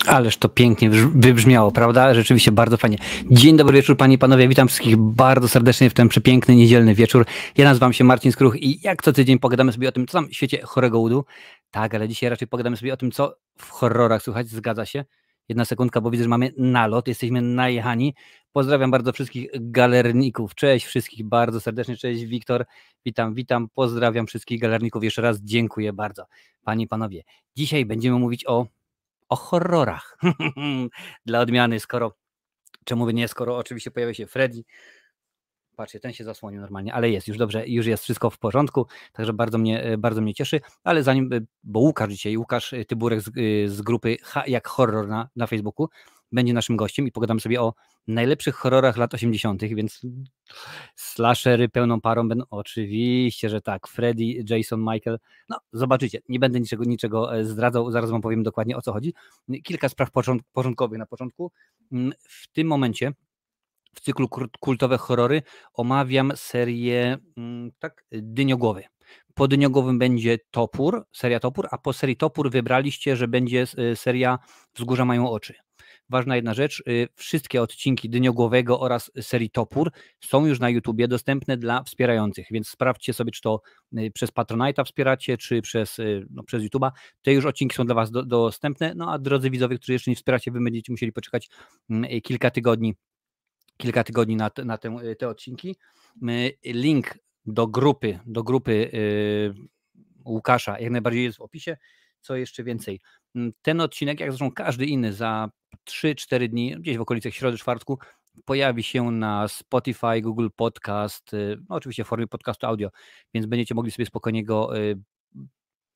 Ależ to pięknie wybrzmiało, prawda? Rzeczywiście bardzo fajnie. Dzień dobry wieczór, panie i panowie. Witam wszystkich bardzo serdecznie w ten przepiękny, niedzielny wieczór. Ja nazywam się Marcin Skruch i jak co tydzień pogadamy sobie o tym, co tam w świecie chorego łudu. Tak, ale dzisiaj raczej pogadamy sobie o tym, co w horrorach słychać. Zgadza się. Jedna sekundka, bo widzę, że mamy nalot. Jesteśmy najechani. Pozdrawiam bardzo wszystkich galerników. Cześć wszystkich bardzo serdecznie. Cześć Wiktor. Witam. Pozdrawiam wszystkich galerników. Jeszcze raz dziękuję bardzo. Panie i panowie, dzisiaj będziemy mówić o horrorach. Dla odmiany, czemu by nie, skoro oczywiście pojawia się Freddy. Patrzcie, ten się zasłonił normalnie, ale jest już dobrze, już jest wszystko w porządku, także bardzo mnie cieszy, ale zanim, bo Łukasz Tyburek z grupy Jak Horror na Facebooku będzie naszym gościem i pogadamy sobie o najlepszych horrorach lat 80., więc slashery pełną parą będą, oczywiście, że tak, Freddy, Jason, Michael, no zobaczycie, nie będę niczego zdradzał, zaraz wam powiem dokładnie o co chodzi. Kilka spraw porządkowych na początku. W tym momencie w cyklu kultowe horrory omawiam serię Dyniogłowy. Po Dyniogłowym będzie seria Topór, a po serii Topór wybraliście, że będzie seria Wzgórza mają oczy. Ważna jedna rzecz, wszystkie odcinki Dyniogłowego oraz serii Topór są już na YouTubie dostępne dla wspierających, więc sprawdźcie sobie, czy to przez Patronite'a wspieracie, czy przez YouTube'a. Te już odcinki są dla was dostępne, no a drodzy widzowie, którzy jeszcze nie wspieracie, wy będziecie musieli poczekać kilka tygodni na te odcinki. Link do grupy Łukasza jak najbardziej jest w opisie. Co jeszcze więcej? Ten odcinek, jak zresztą każdy inny, za 3-4 dni, gdzieś w okolicach środy, czwartku, pojawi się na Spotify, Google Podcast, no oczywiście w formie podcastu audio, więc będziecie mogli sobie spokojnie go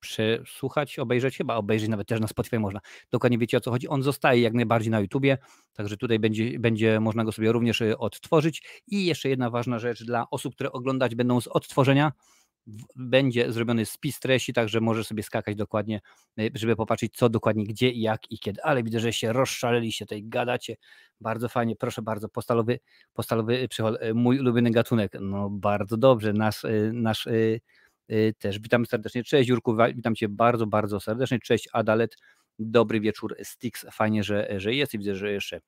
przesłuchać, obejrzeć nawet też na Spotify można. Dokładnie wiecie, o co chodzi. On zostaje jak najbardziej na YouTubie, także tutaj będzie można go sobie również odtworzyć. I jeszcze jedna ważna rzecz dla osób, które oglądać będą z odtworzenia, będzie zrobiony spis treści, także możesz sobie skakać dokładnie, żeby popatrzeć, co dokładnie, gdzie, jak i kiedy. Ale widzę, że się rozszaleliście, tutaj gadacie. Bardzo fajnie, proszę bardzo, postalowy przychod, mój ulubiony gatunek. No bardzo dobrze, nasz też. Witam serdecznie. Cześć Jurku, witam cię bardzo, bardzo serdecznie. Cześć Adalet, dobry wieczór Styx, fajnie, że jest i widzę, że jeszcze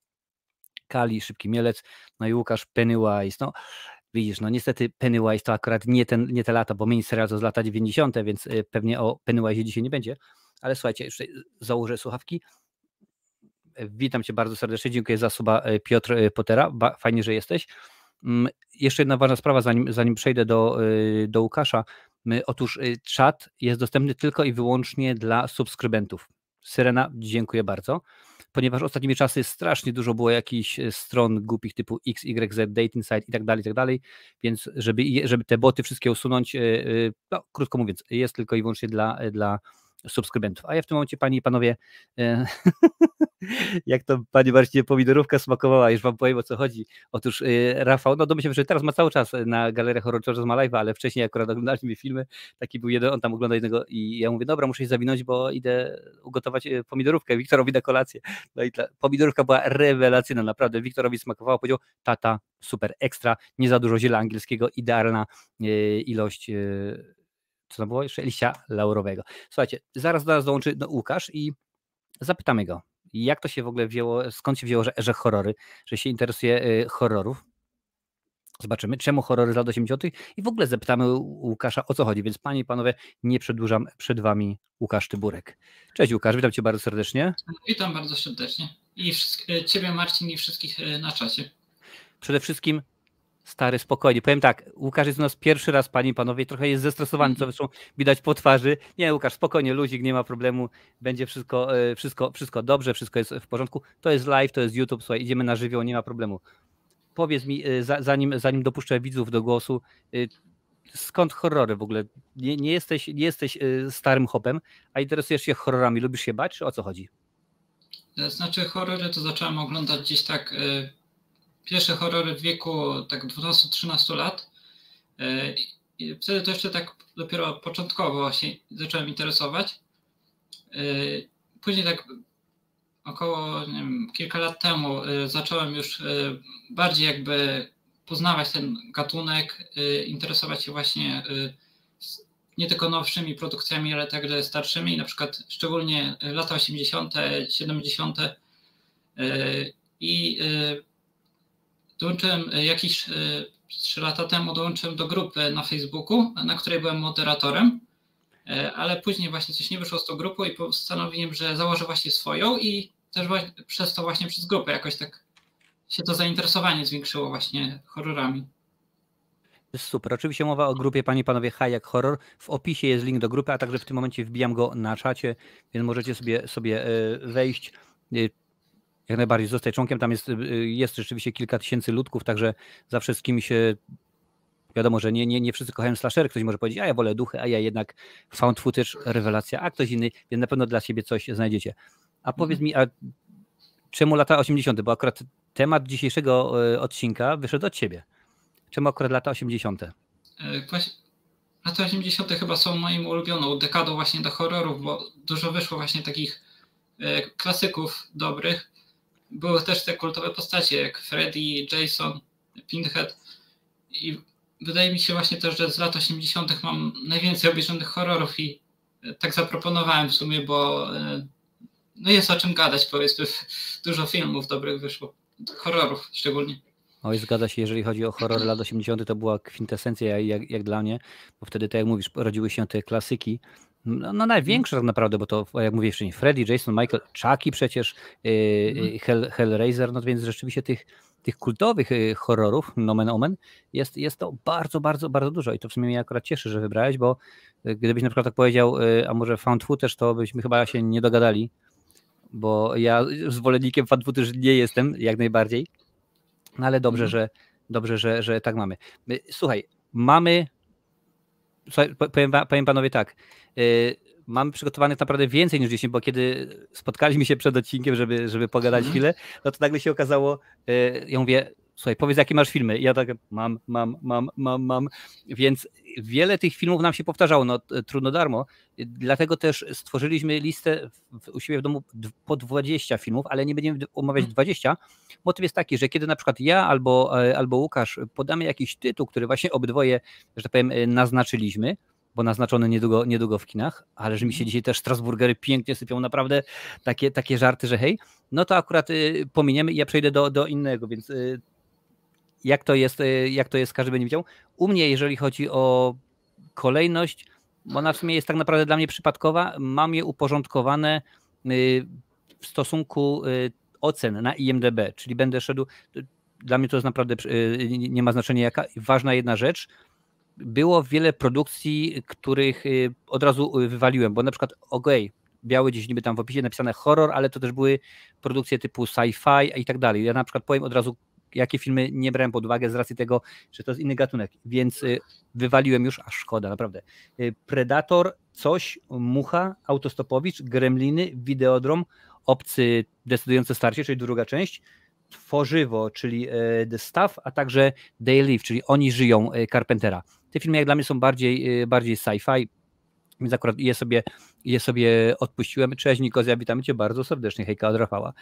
Kali, Szybki Mielec, no i Łukasz Pennywise, no widzisz, no niestety Pennywise to akurat nie te lata, bo mini serial to z lata 90., więc pewnie o Pennywise'ie dzisiaj nie będzie, ale słuchajcie, już założę słuchawki. Witam cię bardzo serdecznie, dziękuję za suba Piotr Potera, fajnie, że jesteś. Jeszcze jedna ważna sprawa, zanim przejdę do Łukasza. Otóż czat jest dostępny tylko i wyłącznie dla subskrybentów. Syrena, dziękuję bardzo, ponieważ ostatnimi czasy strasznie dużo było jakichś stron głupich typu XYZ, Dating Site i tak dalej, więc żeby te boty wszystkie usunąć, no, krótko mówiąc, jest tylko i wyłącznie dla subskrybentów. A ja w tym momencie, panie i panowie, jak to panie Marcinie pomidorówka smakowała, już wam powiem, o co chodzi. Otóż Rafał, no domyślam się, że teraz ma cały czas na galeriach Horror Czas ma live'a, ale wcześniej akurat oglądaliśmy filmy, taki był jeden, on tam ogląda jednego i ja mówię, dobra, muszę się zawinąć, bo idę ugotować pomidorówkę Wiktorowi na kolację. No i pomidorówka była rewelacyjna, naprawdę, Wiktorowi smakowała, powiedział, tata, super, ekstra, nie za dużo ziela angielskiego, idealna ilość, co tam było jeszcze? Liścia laurowego. Słuchajcie, zaraz do nas dołączy Łukasz i zapytamy go, jak to się w ogóle wzięło, skąd się wzięło, że horrory, że się interesuje horrorów. Zobaczymy, czemu horrory z lat 80. i w ogóle zapytamy Łukasza, o co chodzi. Więc panie i panowie, nie przedłużam, przed wami Łukasz Tyburek. Cześć Łukasz, witam cię bardzo serdecznie. Witam bardzo serdecznie. I ciebie Marcin i wszystkich na czacie. Przede wszystkim stary, spokojnie. Powiem tak, Łukasz jest u nas pierwszy raz, panie i panowie, trochę jest zestresowany, co zresztą widać po twarzy. Nie, Łukasz, spokojnie, luzik, nie ma problemu, będzie wszystko dobrze, wszystko jest w porządku. To jest live, to jest YouTube, słuchaj, idziemy na żywioł, nie ma problemu. Powiedz mi, zanim dopuszczę widzów do głosu, skąd horrory w ogóle? Nie jesteś starym hopem, a interesujesz się horrorami, lubisz się bać, czy o co chodzi? Znaczy horrory to zacząłem oglądać gdzieś tak, pierwsze horrory w wieku tak 12-13 lat. I wtedy to jeszcze tak dopiero początkowo się zacząłem interesować. Później tak około, nie wiem, kilka lat temu zacząłem już bardziej jakby poznawać ten gatunek, interesować się właśnie nie tylko nowszymi produkcjami, ale także starszymi, na przykład szczególnie lata 80., 70. I dołączyłem jakieś 3 lata temu do grupy na Facebooku, na której byłem moderatorem, ale później właśnie coś nie wyszło z tą grupą i postanowiłem, że założę właśnie swoją i też przez to właśnie przez grupę jakoś tak się to zainteresowanie zwiększyło właśnie horrorami. Jest super. Oczywiście mowa o grupie Panie i Panowie High Horror. W opisie jest link do grupy, a także w tym momencie wbijam go na czacie, więc możecie sobie wejść. Jak najbardziej zostać członkiem. Tam jest rzeczywiście kilka tysięcy ludków, także zawsze z kimś wiadomo, że nie wszyscy kochają slashery. Ktoś może powiedzieć, a ja wolę duchy, a ja jednak found footage, rewelacja, a ktoś inny, więc na pewno dla siebie coś znajdziecie. A powiedz mi, a czemu lata 80? Bo akurat temat dzisiejszego odcinka wyszedł od ciebie. Czemu akurat lata 80? Lata 80. chyba są moją ulubioną dekadą właśnie do horrorów, bo dużo wyszło właśnie takich klasyków dobrych. Były też te kultowe postacie jak Freddy, Jason, Pinhead i wydaje mi się właśnie też, że z lat 80. mam najwięcej obejrzanych horrorów i tak zaproponowałem w sumie, bo no jest o czym gadać, powiedzmy, dużo filmów dobrych wyszło, horrorów szczególnie. Oj, zgadza się, jeżeli chodzi o horror lat 80. to była kwintesencja jak dla mnie, bo wtedy, tak jak mówisz, rodziły się te klasyki, no największe tak naprawdę, bo to, jak mówię wcześniej, Freddy, Jason, Michael, Chucky przecież, Hellraiser, no więc rzeczywiście tych kultowych horrorów, nomen omen, jest to bardzo, bardzo, bardzo dużo i to w sumie mnie akurat cieszy, że wybrałeś, bo gdybyś na przykład tak powiedział, a może found footage, to byśmy chyba się nie dogadali, bo ja zwolennikiem found footage nie jestem, jak najbardziej. No ale dobrze, że tak mamy. Słuchaj, powiem panowie tak, mamy przygotowanych naprawdę więcej niż 10, bo kiedy spotkaliśmy się przed odcinkiem, żeby pogadać chwilę, no to nagle się okazało, ja mówię, słuchaj, powiedz jakie masz filmy. I ja tak mam, więc wiele tych filmów nam się powtarzało, no trudno darmo, dlatego też stworzyliśmy listę u siebie w domu po 20 filmów, ale nie będziemy omawiać 20. Motyw jest taki, że kiedy na przykład ja albo Łukasz podamy jakiś tytuł, który właśnie obydwoje, że tak powiem, naznaczyliśmy, bo naznaczone niedługo w kinach, ale że mi się dzisiaj też Strasburgery pięknie sypią, naprawdę takie żarty, że hej, no to akurat pominiemy i ja przejdę do innego, więc jak to jest, każdy będzie widział. U mnie, jeżeli chodzi o kolejność, bo ona w sumie jest tak naprawdę dla mnie przypadkowa, mam je uporządkowane w stosunku ocen na IMDb, czyli będę szedł, dla mnie to jest naprawdę, nie ma znaczenia jaka, ważna jedna rzecz, było wiele produkcji, których od razu wywaliłem, bo na przykład biały gdzieś niby tam w opisie napisane horror, ale to też były produkcje typu sci-fi i tak dalej. Ja na przykład powiem od razu, jakie filmy nie brałem pod uwagę z racji tego, że to jest inny gatunek, więc wywaliłem już, a szkoda, naprawdę. Predator, Coś, Mucha, Autostopowicz, Gremliny, Videodrom, Obcy, Decydujące starcie, czyli druga część, Tworzywo, czyli The Stuff, a także They Live, czyli Oni żyją Carpentera. Te filmy jak dla mnie są bardziej sci-fi, więc akurat je sobie odpuściłem. Cześć Nikozja, witamy Cię bardzo serdecznie, hejka od Rafała.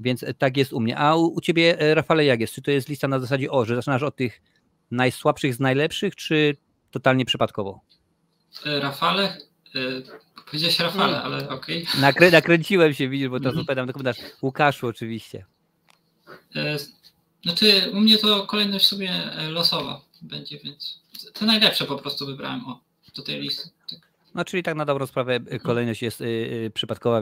Więc tak jest u mnie. A u Ciebie, Rafale, jak jest? Czy to jest lista na zasadzie, że zaczynasz od tych najsłabszych z najlepszych, czy totalnie przypadkowo? Rafale? Powiedziałeś Rafale, ale okej. Nakręciłem się, widzisz, bo teraz odpowiadam na komentarz. Łukaszu oczywiście. Znaczy u mnie to kolejność sobie losowa będzie, więc te najlepsze po prostu wybrałem do tej listy. Tak. No czyli tak na dobrą sprawę kolejność jest przypadkowa,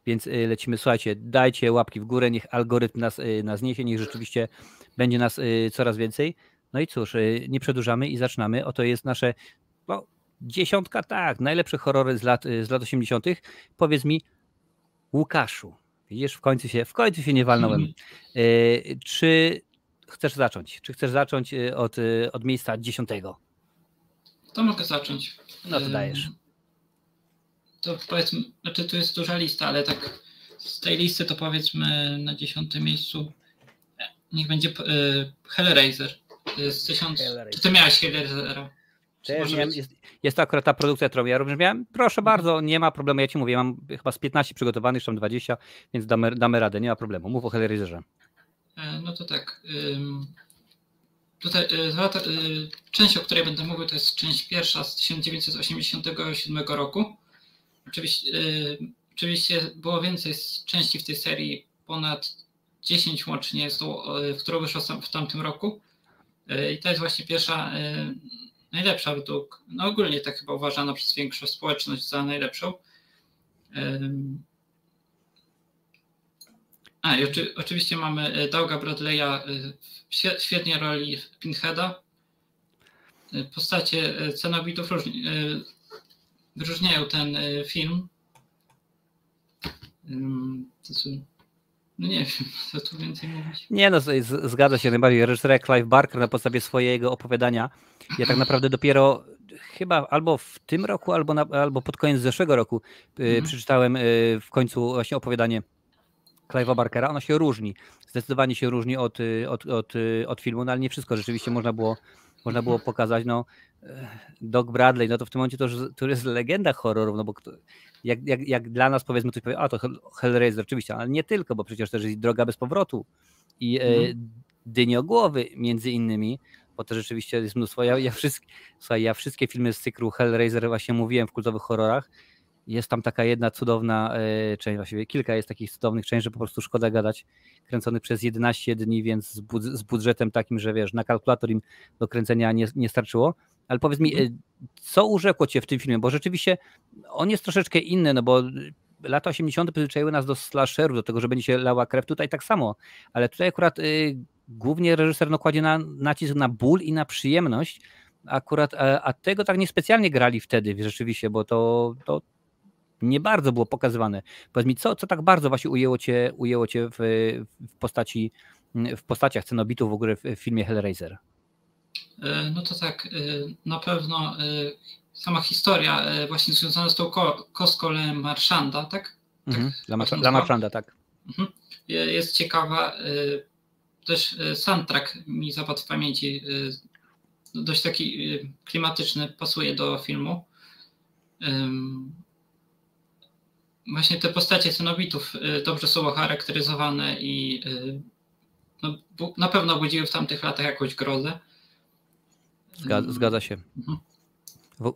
więc lecimy. Słuchajcie, dajcie łapki w górę, niech algorytm nas niesie, niech rzeczywiście będzie nas coraz więcej. No i cóż, nie przedłużamy i zaczynamy. Oto jest nasze 10, tak, najlepsze horrory z lat 80. Powiedz mi, Łukaszu, widzisz, w końcu się nie walnąłem. Czy chcesz zacząć? Czy chcesz zacząć od miejsca 10? To mogę zacząć. No to dajesz. To powiedzmy, znaczy tu jest duża lista, ale tak z tej listy to powiedzmy na 10. miejscu niech będzie Hellraiser. Czy ty miałeś Hellraisera? Jest to akurat ta produkcja, którą ja również miałem. Proszę bardzo, nie ma problemu, ja Ci mówię, mam chyba z 15 przygotowanych, jeszcze mam 20, więc damy radę, nie ma problemu. Mów o Hellraiserze. No to tak. tutaj część, o której będę mówił, to jest część pierwsza z 1987 roku. Oczywiście było więcej części w tej serii, ponad 10 łącznie, która wyszła w tamtym roku. I to jest właśnie pierwsza, najlepsza według, no ogólnie tak chyba uważana przez większą społeczność za najlepszą. I oczywiście mamy Douga Bradley'a w świetnej roli Pinheada. Postacie Cenobitów wyróżniają ten film. No nie wiem, co tu więcej mówić. Nie no, zgadza się najbardziej. Reżyser Clive Barker na podstawie swojego opowiadania. Ja tak naprawdę dopiero chyba albo w tym roku, albo pod koniec zeszłego roku przeczytałem w końcu właśnie opowiadanie Clive'a Barkera. Ono się różni. Zdecydowanie się różni od filmu, no ale nie wszystko rzeczywiście można było pokazać. No, Doug Bradley, no to w tym momencie to jest legenda horrorów, no bo jak dla nas powiedzmy ktoś powie, to Hellraiser oczywiście, ale nie tylko, bo przecież też jest Droga bez powrotu i Dyniogłowy między innymi, bo to rzeczywiście jest mnóstwo. Ja wszystkie filmy z cyklu Hellraiser właśnie mówiłem w kultowych horrorach. Jest tam taka jedna cudowna część, właściwie kilka jest takich cudownych części, że po prostu szkoda gadać, kręconych przez 11 dni, więc z budżetem takim, że wiesz, na kalkulator im do kręcenia nie starczyło. Ale powiedz mi, co urzekło cię w tym filmie, bo rzeczywiście on jest troszeczkę inny, no bo lata 80. przyzwyczaiły nas do slasherów, do tego, że będzie się lała krew, tutaj tak samo, ale tutaj akurat głównie reżyser kładzie nacisk na ból i na przyjemność, akurat, a tego tak niespecjalnie grali wtedy rzeczywiście, bo to nie bardzo było pokazywane. Powiedz mi, co tak bardzo właśnie ujęło cię w postaciach Cenobitów w ogóle w filmie Hellraiser? No to tak, na pewno sama historia właśnie związana z tą kostką Le Marchanda, tak? La Marchanda, tak. Jest ciekawa. Też soundtrack mi zapadł w pamięci. Dość taki klimatyczny, pasuje do filmu. Właśnie te postacie Cenobitów dobrze są charakteryzowane i na pewno budziły w tamtych latach jakąś grozę. Zgadza się.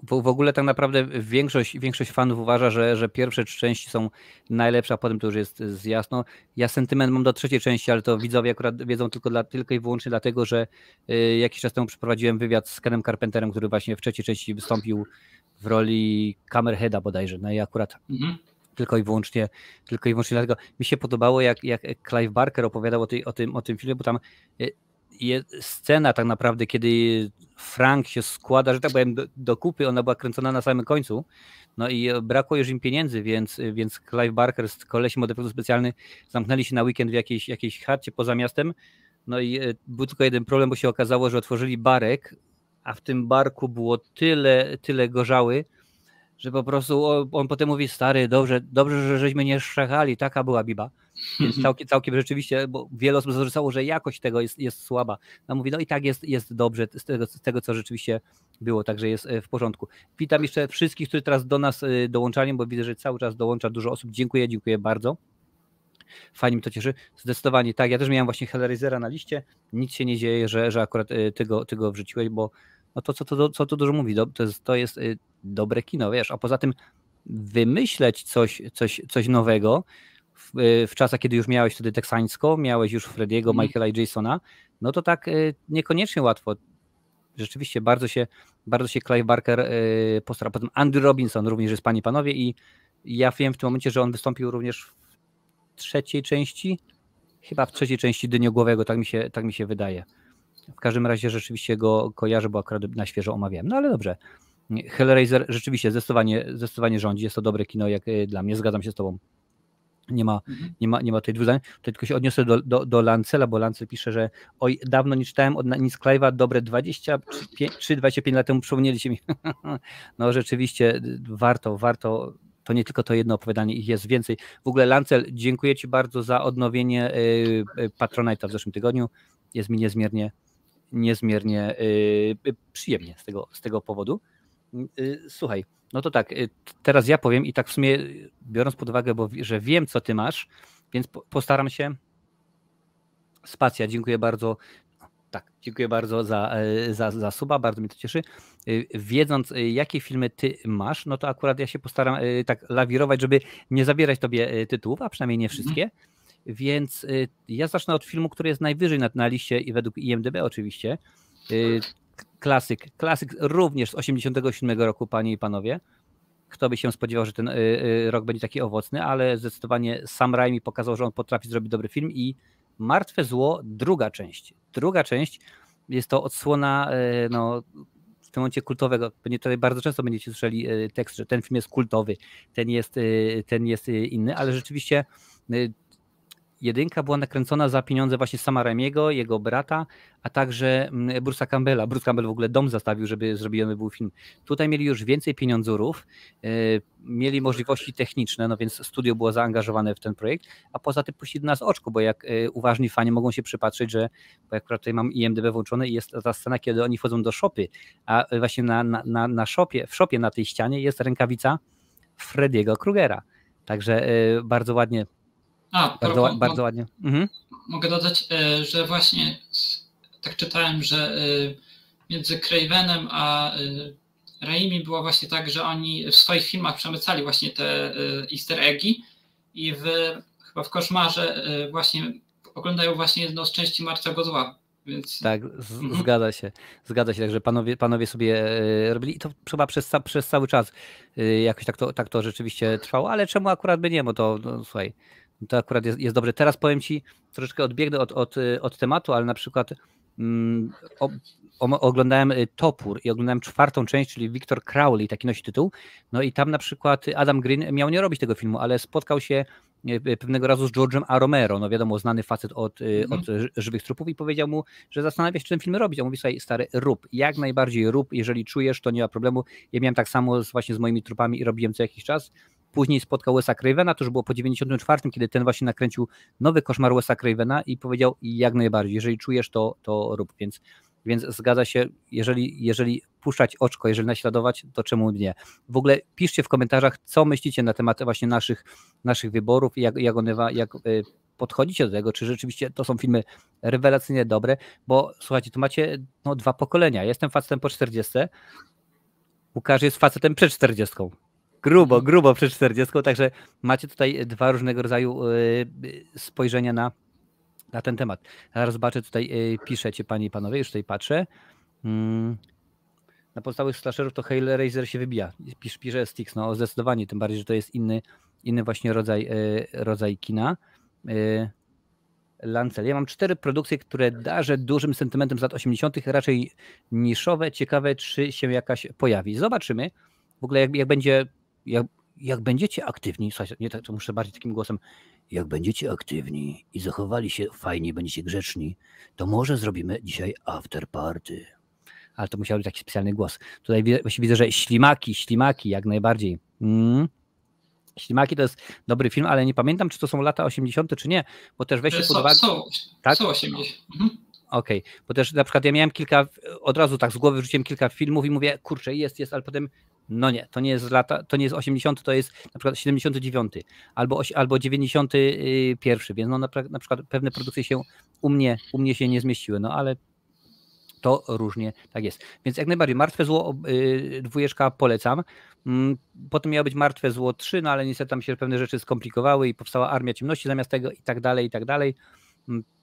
W ogóle tak naprawdę większość fanów uważa, że pierwsze 3 części są najlepsze, a potem to już jest jasno. Ja sentyment mam do 3. części, ale to widzowie akurat wiedzą tylko i wyłącznie dlatego, że jakiś czas temu przeprowadziłem wywiad z Kenem Carpenterem, który właśnie w 3. części wystąpił w roli Hammerheada bodajże. No i akurat tylko i wyłącznie dlatego mi się podobało, jak Clive Barker opowiadał o tym filmie, bo tam jest scena tak naprawdę, kiedy Frank się składa, że tak powiem, do kupy, ona była kręcona na samym końcu, no i brakło już im pieniędzy, więc Clive Barker z kolesiem od efektów specjalnych zamknęli się na weekend w jakiejś chacie poza miastem, no i był tylko jeden problem, bo się okazało, że otworzyli barek, a w tym barku było tyle gorzały, że po prostu on potem mówi, stary, dobrze, że żeśmy nie szczechali, taka była biba. Więc całkiem rzeczywiście, bo wiele osób zarzucało, że jakość tego jest słaba. No mówi, no i tak jest dobrze z tego, co rzeczywiście było, także jest w porządku. Witam jeszcze wszystkich, którzy teraz do nas dołączali, bo widzę, że cały czas dołącza dużo osób. Dziękuję bardzo. Fajnie mi to cieszy. Zdecydowanie tak, ja też miałem właśnie Hellraisera na liście. Nic się nie dzieje, że akurat tego wrzuciłeś, bo no to co tu dużo mówi, to jest dobre kino, wiesz, a poza tym wymyśleć coś nowego w czasach, kiedy już miałeś wtedy teksańsko, miałeś już Frediego, Michaela i Jasona, no to tak niekoniecznie łatwo. Rzeczywiście bardzo się Clive Barker postarał. Potem Andrew Robinson również jest, panie i panowie, i ja wiem w tym momencie, że on wystąpił również w 3. części, chyba w 3. części Dyniogłowego, tak mi się wydaje. W każdym razie rzeczywiście go kojarzę, bo akurat na świeżo omawiałem. No ale dobrze. Hellraiser rzeczywiście zdecydowanie rządzi. Jest to dobre kino, jak dla mnie. Zgadzam się z tobą. Nie ma tej dwóch zdań. To tylko się odniosę do Lancela, bo Lancel pisze, że oj, dawno nie czytałem od nic Clive'a, dobre 23-25 lat temu przypomnieliście mi. No rzeczywiście warto. To nie tylko to jedno opowiadanie, ich jest więcej. W ogóle Lancel, dziękuję ci bardzo za odnowienie Patronite'a w zeszłym tygodniu. Jest mi niezmiernie przyjemnie z tego powodu. Słuchaj, no to tak, teraz ja powiem i tak w sumie biorąc pod uwagę, że wiem, co ty masz, więc postaram się. Spacja, dziękuję bardzo. Tak, dziękuję bardzo za suba, bardzo mnie to cieszy. Wiedząc, jakie filmy ty masz, no to akurat ja się postaram tak lawirować, żeby nie zabierać tobie tytułów, a przynajmniej nie wszystkie. Więc ja zacznę od filmu, który jest najwyżej na liście i według IMDb oczywiście. Klasyk również z 1987 roku, panie i panowie. Kto by się spodziewał, że ten rok będzie taki owocny, ale zdecydowanie Sam Raimi pokazał, że on potrafi zrobić dobry film i Martwe Zło, druga część. Druga część jest to odsłona no, w tym momencie kultowego. Tutaj bardzo często będziecie słyszeli tekst, że ten film jest kultowy, ten jest inny, ale rzeczywiście jedynka była nakręcona za pieniądze właśnie Sama Raimiego, jego brata, a także Bruce'a Campbella. Bruce Campbell w ogóle dom zastawił, żeby zrobiony był film. Tutaj mieli już więcej pieniądzurów, mieli możliwości techniczne, no więc studio było zaangażowane w ten projekt, a poza tym puścili do nas oczko, bo jak uważni fani mogą się przypatrzeć, że, bo jak tutaj mam IMDb włączone i jest ta scena, kiedy oni wchodzą do szopy, a właśnie w szopie na tej ścianie jest rękawica Freddy'ego Krugera. Także bardzo ładnie. Bardzo ładnie. Mogę dodać, że właśnie tak czytałem, że między Cravenem a Raimi było właśnie tak, że oni w swoich filmach przemycali właśnie te easter eggi i chyba w Koszmarze właśnie oglądają właśnie jedną z części Martwego Zła. Więc... Tak, zgadza się, także panowie sobie robili i to chyba przez cały czas jakoś tak to rzeczywiście trwało, ale czemu akurat by nie, bo to no, słuchaj, to akurat jest dobrze. Teraz powiem ci, troszeczkę odbiegnę od tematu, ale na przykład oglądałem Topór i oglądałem 4. część, czyli Victor Crowley, taki nosi tytuł, no i tam na przykład Adam Green miał nie robić tego filmu, ale spotkał się pewnego razu z George'em A. Romero, no wiadomo, znany facet od Żywych Trupów i powiedział mu, że zastanawia się, czy ten film robić. A on mówi, słuchaj, stary, rób, jak najbardziej rób, jeżeli czujesz, to nie ma problemu. Ja miałem tak samo właśnie z moimi trupami i robiłem co jakiś czas. Później spotkał Wesa Cravena, to już było po 94, kiedy ten właśnie nakręcił nowy Koszmar Wesa Cravena i powiedział, jak najbardziej, jeżeli czujesz, to rób, więc zgadza się, jeżeli puszczać oczko, jeżeli naśladować, to czemu nie. W ogóle piszcie w komentarzach, co myślicie na temat właśnie naszych wyborów i jak podchodzicie do tego, czy rzeczywiście to są filmy rewelacyjnie dobre, bo słuchajcie, tu macie no, 2 pokolenia. Ja jestem facetem po 40, Łukasz jest facetem przed 40. Grubo przed 40, także macie tutaj 2 różnego rodzaju spojrzenia na ten temat. Zaraz zobaczę, tutaj piszecie, panie i panowie, już tutaj patrzę. Na podstawowych slasherów to Hellraiser się wybija. Pisze Styx, no zdecydowanie, tym bardziej, że to jest inny właśnie rodzaj kina. Lancel. Ja mam 4 produkcje, które darzę dużym sentymentem z lat 80., raczej niszowe, ciekawe, czy się jakaś pojawi. Zobaczymy. W ogóle jak będziecie aktywni, słuchajcie, nie, to muszę bardziej takim głosem, jak będziecie aktywni i zachowali się fajnie, będziecie grzeczni, to może zrobimy dzisiaj after party. Ale to musiał być taki specjalny głos. Tutaj właśnie widzę, że Ślimaki jak najbardziej. Ślimaki to jest dobry film, ale nie pamiętam, czy to są lata 80., czy nie, bo też weźcie pod uwagę. Są 80. Okej, bo też na przykład ja miałem od razu tak z głowy wrzuciłem kilka filmów i mówię, kurczę, jest, ale potem no nie, to nie jest to nie jest 80, to jest na przykład 79 albo 91, więc no na przykład pewne produkcje się u mnie się nie zmieściły, no ale to różnie tak jest. Więc jak najbardziej Martwe Zło 2 polecam. Potem miało być Martwe Zło 3, no ale niestety tam się pewne rzeczy skomplikowały i powstała Armia Ciemności zamiast tego i tak dalej.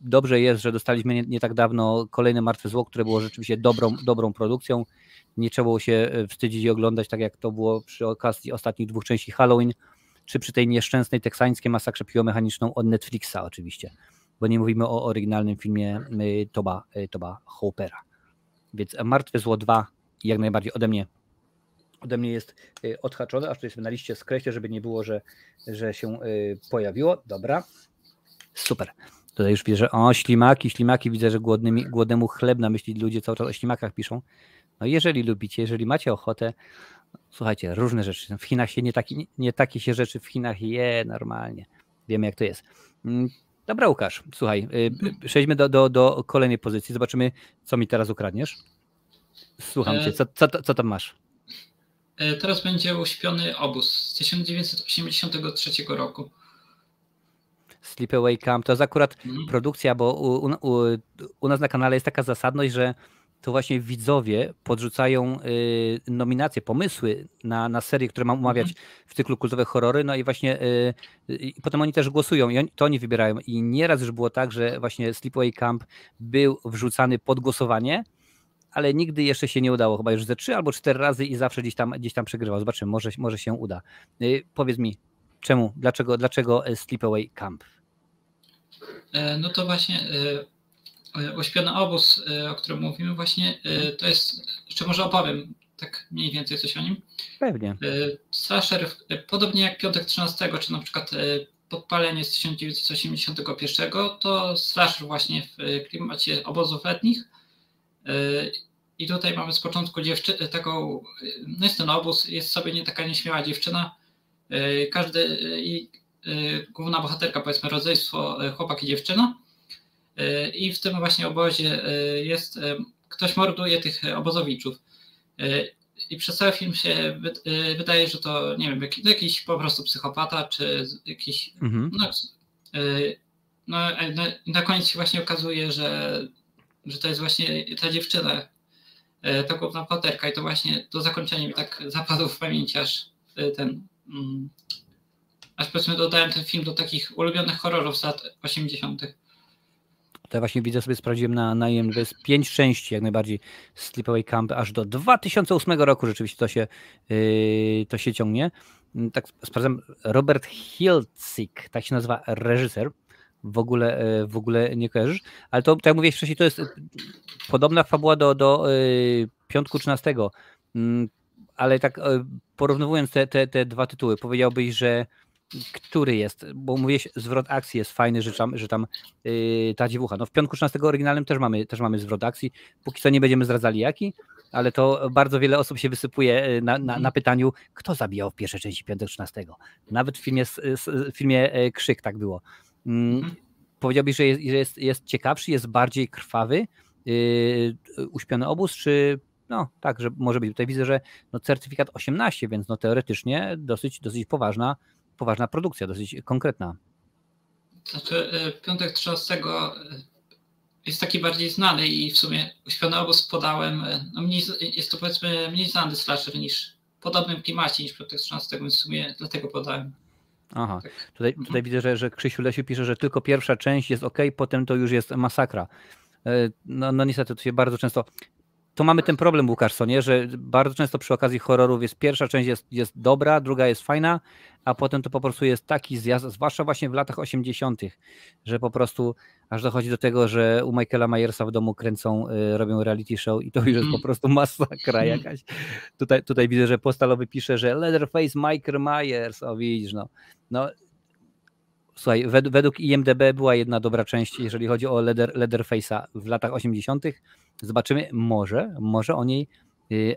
Dobrze jest, że dostaliśmy nie tak dawno kolejne Martwe Zło, które było rzeczywiście dobrą produkcją. Nie trzeba było się wstydzić i oglądać, tak jak to było przy okazji ostatnich 2 części Halloween, czy przy tej nieszczęsnej teksańskiej masakrze piłomechaniczną od Netflixa oczywiście, bo nie mówimy o oryginalnym filmie Toba Hoopera. Więc Martwe Zło 2 jak najbardziej ode mnie jest odhaczone, aż to jest na liście skreślę, żeby nie było, że się pojawiło. Dobra, super. Tutaj już widzę, że ślimaki, widzę, że głodnemu chleb na myśli ludzie cały czas o ślimakach piszą. No jeżeli lubicie, jeżeli macie ochotę, słuchajcie, różne rzeczy. W Chinach się nie takie się rzeczy w Chinach je normalnie. Wiemy jak to jest. Dobra, Łukasz, słuchaj, przejdźmy do kolejnej pozycji. Zobaczymy, co mi teraz ukradniesz. Słucham cię, co tam masz? Teraz będzie Uśpiony obóz z 1983 roku. Sleepaway Camp. To jest akurat produkcja, bo u nas na kanale jest taka zasadność, że to właśnie widzowie podrzucają nominacje, pomysły na serie, które mam omawiać w cyklu Kultowe Horrory, no i właśnie i potem oni też głosują i to oni wybierają. I nieraz już było tak, że właśnie Sleepaway Camp był wrzucany pod głosowanie, ale nigdy jeszcze się nie udało, chyba już ze 3 albo 4 razy i zawsze gdzieś tam przegrywał. Zobaczymy, może się uda. Powiedz mi, czemu, dlaczego Sleepaway Camp? No to właśnie Uśpiony obóz, o którym mówimy właśnie, to jest, jeszcze może opowiem tak mniej więcej coś o nim. Pewnie. Slasher, podobnie jak Piątek 13, czy na przykład Podpalenie z 1981, to slasher właśnie w klimacie obozów letnich. I tutaj mamy z początku taką, no jest ten obóz, jest sobie nie taka nieśmiała dziewczyna. Główna bohaterka, powiedzmy rodzeństwo chłopak i dziewczyna. I w tym właśnie obozie ktoś morduje tych obozowiczów. I przez cały film się wydaje, że to, nie wiem, jakiś po prostu psychopata, czy jakiś... Na koniec się właśnie okazuje, że to jest właśnie ta dziewczyna, ta główna bohaterka, i to właśnie to zakończenie mi tak zapadło w pamięć, aż powiedzmy dodałem ten film do takich ulubionych horrorów z lat 80. To właśnie widzę, sobie sprawdziłem na IMDb, jest 5 części jak najbardziej Sleepaway Camp, aż do 2008 roku rzeczywiście to się ciągnie. Tak sprawdzam, Robert Hiltzik, tak się nazywa reżyser, w ogóle nie kojarzysz, ale to, tak jak mówiłeś wcześniej, to jest podobna fabuła do Piątku 13, ale tak porównywując te dwa tytuły, powiedziałbyś, że który jest, bo mówiłeś, zwrot akcji jest fajny, że tam ta dziewucha. No w Piątku 13 oryginalnym też mamy zwrot akcji. Póki co nie będziemy zdradzali jaki, ale to bardzo wiele osób się wysypuje na pytaniu, kto zabijał w pierwszej części Piątek 13. Nawet w filmie Krzyk tak było. Powiedziałbyś, że jest ciekawszy, jest bardziej krwawy Uśpiony obóz, czy no tak, że może być. Tutaj widzę, że no, certyfikat 18, więc no teoretycznie dosyć poważna produkcja, dosyć konkretna. Znaczy Piątek 13 jest taki bardziej znany i w sumie Uśpiony obóz podałem, no jest to powiedzmy mniej znany slasher niż w podobnym klimacie niż Piątek 13, więc w sumie dlatego podałem. Aha, tak. Tutaj widzę, że Krzysiu Lesiu pisze, że tylko pierwsza część jest ok, potem to już jest masakra. No niestety to się bardzo często... To mamy ten problem, Łukasz, co nie? Że bardzo często przy okazji horrorów jest pierwsza część jest dobra, druga jest fajna, a potem to po prostu jest taki zjazd, zwłaszcza właśnie w latach 80., że po prostu aż dochodzi do tego, że u Michaela Myersa w domu robią reality show i to już jest po prostu masakra jakaś. Tutaj widzę, że Postalowy pisze, że Leatherface Michael Myers, o widzisz, no. Słuchaj, według IMDb była jedna dobra część, jeżeli chodzi o Leatherface'a w latach 80. Zobaczymy, może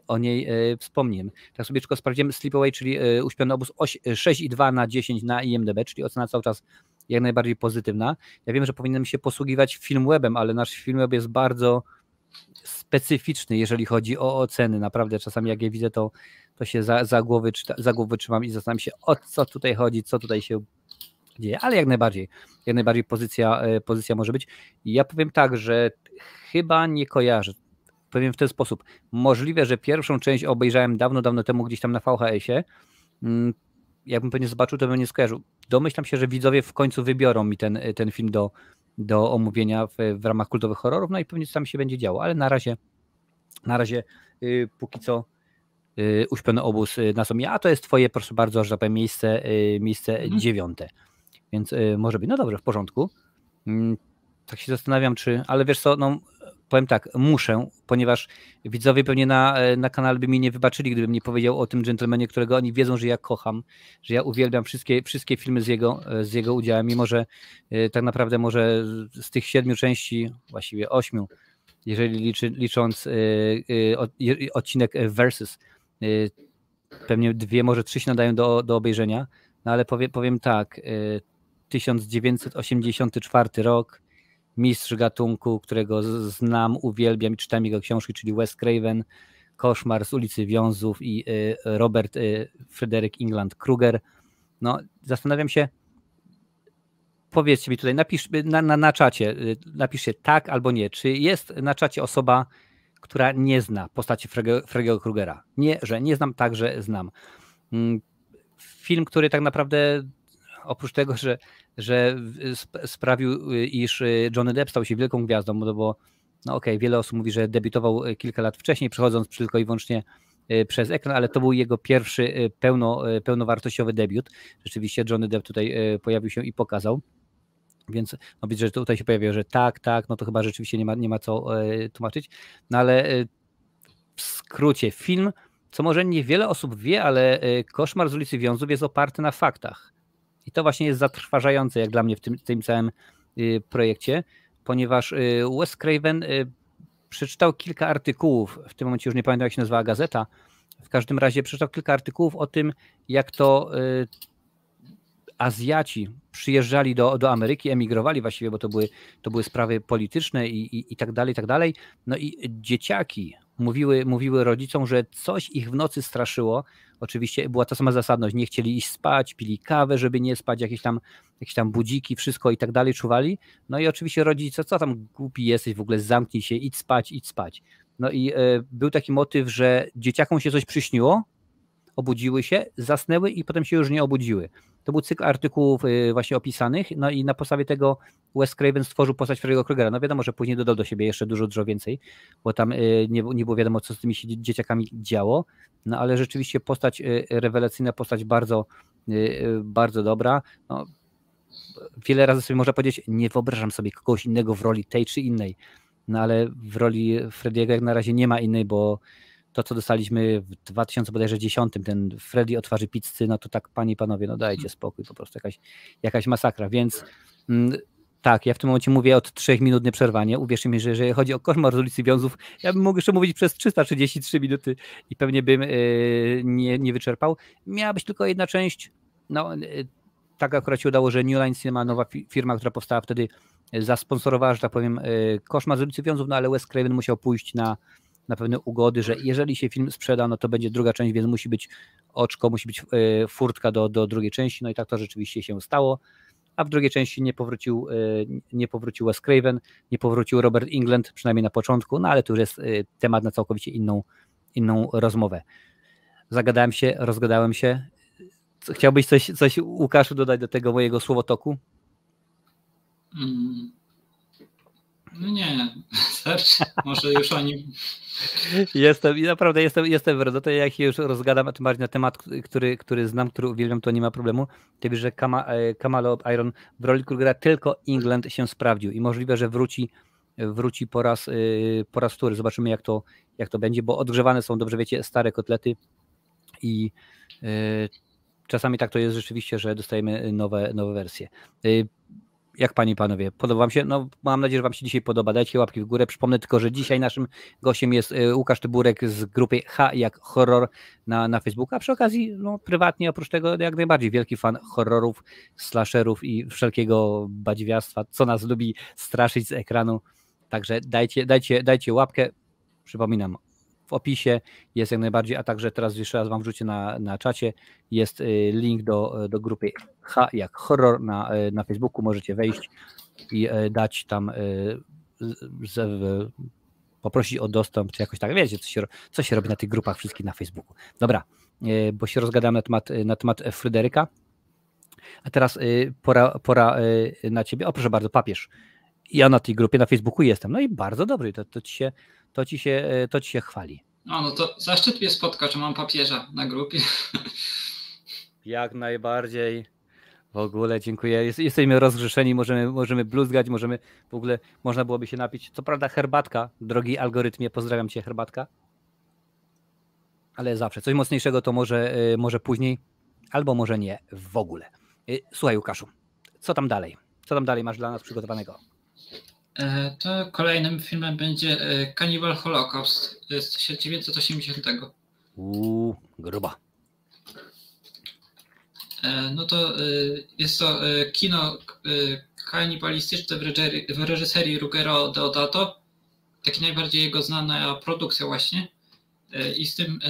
o niej wspomniemy. Tak sobie tylko sprawdziłem, Sleepaway, czyli Uśpiony obóz 6,2 na 10 na IMDb, czyli ocena cały czas jak najbardziej pozytywna. Ja wiem, że powinienem się posługiwać Filmwebem, ale nasz Filmweb jest bardzo specyficzny, jeżeli chodzi o oceny. Naprawdę czasami jak je widzę, to się za głowy trzymam i zastanawiam się, o co tutaj chodzi, co tutaj się dzieje, ale jak najbardziej pozycja może być. I ja powiem tak, że chyba nie kojarzę. Powiem w ten sposób. Możliwe, że pierwszą część obejrzałem dawno temu gdzieś tam na VHS-ie. Jakbym pewnie zobaczył, to bym nie skojarzył. Domyślam się, że widzowie w końcu wybiorą mi ten film do omówienia w ramach kultowych horrorów, no i pewnie tam się będzie działo, ale na razie póki co Uśpiony obóz na sobie. A to jest twoje, proszę bardzo, że tak powiem, miejsce 9. Więc może być. No dobrze, w porządku. Tak się zastanawiam, ale wiesz co, no powiem tak, muszę, ponieważ widzowie pewnie na kanale by mi nie wybaczyli, gdybym nie powiedział o tym dżentelmenie, którego oni wiedzą, że ja kocham, że ja uwielbiam wszystkie filmy z jego udziałem, mimo że tak naprawdę może z tych 7 części, właściwie 8, jeżeli licząc odcinek Versus, pewnie 2, może 3 się nadają do obejrzenia, no ale powiem tak, 1984 rok, mistrz gatunku, którego znam, uwielbiam i czytam jego książki, czyli Wes Craven, Koszmar z ulicy Wiązów i Robert Frederick England Kruger. No, zastanawiam się, powiedzcie mi tutaj, na czacie, napiszcie tak albo nie. Czy jest na czacie osoba, która nie zna postaci Freddy'ego Krugera? Nie, że nie znam, tak, że znam. Film, który tak naprawdę oprócz tego, że sprawił, iż Johnny Depp stał się wielką gwiazdą, bo no okej, wiele osób mówi, że debiutował kilka lat wcześniej, przechodząc tylko i wyłącznie przez ekran, ale to był jego pierwszy pełnowartościowy debiut. Rzeczywiście Johnny Depp tutaj pojawił się i pokazał. Więc no widzę, że tutaj się pojawiło, że tak, no to chyba rzeczywiście nie ma co tłumaczyć. No ale w skrócie, film, co może niewiele osób wie, ale Koszmar z ulicy Wiązów jest oparty na faktach. I to właśnie jest zatrważające jak dla mnie w tym całym projekcie, ponieważ Wes Craven przeczytał kilka artykułów, w tym momencie już nie pamiętam jak się nazywała gazeta, w każdym razie przeczytał kilka artykułów o tym, jak to Azjaci przyjeżdżali do Ameryki, emigrowali właściwie, bo to były sprawy polityczne i tak dalej, i tak dalej. No i dzieciaki mówiły rodzicom, że coś ich w nocy straszyło. Oczywiście była ta sama zasadność, nie chcieli iść spać, pili kawę, żeby nie spać, jakieś tam budziki, wszystko i tak dalej, czuwali. No i oczywiście rodzice, co tam głupi jesteś, w ogóle zamknij się, idź spać. No i był taki motyw, że dzieciakom się coś przyśniło, obudziły się, zasnęły i potem się już nie obudziły. To był cykl artykułów właśnie opisanych, no i na podstawie tego Wes Craven stworzył postać Freddy'ego Krugera. No wiadomo, że później dodał do siebie jeszcze dużo więcej, bo tam nie było wiadomo, co z tymi dzieciakami działo, no ale rzeczywiście postać rewelacyjna, postać bardzo, bardzo dobra. No, wiele razy sobie można powiedzieć, nie wyobrażam sobie kogoś innego w roli tej czy innej, no ale w roli Freddy'ego jak na razie nie ma innej, bo to, co dostaliśmy w 2010, ten Freddy o twarzy pizzy, no to tak, panie i panowie, no dajcie spokój, po prostu jakaś masakra, więc tak, ja w tym momencie mówię od 3 minut nieprzerwanie. Uwierzcie mi, że jeżeli chodzi o Koszmar z ulicy Wiązów, ja bym mógł jeszcze mówić przez 333 minuty i pewnie bym nie wyczerpał. Miała być tylko jedna część, no tak akurat się udało, że New Line Cinema, nowa firma, która powstała wtedy, zasponsorowała, że tak powiem, Koszmar z ulicy Wiązów, no ale Wes Craven musiał pójść na pewne ugody, że jeżeli się film sprzeda, no to będzie druga część, więc musi być oczko, musi być furtka do drugiej części, no i tak to rzeczywiście się stało, a w drugiej części nie powrócił Wes Craven, nie powrócił Robert Englund, przynajmniej na początku, no ale to już jest temat na całkowicie inną rozmowę. Zagadałem się, rozgadałem się. Chciałbyś coś Łukaszu dodać do tego mojego słowotoku? No nie, starczy. Może już o nim. Naprawdę jestem w to jak się już rozgadam, a tym bardziej na temat, który znam, który uwielbiam, to nie ma problemu. Ty wiesz, że Kamala Iron w roli Krugera tylko England się sprawdził i możliwe, że wróci po raz wtóry. Zobaczymy jak to będzie, bo odgrzewane są, dobrze wiecie, stare kotlety i czasami tak to jest rzeczywiście, że dostajemy nowe wersje. Jak panie i panowie, podoba wam się? No mam nadzieję, że wam się dzisiaj podoba. Dajcie łapki w górę. Przypomnę tylko, że dzisiaj naszym gościem jest Łukasz Tyburek z grupy H jak horror na Facebooku, a przy okazji no, prywatnie oprócz tego jak najbardziej wielki fan horrorów, slasherów i wszelkiego badziwiastwa, co nas lubi straszyć z ekranu. Także dajcie łapkę. Przypominam, w opisie jest jak najbardziej, a także teraz jeszcze raz wam wrzucę na czacie, jest link do grupy H jak horror na Facebooku, możecie wejść i dać tam, poprosić o dostęp, czy jakoś tak, wiecie, co się robi na tych grupach wszystkich na Facebooku. Dobra, bo się rozgadałem na temat Fryderyka, a teraz pora na ciebie. O proszę bardzo, papież. Ja na tej grupie na Facebooku jestem, no i bardzo dobry, to ci się chwali. No to zaszczyt mnie spotkać, że mam papieża na grupie. Jak najbardziej. W ogóle dziękuję. Jesteśmy rozgrzeszeni, możemy bluzgać, w ogóle można byłoby się napić. Co prawda herbatka, drogi algorytmie, pozdrawiam cię, herbatka. Ale zawsze coś mocniejszego to może później, albo może nie w ogóle. Słuchaj Łukaszu, co tam dalej? Co tam dalej masz dla nas przygotowanego? To kolejnym filmem będzie Cannibal Holocaust z 1980. Gruba. No to jest to kino kanibalistyczne w reżyserii Ruggero Deodato. Taki najbardziej jego znana produkcja właśnie. I z tym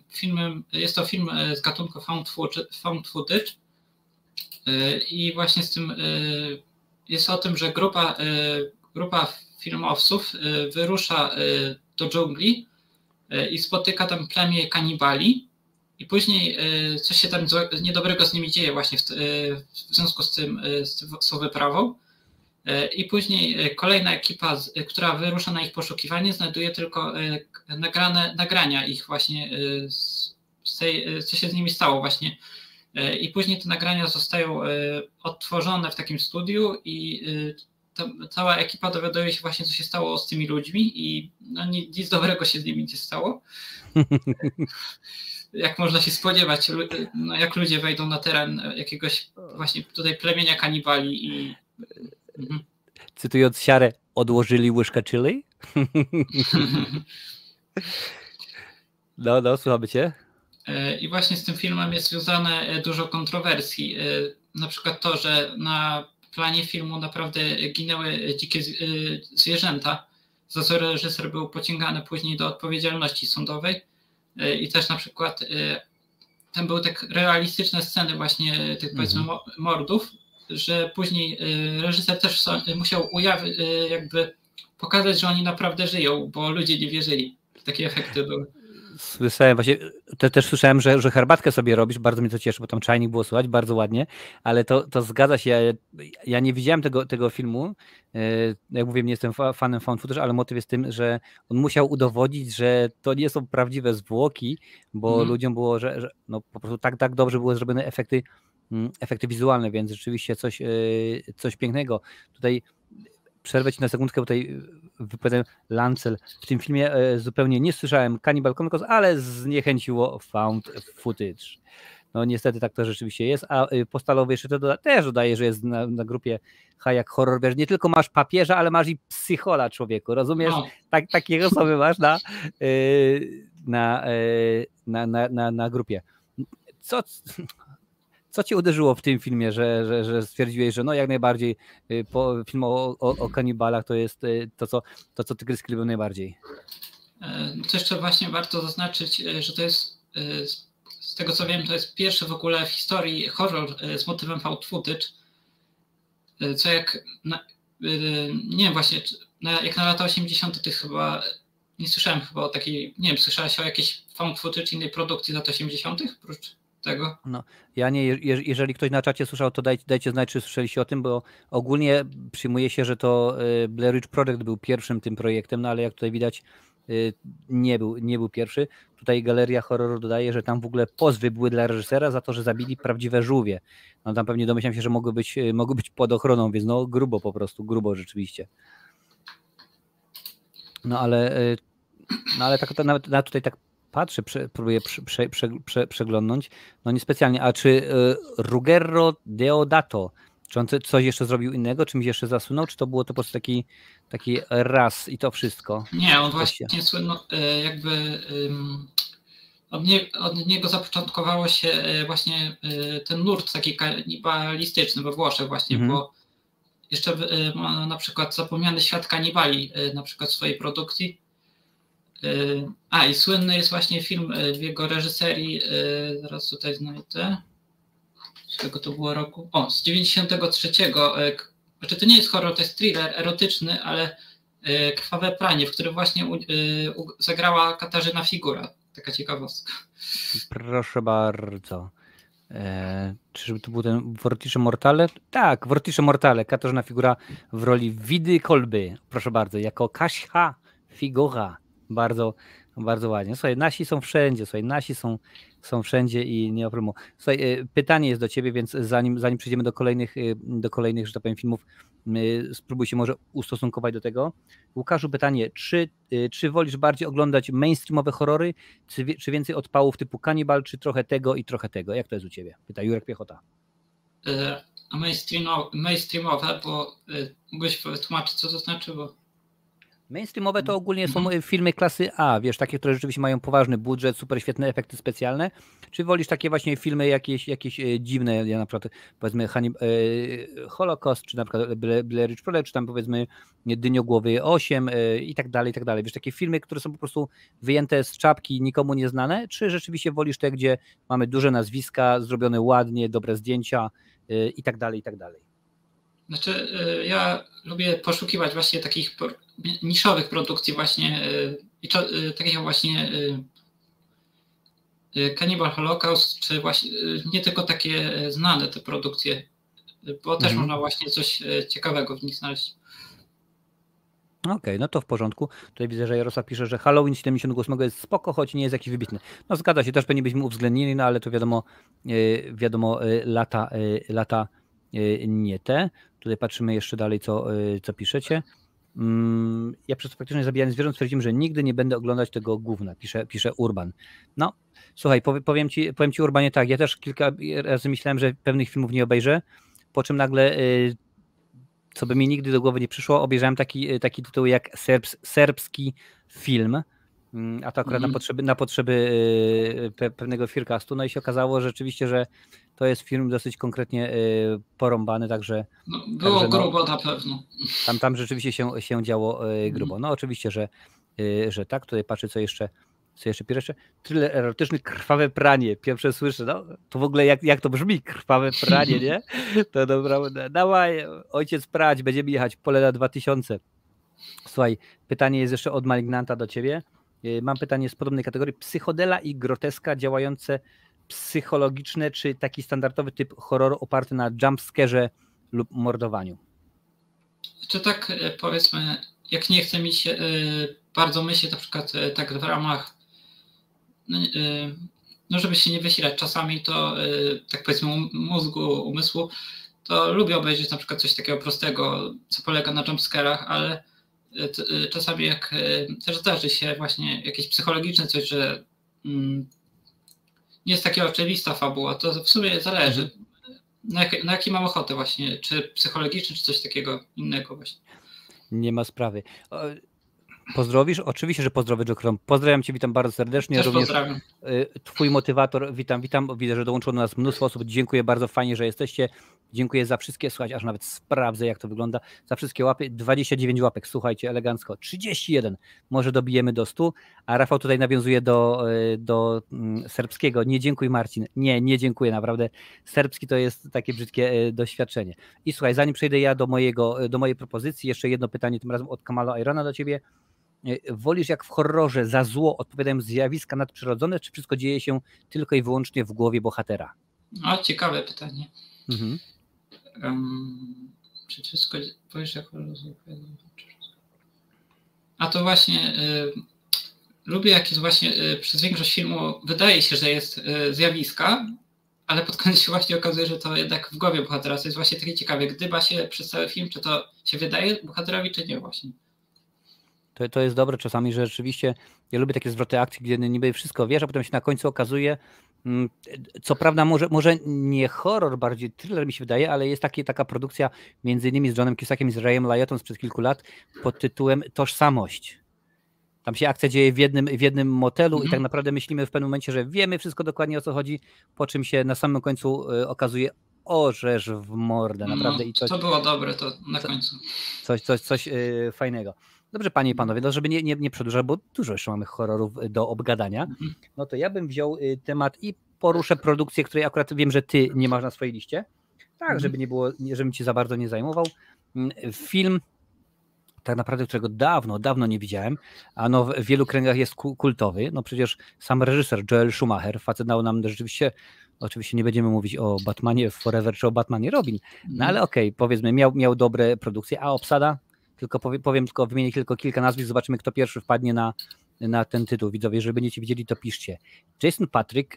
filmem, jest to film z gatunku found footage. I właśnie z tym jest o tym, że grupa filmowców wyrusza do dżungli i spotyka tam plemię kanibali i później coś się tam niedobrego z nimi dzieje właśnie w związku z tą wyprawą. I później kolejna ekipa, która wyrusza na ich poszukiwanie, znajduje tylko nagrania ich właśnie, co się z nimi stało właśnie. I później te nagrania zostają odtworzone w takim studiu i cała ekipa dowiaduje się właśnie, co się stało z tymi ludźmi i no, nic dobrego się z nimi nie stało. Jak można się spodziewać, no, jak ludzie wejdą na teren jakiegoś właśnie tutaj plemienia kanibali i... Cytując Siarę, odłożyli łyżkę chili? No, słuchamy cię. I właśnie z tym filmem jest związane dużo kontrowersji. Na przykład to, że na planie filmu naprawdę ginęły dzikie zwierzęta, za co reżyser był pociągany później do odpowiedzialności sądowej. I też na przykład tam były tak realistyczne sceny właśnie tych powiedzmy mordów, że później reżyser też musiał jakby pokazać, że oni naprawdę żyją, bo ludzie nie wierzyli. Takie efekty były. Słyszałem właśnie, też słyszałem, że herbatkę sobie robisz, bardzo mnie to cieszy, bo tam czajnik było słychać, bardzo ładnie, ale to zgadza się, ja nie widziałem tego filmu, jak mówię, nie jestem fanem found footage, ale motyw jest tym, że on musiał udowodnić, że to nie są prawdziwe zwłoki, bo ludziom było, że no po prostu tak dobrze były zrobione efekty wizualne, więc rzeczywiście coś pięknego. Tutaj przerwę ci na sekundkę, bo tutaj wypowiadam Lancel. W tym filmie zupełnie nie słyszałem Cannibal Chronicles, ale zniechęciło found footage. No niestety tak to rzeczywiście jest, a Postalowy jeszcze to też dodaje, że jest na grupie jak horror, wiesz, nie tylko masz papieża, ale masz i psychola, człowieku, rozumiesz? No. Takiego sobie masz na grupie. Co cię uderzyło w tym filmie, że stwierdziłeś, że no jak najbardziej film o kanibalach to jest to co Tygrysy lubią najbardziej? To jeszcze właśnie warto zaznaczyć, że to jest, z tego co wiem, to jest pierwszy w ogóle w historii horror z motywem found footage, co nie wiem właśnie, jak na lata 80. to chyba, nie słyszałem chyba o takiej, nie wiem, słyszałeś o jakiejś found footage innej produkcji z lat 80. oprócz tego? No, ja nie, jeżeli ktoś na czacie słyszał, to dajcie znać, czy słyszeliście o tym, bo ogólnie przyjmuje się, że to Blair Witch Project był pierwszym tym projektem, no ale jak tutaj widać, nie był pierwszy. Tutaj Galeria Horroru dodaje, że tam w ogóle pozwy były dla reżysera za to, że zabili prawdziwe żółwie. No tam pewnie domyślam się, że mogły być pod ochroną, więc no grubo po prostu, grubo rzeczywiście. No ale tak nawet tutaj tak patrzę, próbuję przeglądnąć. No niespecjalnie. A czy Ruggero Deodato, czy on coś jeszcze zrobił innego? Czymś jeszcze zasunął? Czy to było to po prostu taki raz i to wszystko? Nie, on właśnie słynął jakby od niego zapoczątkowało się właśnie ten nurt taki kanibalistyczny we Włoszech właśnie, bo jeszcze ma na przykład Zapomniany świat kanibali na przykład w swojej produkcji. I słynny jest właśnie film w jego reżyserii, zaraz tutaj znajdę, z którego to było roku, z 93. Znaczy to nie jest horror, to jest thriller erotyczny, ale Krwawe pranie, w którym właśnie zagrała Katarzyna Figura. Taka ciekawostka. Proszę bardzo. Czyżby to był ten Vortice Mortale? Tak, Vortice Mortale. Katarzyna Figura w roli Widy Kolby. Proszę bardzo, jako Kasia Figura. Bardzo, bardzo ładnie. Słuchaj, nasi są wszędzie, są wszędzie i nie ma problemu. Słuchaj, pytanie jest do ciebie, więc zanim przejdziemy do kolejnych, że tak powiem, filmów, spróbuj się może ustosunkować do tego. Łukaszu, pytanie, czy wolisz bardziej oglądać mainstreamowe horrory, czy więcej odpałów typu Cannibal, czy trochę tego i trochę tego? Jak to jest u ciebie? Pyta Jurek Piechota. Mainstreamowe, bo mógłbyś wytłumaczyć, co to znaczy, bo... Mainstreamowe to ogólnie są filmy klasy A, wiesz, takie, które rzeczywiście mają poważny budżet, super świetne efekty specjalne, czy wolisz takie właśnie filmy jakieś dziwne, ja na przykład powiedzmy Holocaust, czy na przykład Blair Witch Project, czy tam powiedzmy Dyniogłowy 8 i tak dalej, wiesz, takie filmy, które są po prostu wyjęte z czapki, nikomu nieznane, czy rzeczywiście wolisz te, gdzie mamy duże nazwiska, zrobione ładnie, dobre zdjęcia i tak dalej, i tak dalej? Znaczy, ja lubię poszukiwać właśnie takich niszowych produkcji właśnie, takich jak właśnie Cannibal Holocaust, czy właśnie nie tylko takie znane te produkcje, bo też można właśnie coś ciekawego w nich znaleźć. Okej, no to w porządku. Tutaj widzę, że Jarosław pisze, że Halloween 78 jest spoko, choć nie jest jakiś wybitny. No zgadza się, też pewnie byśmy uwzględnili, no ale to wiadomo, lata nie te. Tutaj patrzymy jeszcze dalej, co piszecie. Ja przez praktycznie zabijanie zwierząt stwierdziłem, że nigdy nie będę oglądać tego gówna, pisze Urban. No, słuchaj, powiem ci Urbanie tak, ja też kilka razy myślałem, że pewnych filmów nie obejrzę, po czym nagle co by mi nigdy do głowy nie przyszło, obejrzałem taki tytuł jak serbski film, a to akurat na potrzeby pewnego Fearcastu, no i się okazało rzeczywiście, że to jest film dosyć konkretnie porąbany, także... No, było grubo na pewno. Tam rzeczywiście się działo grubo. No oczywiście, że tak. Tutaj patrzę, co jeszcze pisze. Thriller erotyczny, krwawe pranie. Pierwsze słyszę, no to w ogóle jak to brzmi, krwawe pranie, nie? To dobra, dawaj, ojciec prać, będziemy jechać, Poleda 2000. Słuchaj, pytanie jest jeszcze od Malignanta do ciebie. Mam pytanie z podobnej kategorii. Psychodela i groteska działające psychologiczne, czy taki standardowy typ horroru oparty na jumpscarze lub mordowaniu? Czy tak powiedzmy, jak nie chce mi się bardzo myśleć, na przykład tak w ramach, no żeby się nie wysilać czasami, to tak powiedzmy umysłu, to lubię obejrzeć na przykład coś takiego prostego, co polega na jumpscarach, ale czasami jak też zdarzy się właśnie jakieś psychologiczne coś, że nie jest taka oczywista fabuła, to w sumie zależy. Na jaki mam ochotę właśnie, czy psychologiczny, czy coś takiego innego właśnie. Nie ma sprawy. Pozdrowisz? Oczywiście, że pozdrowię, Joe. Pozdrawiam cię, witam bardzo serdecznie. Też również pozdrawiam. Twój motywator, witam. Widzę, że dołączyło do nas mnóstwo osób. Dziękuję bardzo, fajnie, że jesteście. Dziękuję za wszystkie, słuchajcie, aż nawet sprawdzę, jak to wygląda, za wszystkie łapy. 29 łapek, słuchajcie, elegancko. 31, może dobijemy do 100, a Rafał tutaj nawiązuje do serbskiego. Nie dziękuj, Marcin. Nie dziękuję, naprawdę. Serbski to jest takie brzydkie doświadczenie. I słuchaj, zanim przejdę ja do mojej propozycji, jeszcze jedno pytanie, tym razem od Kamala Irona do ciebie. Wolisz, jak w horrorze za zło odpowiadają zjawiska nadprzyrodzone, czy wszystko dzieje się tylko i wyłącznie w głowie bohatera? O, ciekawe pytanie. Czy wszystko wolisz, jak horror odpowiada? A to właśnie lubię, jak jest właśnie przez większość filmu wydaje się, że jest zjawiska, ale pod koniec się właśnie okazuje, że to jednak w głowie bohatera. To jest właśnie takie ciekawe. Gdyba się przez cały film, czy to się wydaje bohaterowi, czy nie właśnie. To jest dobre czasami, że rzeczywiście ja lubię takie zwroty akcji, gdzie niby wszystko wiesz, a potem się na końcu okazuje, co prawda może nie horror, bardziej thriller mi się wydaje, ale jest taka produkcja między innymi z Johnem Cusackiem i z Rayem Liottą sprzed kilku lat pod tytułem Tożsamość. Tam się akcja dzieje w jednym motelu i tak naprawdę myślimy w pewnym momencie, że wiemy wszystko dokładnie, o co chodzi, po czym się na samym końcu okazuje, orzesz w mordę, naprawdę. No, to było dobre to na końcu. Coś fajnego. Dobrze, panie i panowie, no żeby nie przedłużać, bo dużo jeszcze mamy horrorów do obgadania, no to ja bym wziął temat i poruszę produkcję, której akurat wiem, że ty nie masz na swojej liście, tak, żeby nie było, żebym ci za bardzo nie zajmował. Film, tak naprawdę, którego dawno nie widziałem, a no w wielu kręgach jest kultowy, no przecież sam reżyser Joel Schumacher, facet dał nam rzeczywiście, oczywiście nie będziemy mówić o Batmanie Forever czy o Batmanie Robin, no ale okej, powiedzmy, miał dobre produkcje, a obsada? Wymienię tylko kilka nazwisk, zobaczymy, kto pierwszy wpadnie na ten tytuł. Widzowie, jeżeli będziecie widzieli, to piszcie. Jason Patric,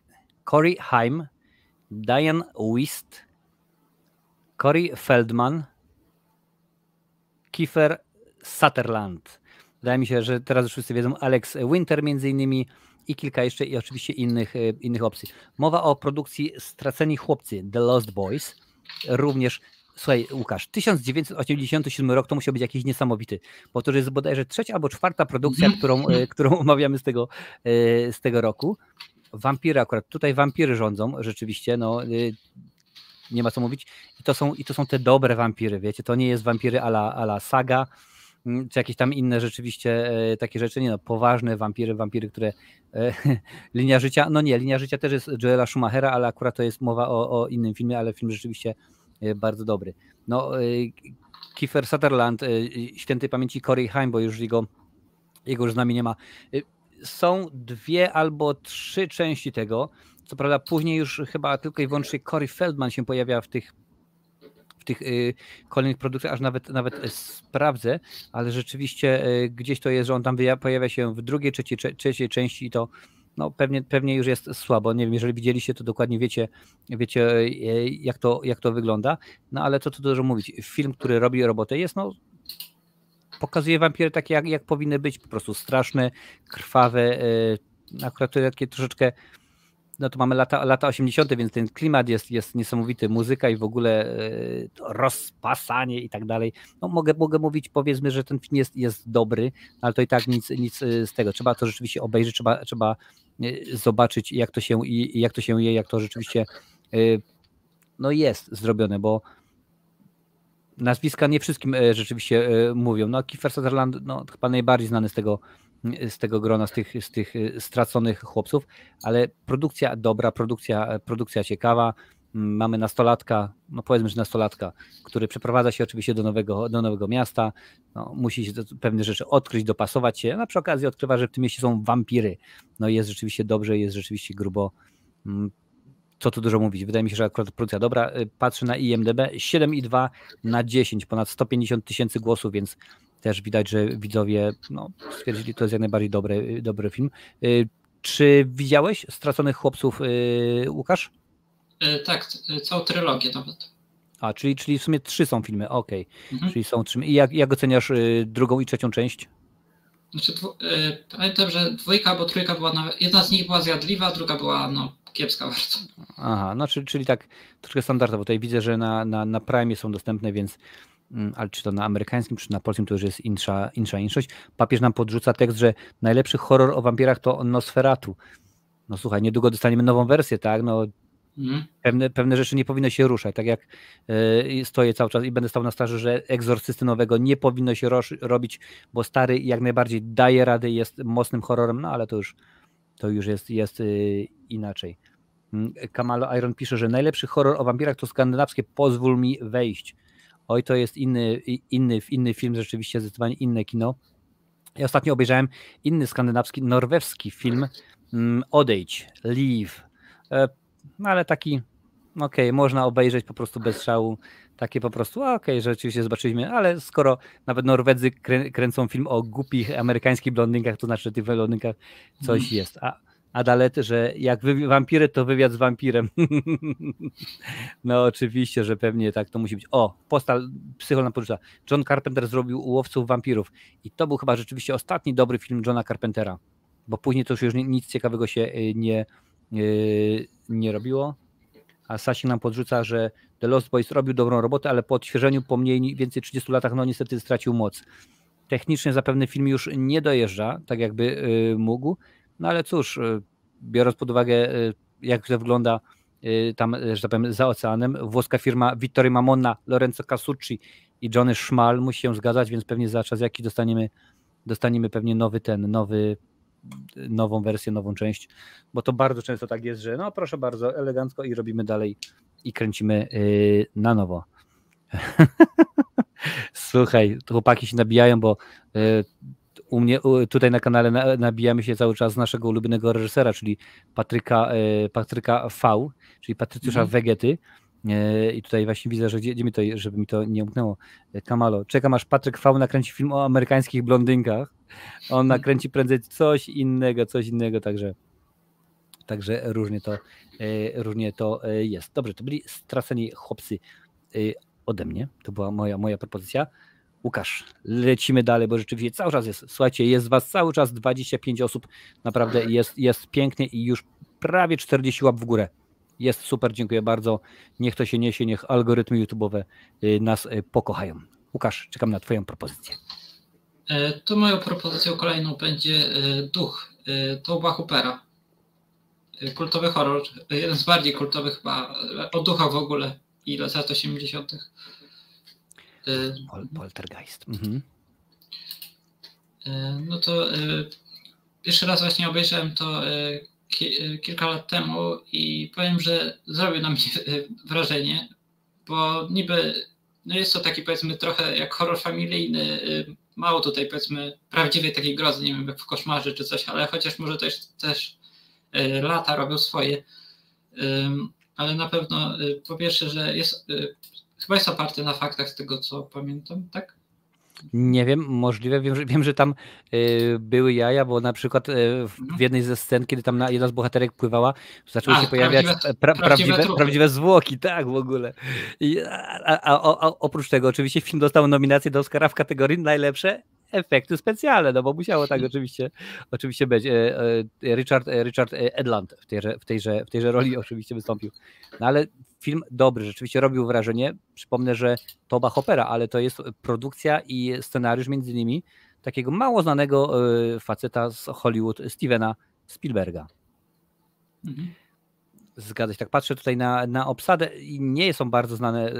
Corey Haim, Diane Wist, Corey Feldman, Kiefer Sutherland. Wydaje mi się, że teraz już wszyscy wiedzą, Alex Winter między innymi i kilka jeszcze i oczywiście innych opcji. Mowa o produkcji Straceni Chłopcy, The Lost Boys, również. Słuchaj, Łukasz, 1987 rok to musiał być jakiś niesamowity, bo to jest bodajże trzecia albo czwarta produkcja, którą omawiamy z tego roku. Wampiry akurat, tutaj wampiry rządzą rzeczywiście, no nie ma co mówić. I to są te dobre wampiry, wiecie, to nie jest wampiry a la Saga, czy jakieś tam inne rzeczywiście takie rzeczy, nie no, poważne wampiry, które Linia Życia, no nie, Linia Życia też jest Joela Schumachera, ale akurat to jest mowa o innym filmie, ale film rzeczywiście bardzo dobry. No, Kiefer Sutherland, świętej pamięci Corey Haim, bo już jego już z nami nie ma. Są 2 albo 3 części tego. Co prawda później już chyba tylko i wyłącznie Corey Feldman się pojawia w tych kolejnych produkcjach, aż nawet sprawdzę, ale rzeczywiście gdzieś to jest, że on tam pojawia się w drugiej, trzeciej części i to no pewnie już jest słabo. Nie wiem, jeżeli widzieliście, to dokładnie wiecie jak to wygląda. No ale to dużo mówić. Film, który robi robotę, jest pokazuje wampiry takie jak powinny być, po prostu straszne, krwawe, akurat to takie troszeczkę, no to mamy lata 80., więc ten klimat jest niesamowity, muzyka i w ogóle rozpasanie i tak dalej. No mogę mówić, powiedzmy, że ten film jest dobry, ale to i tak nic z tego. Trzeba to rzeczywiście obejrzeć, trzeba zobaczyć jak to się je, jak to rzeczywiście no jest zrobione, bo nazwiska nie wszystkim rzeczywiście mówią. No Kiefer Sutherland, no chyba najbardziej znany z tego grona, z tych straconych chłopców, ale produkcja dobra, produkcja ciekawa. Mamy nastolatka, no powiedzmy, że nastolatka, który przeprowadza się oczywiście do nowego miasta, no, musi się pewne rzeczy odkryć, dopasować się, a przy okazji odkrywa, że w tym mieście są wampiry. No jest rzeczywiście dobrze, jest rzeczywiście grubo. Co tu dużo mówić. Wydaje mi się, że akurat produkcja dobra. Patrzę na IMDb 7,2 na 10, ponad 150 000 głosów, więc też widać, że widzowie stwierdzili, to jest jak najbardziej dobry film. Czy widziałeś Straconych Chłopców, Łukasz? Tak, całą trylogię nawet. A, czyli w sumie 3 są filmy, okej. Czyli są 3. I jak oceniasz drugą i trzecią część? Znaczy, pamiętam, że 2 albo 3 była jedna z nich była zjadliwa, druga była kiepska bardzo. Aha, no czyli tak troszkę standardowo. Tutaj widzę, że na Prime są dostępne, więc ale czy to na amerykańskim, czy na polskim, to już jest inszość. Papież nam podrzuca tekst, że najlepszy horror o wampirach to Nosferatu. No słuchaj, niedługo dostaniemy nową wersję, tak? No, pewne rzeczy nie powinno się ruszać, tak jak stoję cały czas i będę stał na straży, że Egzorcysty nowego nie powinno się robić, bo stary jak najbardziej daje radę, jest mocnym horrorem, no ale to już jest inaczej. Kamalo Iron pisze, że najlepszy horror o wampirach to skandynawskie Pozwól mi wejść. Oj, to jest inny film, rzeczywiście zdecydowanie inne kino. Ja ostatnio obejrzałem inny skandynawski, norweski film Odejdź, Leave. No ale taki można obejrzeć po prostu bez szału. Takie po prostu, rzeczywiście zobaczyliśmy, ale skoro nawet Norwedzy kręcą film o głupich amerykańskich blondynkach, to znaczy, że w tych blondynkach coś jest. A Dalet, że jak wampiry, to wywiad z wampirem. No oczywiście, że pewnie tak to musi być. Psychol nam porzuca. John Carpenter zrobił Łowców wampirów i to był chyba rzeczywiście ostatni dobry film Johna Carpentera, bo później to już nic ciekawego się nie robiło. A Sasik nam podrzuca, że The Lost Boys robił dobrą robotę, ale po odświeżeniu po mniej więcej 30 latach niestety stracił moc. Technicznie zapewne film już nie dojeżdża, tak jakby mógł, no ale cóż, biorąc pod uwagę jak to wygląda tam, że tak powiem, za oceanem, włoska firma Vittorio Mamona, Lorenzo Casucci i Johnny Szmal musi się zgadzać, więc pewnie za czas jakiś dostaniemy pewnie nową wersję, nową część, bo to bardzo często tak jest, że proszę bardzo, elegancko i robimy dalej i kręcimy na nowo. Słuchaj, chłopaki się nabijają, bo u mnie tutaj na kanale nabijamy się cały czas z naszego ulubionego reżysera, czyli Patryka V, czyli Patrycjusza Wegety. I tutaj właśnie widzę, że gdzie mi to, żeby mi to nie umknęło. Kamalo, czekam aż Patryk V nakręci film o amerykańskich blondynkach. On nakręci prędzej coś innego, także różnie to jest. Dobrze, to byli Straceni Chłopcy ode mnie. To była moja propozycja. Łukasz, lecimy dalej, bo rzeczywiście cały czas jest, słuchajcie, jest was cały czas 25 osób, naprawdę jest pięknie i już prawie 40 łap w górę. Jest super, dziękuję bardzo. Niech to się niesie, niech algorytmy YouTube'owe nas pokochają. Łukasz, czekam na twoją propozycję. To moją propozycją kolejną będzie Duch, Toba Hoopera. Kultowy horror, jeden z bardziej kultowych chyba, o duchach w ogóle i lat 80. Poltergeist. No to pierwszy raz właśnie obejrzałem to kilka lat temu i powiem, że zrobił na mnie wrażenie. bo niby no jest to taki, powiedzmy, trochę jak horror familijny, mało tutaj, powiedzmy, prawdziwej takiej grozy, nie wiem, jak w Koszmarze czy coś, ale chociaż może też lata robią swoje, ale na pewno po pierwsze, że jest, chyba jest oparty na faktach z tego, co pamiętam, tak? Nie wiem, możliwe. Wiem, że tam były jaja, bo na przykład w jednej ze scen, kiedy tam jedna z bohaterek pływała, zaczęły się pojawiać prawdziwe zwłoki, tak, w ogóle. Oprócz tego oczywiście film dostał nominację do Oscara w kategorii najlepsze efekty specjalne, no bo musiało tak oczywiście być. Richard Edlund w tejże roli oczywiście wystąpił. No ale film dobry, rzeczywiście robił wrażenie. Przypomnę, że Toba Hoopera, ale to jest produkcja i scenariusz między innymi takiego mało znanego faceta z Hollywood, Stevena Spielberga. Mhm. Zgadza się, tak patrzę tutaj na obsadę i nie są bardzo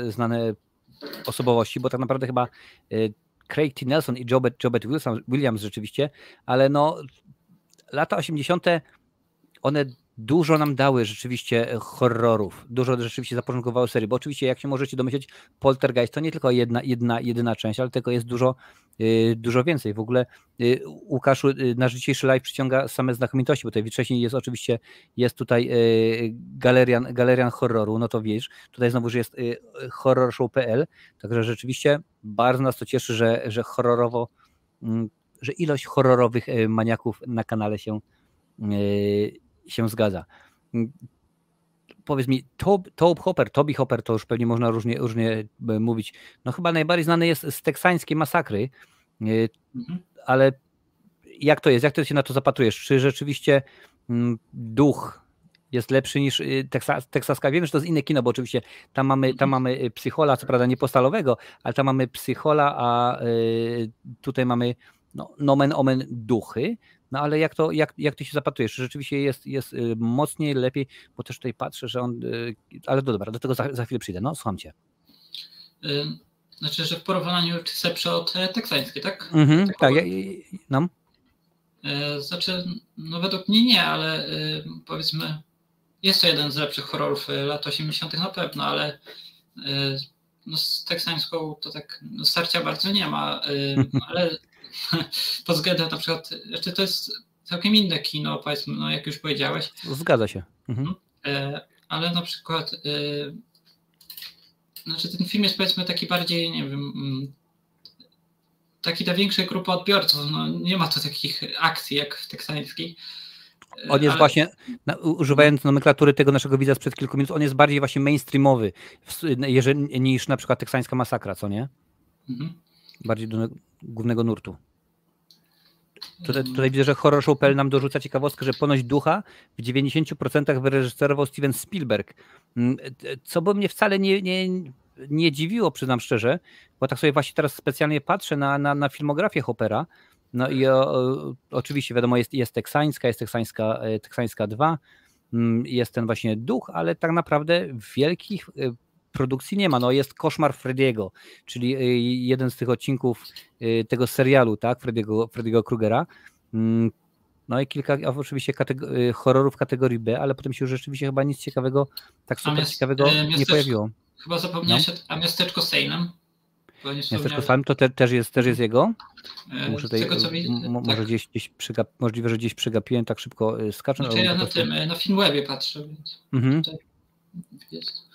znane osobowości, bo tak naprawdę chyba Craig T. Nelson i Jobet Williams rzeczywiście, ale no lata 80. one dużo nam dały rzeczywiście horrorów, dużo rzeczywiście zapoczątkowały serię, bo oczywiście jak się możecie domyśleć, Poltergeist to nie tylko jedyna część, ale tego jest dużo więcej. W ogóle Łukaszu, nasz dzisiejszy live przyciąga same znakomitości, bo tutaj wcześniej jest tutaj galerian horroru, no to wiesz, tutaj znowu jest horrorshow.pl, także rzeczywiście bardzo nas to cieszy, że horrorowo, że ilość horrorowych maniaków na kanale się zgadza. Powiedz mi, Toby Hopper, to już pewnie można różnie mówić. No chyba najbardziej znany jest z teksańskiej masakry, ale jak to jest? Jak ty się na to zapatrujesz? Czy rzeczywiście duch jest lepszy niż teksaska? Wiem, że to jest inne kino, bo oczywiście tam mamy Psychola, co prawda nie postalowego, ale tam mamy Psychola, a tutaj mamy nomen omen duchy. No ale jak ty się zapatrujesz? Czy rzeczywiście jest mocniej, lepiej? Bo też tutaj patrzę, że on... Ale dobra, do tego za chwilę przyjdę. No, słucham cię. Znaczy, że w porównaniu czy lepsze od teksańskiej, tak? Tak, no. Znaczy, no według mnie nie, ale powiedzmy, jest to jeden z lepszych horrorów lat 80. na pewno, ale no, z teksańską to tak starcia bardzo nie ma, ale pod względem na przykład, znaczy to jest całkiem inne kino, powiedzmy, no jak już powiedziałeś. Zgadza się. Ale na przykład znaczy ten film jest, powiedzmy, taki bardziej, nie wiem, taki dla większej grupy odbiorców. No, nie ma to takich akcji jak w teksańskiej. On jest właśnie, używając nomenklatury tego naszego widza sprzed kilku minut, on jest bardziej właśnie mainstreamowy niż na przykład teksańska masakra, co nie? Bardziej do głównego nurtu. Tutaj widzę, że horrorshow.pl nam dorzuca ciekawostkę, że ponoć ducha w 90% wyreżyserował Steven Spielberg. Co by mnie wcale nie dziwiło, przyznam szczerze, bo tak sobie właśnie teraz specjalnie patrzę na filmografię Hoopera. No i oczywiście wiadomo, jest teksańska 2, jest ten właśnie duch, ale tak naprawdę wielkich produkcji nie ma. No jest Koszmar Freddy'ego, czyli jeden z tych odcinków tego serialu, tak, Freddy'ego Krugera. No i kilka oczywiście horrorów kategorii B, ale potem się już rzeczywiście chyba nic ciekawego, tak super ciekawego nie pojawiło. Chyba zapomniałeś, a Miasteczko Salem? Miasteczko Salem to też jest jego? Muszę tutaj, tego, co może tak. Możliwe, że gdzieś przegapiłem, tak szybko skaczę. Znaczy ja na Filmwebie patrzę, więc tutaj jest.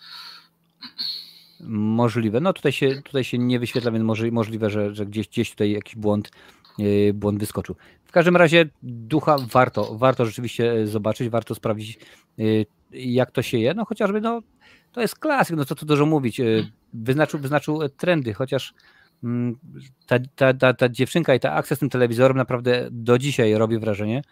Możliwe. No tutaj się nie wyświetla, więc możliwe, że gdzieś tutaj jakiś błąd wyskoczył. W każdym razie ducha warto rzeczywiście zobaczyć, warto sprawdzić, jak to się je. No chociażby to jest klasyk, no co tu dużo mówić. Wyznaczył trendy, chociaż ta dziewczynka i ta akcja z tym telewizorem naprawdę do dzisiaj robi wrażenie.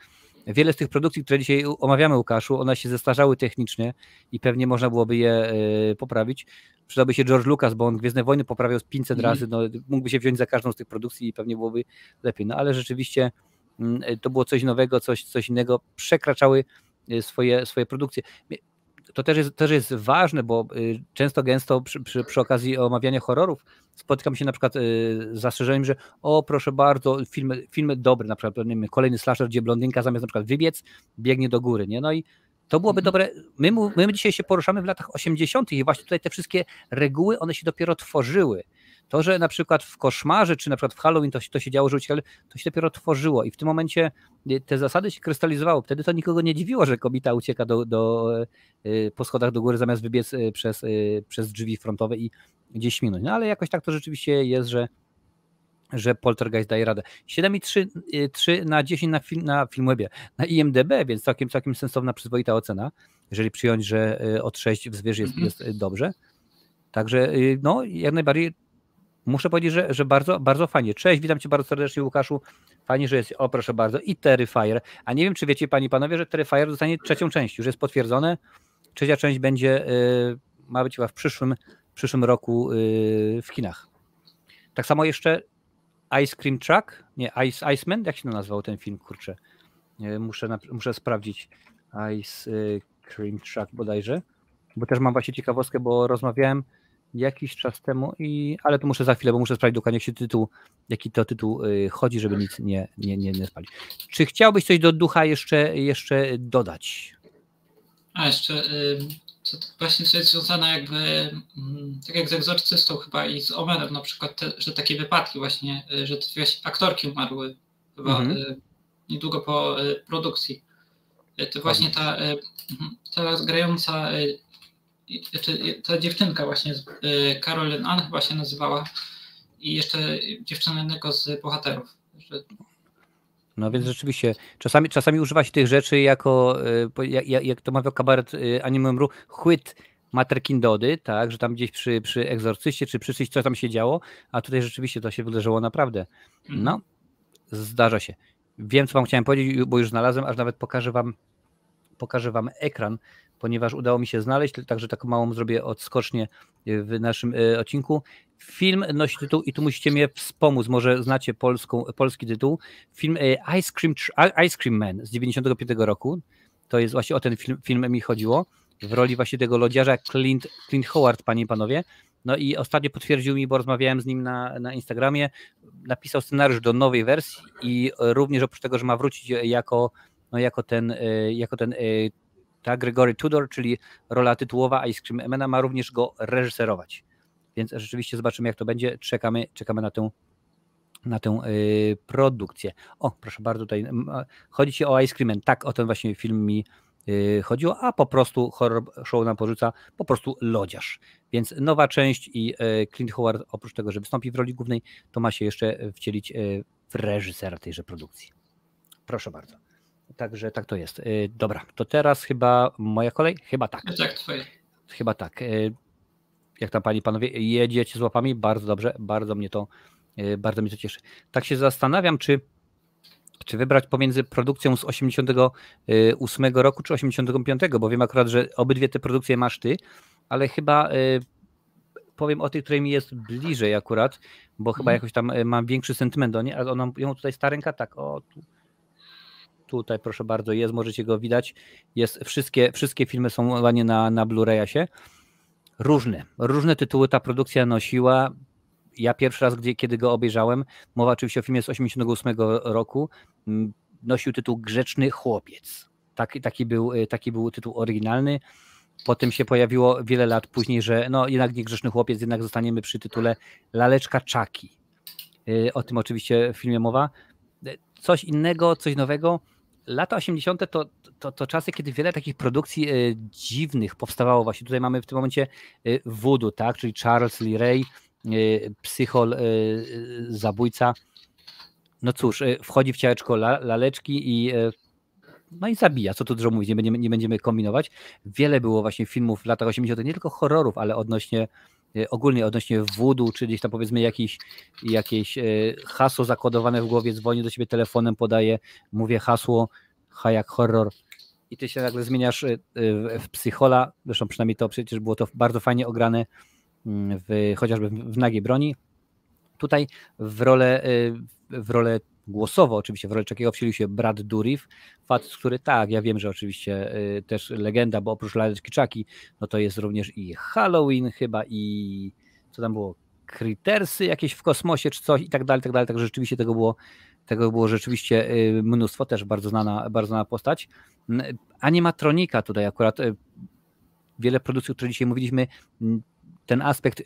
Wiele z tych produkcji, które dzisiaj omawiamy, Łukaszu, one się zestarzały technicznie i pewnie można byłoby je poprawić. Przydałby się George Lucas, bo on Gwiezdne Wojny poprawiał z 500 razy, no, mógłby się wziąć za każdą z tych produkcji i pewnie byłoby lepiej. No ale rzeczywiście to było coś nowego, coś innego, przekraczały swoje produkcje. To też jest ważne, bo często przy okazji omawiania horrorów spotykam się na przykład z zastrzeżeniem, że proszę bardzo, filmy dobre, na przykład kolejny slasher, gdzie blondynka zamiast na przykład wybiec, biegnie do góry, nie? No i To byłoby dobre. My dzisiaj się poruszamy w latach 80. i właśnie tutaj te wszystkie reguły, one się dopiero tworzyły. To, że na przykład w Koszmarze, czy na przykład w Halloween to się działo, że to się dopiero tworzyło i w tym momencie te zasady się krystalizowały. Wtedy to nikogo nie dziwiło, że kobieta ucieka po schodach do góry, zamiast wybiec przez drzwi frontowe i gdzieś minąć. No ale jakoś tak to rzeczywiście jest, że Poltergeist daje radę. 7,3 na 10 na Filmwebie, na IMDb, więc całkiem sensowna, przyzwoita ocena, jeżeli przyjąć, że od 6 wzwyż jest dobrze. Także no, jak najbardziej muszę powiedzieć, że bardzo, bardzo fajnie. Cześć, witam cię bardzo serdecznie, Łukaszu. Fajnie, że jest, o proszę bardzo, i Terrifier. A nie wiem, czy wiecie panie i panowie, że Terrifier dostanie trzecią część, już jest potwierdzone. Trzecia część ma być chyba w przyszłym roku w kinach. Tak samo jeszcze Ice Cream Truck, nie, Iceman, jak się nazywał ten film, kurczę. Muszę sprawdzić. Ice Cream Truck bodajże, bo też mam właśnie ciekawostkę, bo rozmawiałem jakiś czas temu, ale to muszę za chwilę, bo muszę sprawdzić dokładnie, jaki to tytuł chodzi, żeby nic nie spalić. Czy chciałbyś coś do ducha jeszcze dodać? A jeszcze właśnie to jest związane jakby tak jak z Egzorcystą chyba i z Omenem na przykład, że takie wypadki właśnie, że te właśnie aktorki umarły chyba niedługo po produkcji. To właśnie ta grająca, ta dziewczynka właśnie, Carolyn Ann chyba się nazywała i jeszcze dziewczyna jednego z bohaterów. No więc rzeczywiście, czasami używa się tych rzeczy jako, jak to mawiał kabaret Animum chwyt Materkindody, tak, że tam gdzieś przy Egzorcyście czy przy czymś, co tam się działo, a tutaj rzeczywiście to się wydarzyło naprawdę. No, zdarza się. Wiem, co wam chciałem powiedzieć, bo już znalazłem, aż nawet pokażę wam ekran, ponieważ udało mi się znaleźć, także taką małą zrobię odskocznię w naszym odcinku. Film nosi tytuł, i tu musicie mnie wspomóc, może znacie polski tytuł, film Ice Cream Man z 95 roku. To jest właśnie o ten film mi chodziło. W roli właśnie tego lodziarza Clint Howard, panie i panowie. No i ostatnio potwierdził mi, bo rozmawiałem z nim na Instagramie, napisał scenariusz do nowej wersji i również oprócz tego, że ma wrócić jako ten Gregory Tudor, czyli rola tytułowa Ice Cream Mana, ma również go reżyserować. Więc rzeczywiście zobaczymy, jak to będzie. Czekamy na tę produkcję. O, proszę bardzo, tutaj chodzi ci o Ice Cream Man. Tak, o ten właśnie film mi chodziło, a po prostu horror show nam porzuca po prostu lodziarz. Więc nowa część i Clint Howard, oprócz tego, że wystąpi w roli głównej, to ma się jeszcze wcielić w reżysera tejże produkcji. Proszę bardzo. Także tak to jest. Dobra, to teraz chyba moja kolej? Chyba tak. Tak, twoje. Chyba tak. Jak tam panie, panowie, jedziecie z łapami? Bardzo dobrze, bardzo mnie to cieszy. Tak się zastanawiam, czy wybrać pomiędzy produkcją z 88 roku czy 85, bo wiem akurat, że obydwie te produkcje masz ty, ale chyba powiem o tej, której mi jest bliżej akurat, bo chyba jakoś tam mam większy sentyment do niej, ale ją tutaj starenka, tak, o tu. Tutaj proszę bardzo jest, możecie go widać. Wszystkie filmy są ładnie na Blu-rayasie. Różne tytuły ta produkcja nosiła. Ja pierwszy raz, kiedy go obejrzałem, mowa oczywiście o filmie z 88 roku, nosił tytuł Grzeczny chłopiec. Taki był tytuł oryginalny. Potem się pojawiło wiele lat później, że no jednak nie Grzeczny chłopiec, jednak zostaniemy przy tytule Laleczka Chucky. O tym oczywiście w filmie mowa. Coś innego, coś nowego. Lata 80. to czasy, kiedy wiele takich produkcji dziwnych powstawało. Właśnie tutaj mamy w tym momencie Voodoo, tak? Czyli Charles Lee Ray, psychol, zabójca. No cóż, wchodzi w ciałeczko laleczki i zabija. Co tu dużo mówić, nie będziemy kombinować. Wiele było właśnie filmów w latach 80. nie tylko horrorów, ale ogólnie odnośnie voodoo, czy gdzieś tam powiedzmy jakieś hasło zakodowane w głowie, dzwonię do ciebie telefonem, podaję, mówię hasło, jak horror i ty się nagle zmieniasz w psychola, zresztą przynajmniej to przecież było to bardzo fajnie ograne chociażby w Nagiej broni. Tutaj w rolę głosowo, oczywiście w rolę Chuckiego wcielił się Brad Dourif, facet, który tak, ja wiem, że oczywiście też legenda, bo oprócz Laleczki Chucky, no to jest również i Halloween chyba i co tam było, Crittersy jakieś w kosmosie czy coś i tak dalej, także rzeczywiście tego było rzeczywiście mnóstwo, też bardzo znana postać. Animatronika tutaj akurat, wiele produkcji, o których dzisiaj mówiliśmy, ten aspekt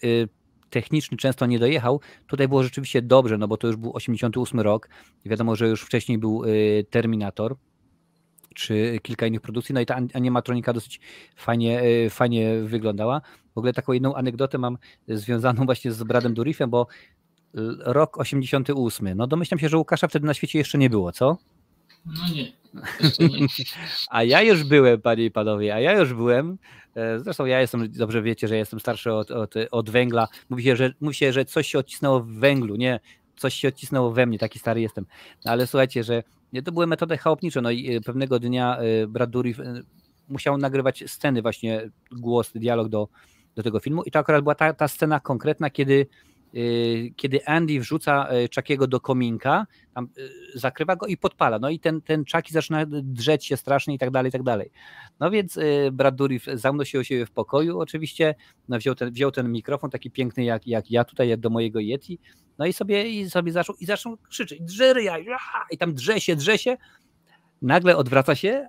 techniczny często nie dojechał. Tutaj było rzeczywiście dobrze, no bo to już był 88 rok. Wiadomo, że już wcześniej był Terminator czy kilka innych produkcji, no i ta animatronika dosyć fajnie wyglądała. W ogóle taką jedną anegdotę mam związaną właśnie z Bradem Dourifem, bo rok 88, no domyślam się, że Łukasza wtedy na świecie jeszcze nie było, co? No nie, jeszcze nie. A ja już byłem, panie i panowie, zresztą ja jestem, dobrze wiecie, że jestem starszy od węgla. Mówi się, że coś się odcisnęło w węglu, nie, coś się odcisnęło we mnie, taki stary jestem. No, ale słuchajcie, że to były metody chałupnicze, no i pewnego dnia Brad Dourif musiał nagrywać sceny, właśnie głos, dialog do tego filmu i to akurat była ta scena konkretna, kiedy Andy wrzuca Chuckiego do kominka, tam zakrywa go i podpala. No i ten Chucky zaczyna drzeć się strasznie i tak dalej, i tak dalej. No więc Brad Dourif zamknął się u siebie w pokoju oczywiście, no wziął ten mikrofon taki piękny jak ja tutaj, jak do mojego Yeti, no i sobie zaczął krzyczeć, drze ryja, i tam drze się, nagle odwraca się,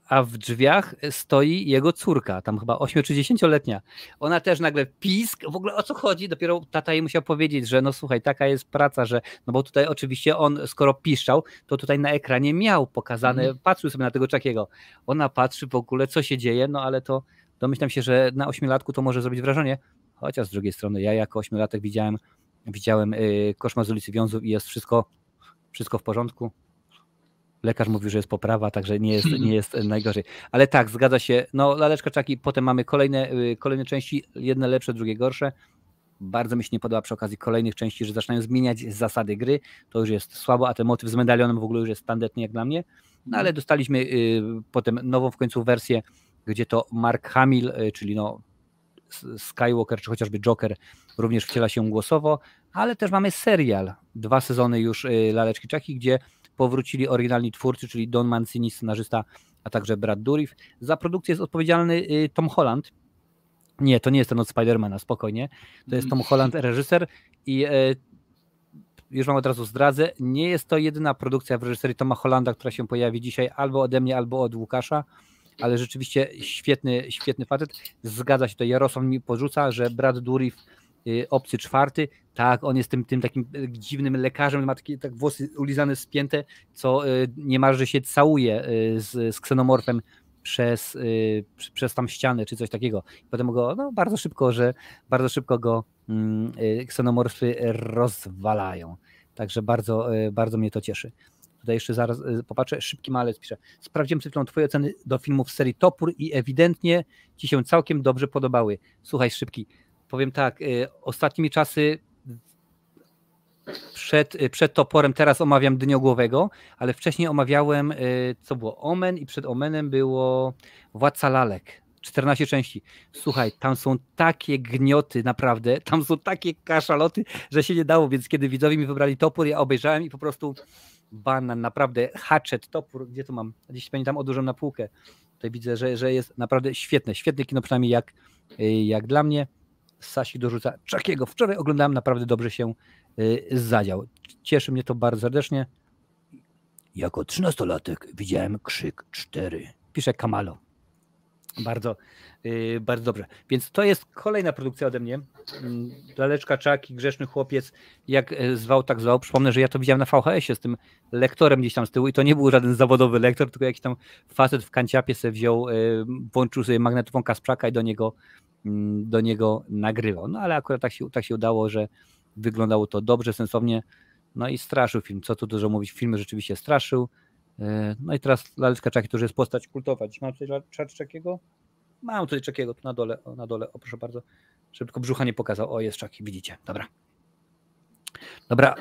a w drzwiach stoi jego córka, tam chyba 8 czy 10-letnia. Ona też nagle pisk, w ogóle o co chodzi? Dopiero tata jej musiał powiedzieć, że no słuchaj, taka jest praca, że no bo tutaj oczywiście on, skoro piszczał, to tutaj na ekranie miał pokazane, patrzył sobie na tego Chuckiego. Ona patrzy w ogóle, co się dzieje, no ale to domyślam się, że na 8-latku to może zrobić wrażenie, chociaż z drugiej strony ja jako 8-latek widziałem Koszmar z ulicy Wiązów i jest wszystko w porządku. Lekarz mówił, że jest poprawa, także nie jest najgorzej. Ale tak, zgadza się. No, Laleczka Chucky, potem mamy kolejne części, jedne lepsze, drugie gorsze. Bardzo mi się nie podoba przy okazji kolejnych części, że zaczynają zmieniać zasady gry. To już jest słabo, a ten motyw z medalionem w ogóle już jest tandetny jak dla mnie. No ale dostaliśmy potem nową w końcu wersję, gdzie to Mark Hamill, czyli no Skywalker, czy chociażby Joker również wciela się głosowo, ale też mamy serial. 2 sezony już Laleczki Chucky, gdzie powrócili oryginalni twórcy, czyli Don Mancini, scenarzysta, a także Brad Dourif. Za produkcję jest odpowiedzialny Tom Holland. Nie, to nie jest ten od Spidermana, spokojnie. To jest Tom Holland, reżyser i już wam od razu zdradzę, nie jest to jedyna produkcja w reżyserii Toma Hollanda, która się pojawi dzisiaj albo ode mnie, albo od Łukasza, ale rzeczywiście świetny facet. Zgadza się to, Jarosław mi podrzuca, że Brad Dourif, Obcy 4, tak, on jest tym takim dziwnym lekarzem, ma takie tak włosy ulizane, spięte, co niemalże się całuje z ksenomorfem przez tam ścianę, czy coś takiego. Potem go, no bardzo szybko go ksenomorfy rozwalają. Także bardzo mnie to cieszy. Tutaj jeszcze zaraz popatrzę, szybki malec pisze. Sprawdziłem przed chwilą twoje oceny do filmów z serii Topór i ewidentnie ci się całkiem dobrze podobały. Słuchaj, szybki, powiem tak, ostatnimi czasy przed Toporem teraz omawiam Dyniogłowego, ale wcześniej omawiałem, co było, Omen i przed Omenem było Władca Lalek. 14 części. Słuchaj, tam są takie gnioty, naprawdę, tam są takie kaszaloty, że się nie dało, więc kiedy widzowie mi wybrali Topór, ja obejrzałem i po prostu banan, naprawdę, Hatchet, Topór, gdzie to mam? Gdzieś pamiętam, odłożyłem na półkę. Tutaj widzę, że jest naprawdę świetne kino, przynajmniej jak dla mnie. Sasik dorzuca Chuckiego. Wczoraj oglądałem, naprawdę dobrze się zadział. Cieszy mnie to bardzo serdecznie. Jako 13-latek widziałem Krzyk 4. Pisze Kamalo. Bardzo dobrze. Więc to jest kolejna produkcja ode mnie. Laleczka Chucky, Grzeszny Chłopiec. Jak zwał, tak zwał. Przypomnę, że ja to widziałem na VHS-ie z tym lektorem gdzieś tam z tyłu i to nie był żaden zawodowy lektor, tylko jakiś tam facet w kanciapie sobie wziął, włączył sobie magnetofon Kasprzaka i do niego nagrywał. No ale akurat tak się udało, że wyglądało to dobrze, sensownie. No i straszył film. Co tu dużo mówić, filmy rzeczywiście straszył. No i teraz Laleczka Chucky to już jest postać kultowa. Dziś mam tutaj Chuckiego? Mam tutaj Chuckiego, tu na dole, o proszę bardzo. Żeby tylko brzucha nie pokazał. O, jest Chucky, widzicie. Dobra,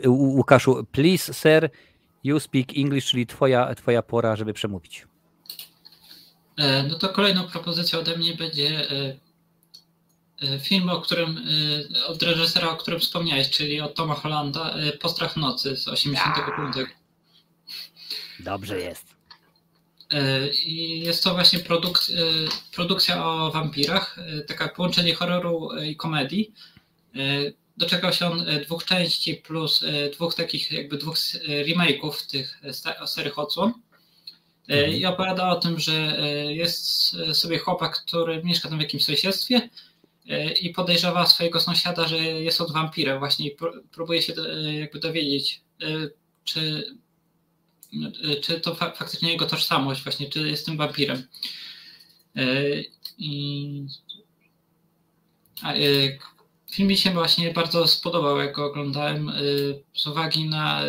Łukaszu, please sir, you speak English, czyli twoja pora, żeby przemówić. No to kolejną propozycją ode mnie będzie film, od reżysera, o którym wspomniałeś, czyli od Toma Hollanda, Postrach nocy z 85. Dobrze jest. I jest to właśnie produkcja o wampirach, taka połączenie horroru i komedii. Doczekał się on 2 części plus 2 takich jakby 2 remake'ów tych starych odsłon. I opowiada o tym, że jest sobie chłopak, który mieszka tam w jakimś sąsiedztwie i podejrzewa swojego sąsiada, że jest on wampirem właśnie i próbuje się jakby dowiedzieć, czy to faktycznie jego tożsamość właśnie, czy jest tym wampirem. Film mi się właśnie bardzo spodobał, jak go oglądałem, z uwagi na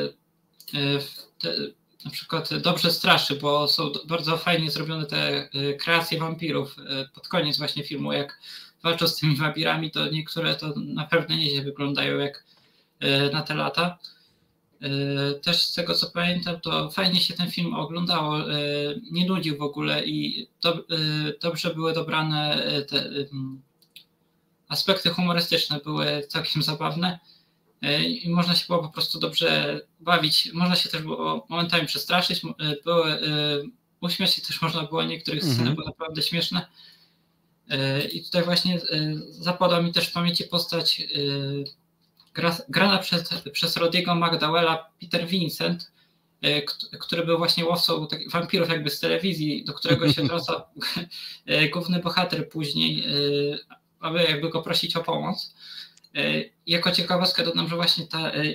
na przykład dobrze straszy, bo są bardzo fajnie zrobione te kreacje wampirów pod koniec właśnie filmu, jak walczą z tymi wampirami, to niektóre to naprawdę nieźle wyglądają jak na te lata. Też z tego co pamiętam, to fajnie się ten film oglądało, nie nudził w ogóle i dobrze były dobrane te aspekty humorystyczne, były całkiem zabawne i można się było po prostu dobrze bawić. Można się też było momentami przestraszyć, uśmiać się też można było, niektórych scen były naprawdę śmieszne. I tutaj właśnie zapadła mi też w pamięci postać grana przez Rodiego McDowella, Peter Vincent, który był właśnie łowcą wampirów jakby z telewizji, do którego się zwraca główny bohater później, aby jakby go prosić o pomoc. Jako ciekawostkę dodam, że właśnie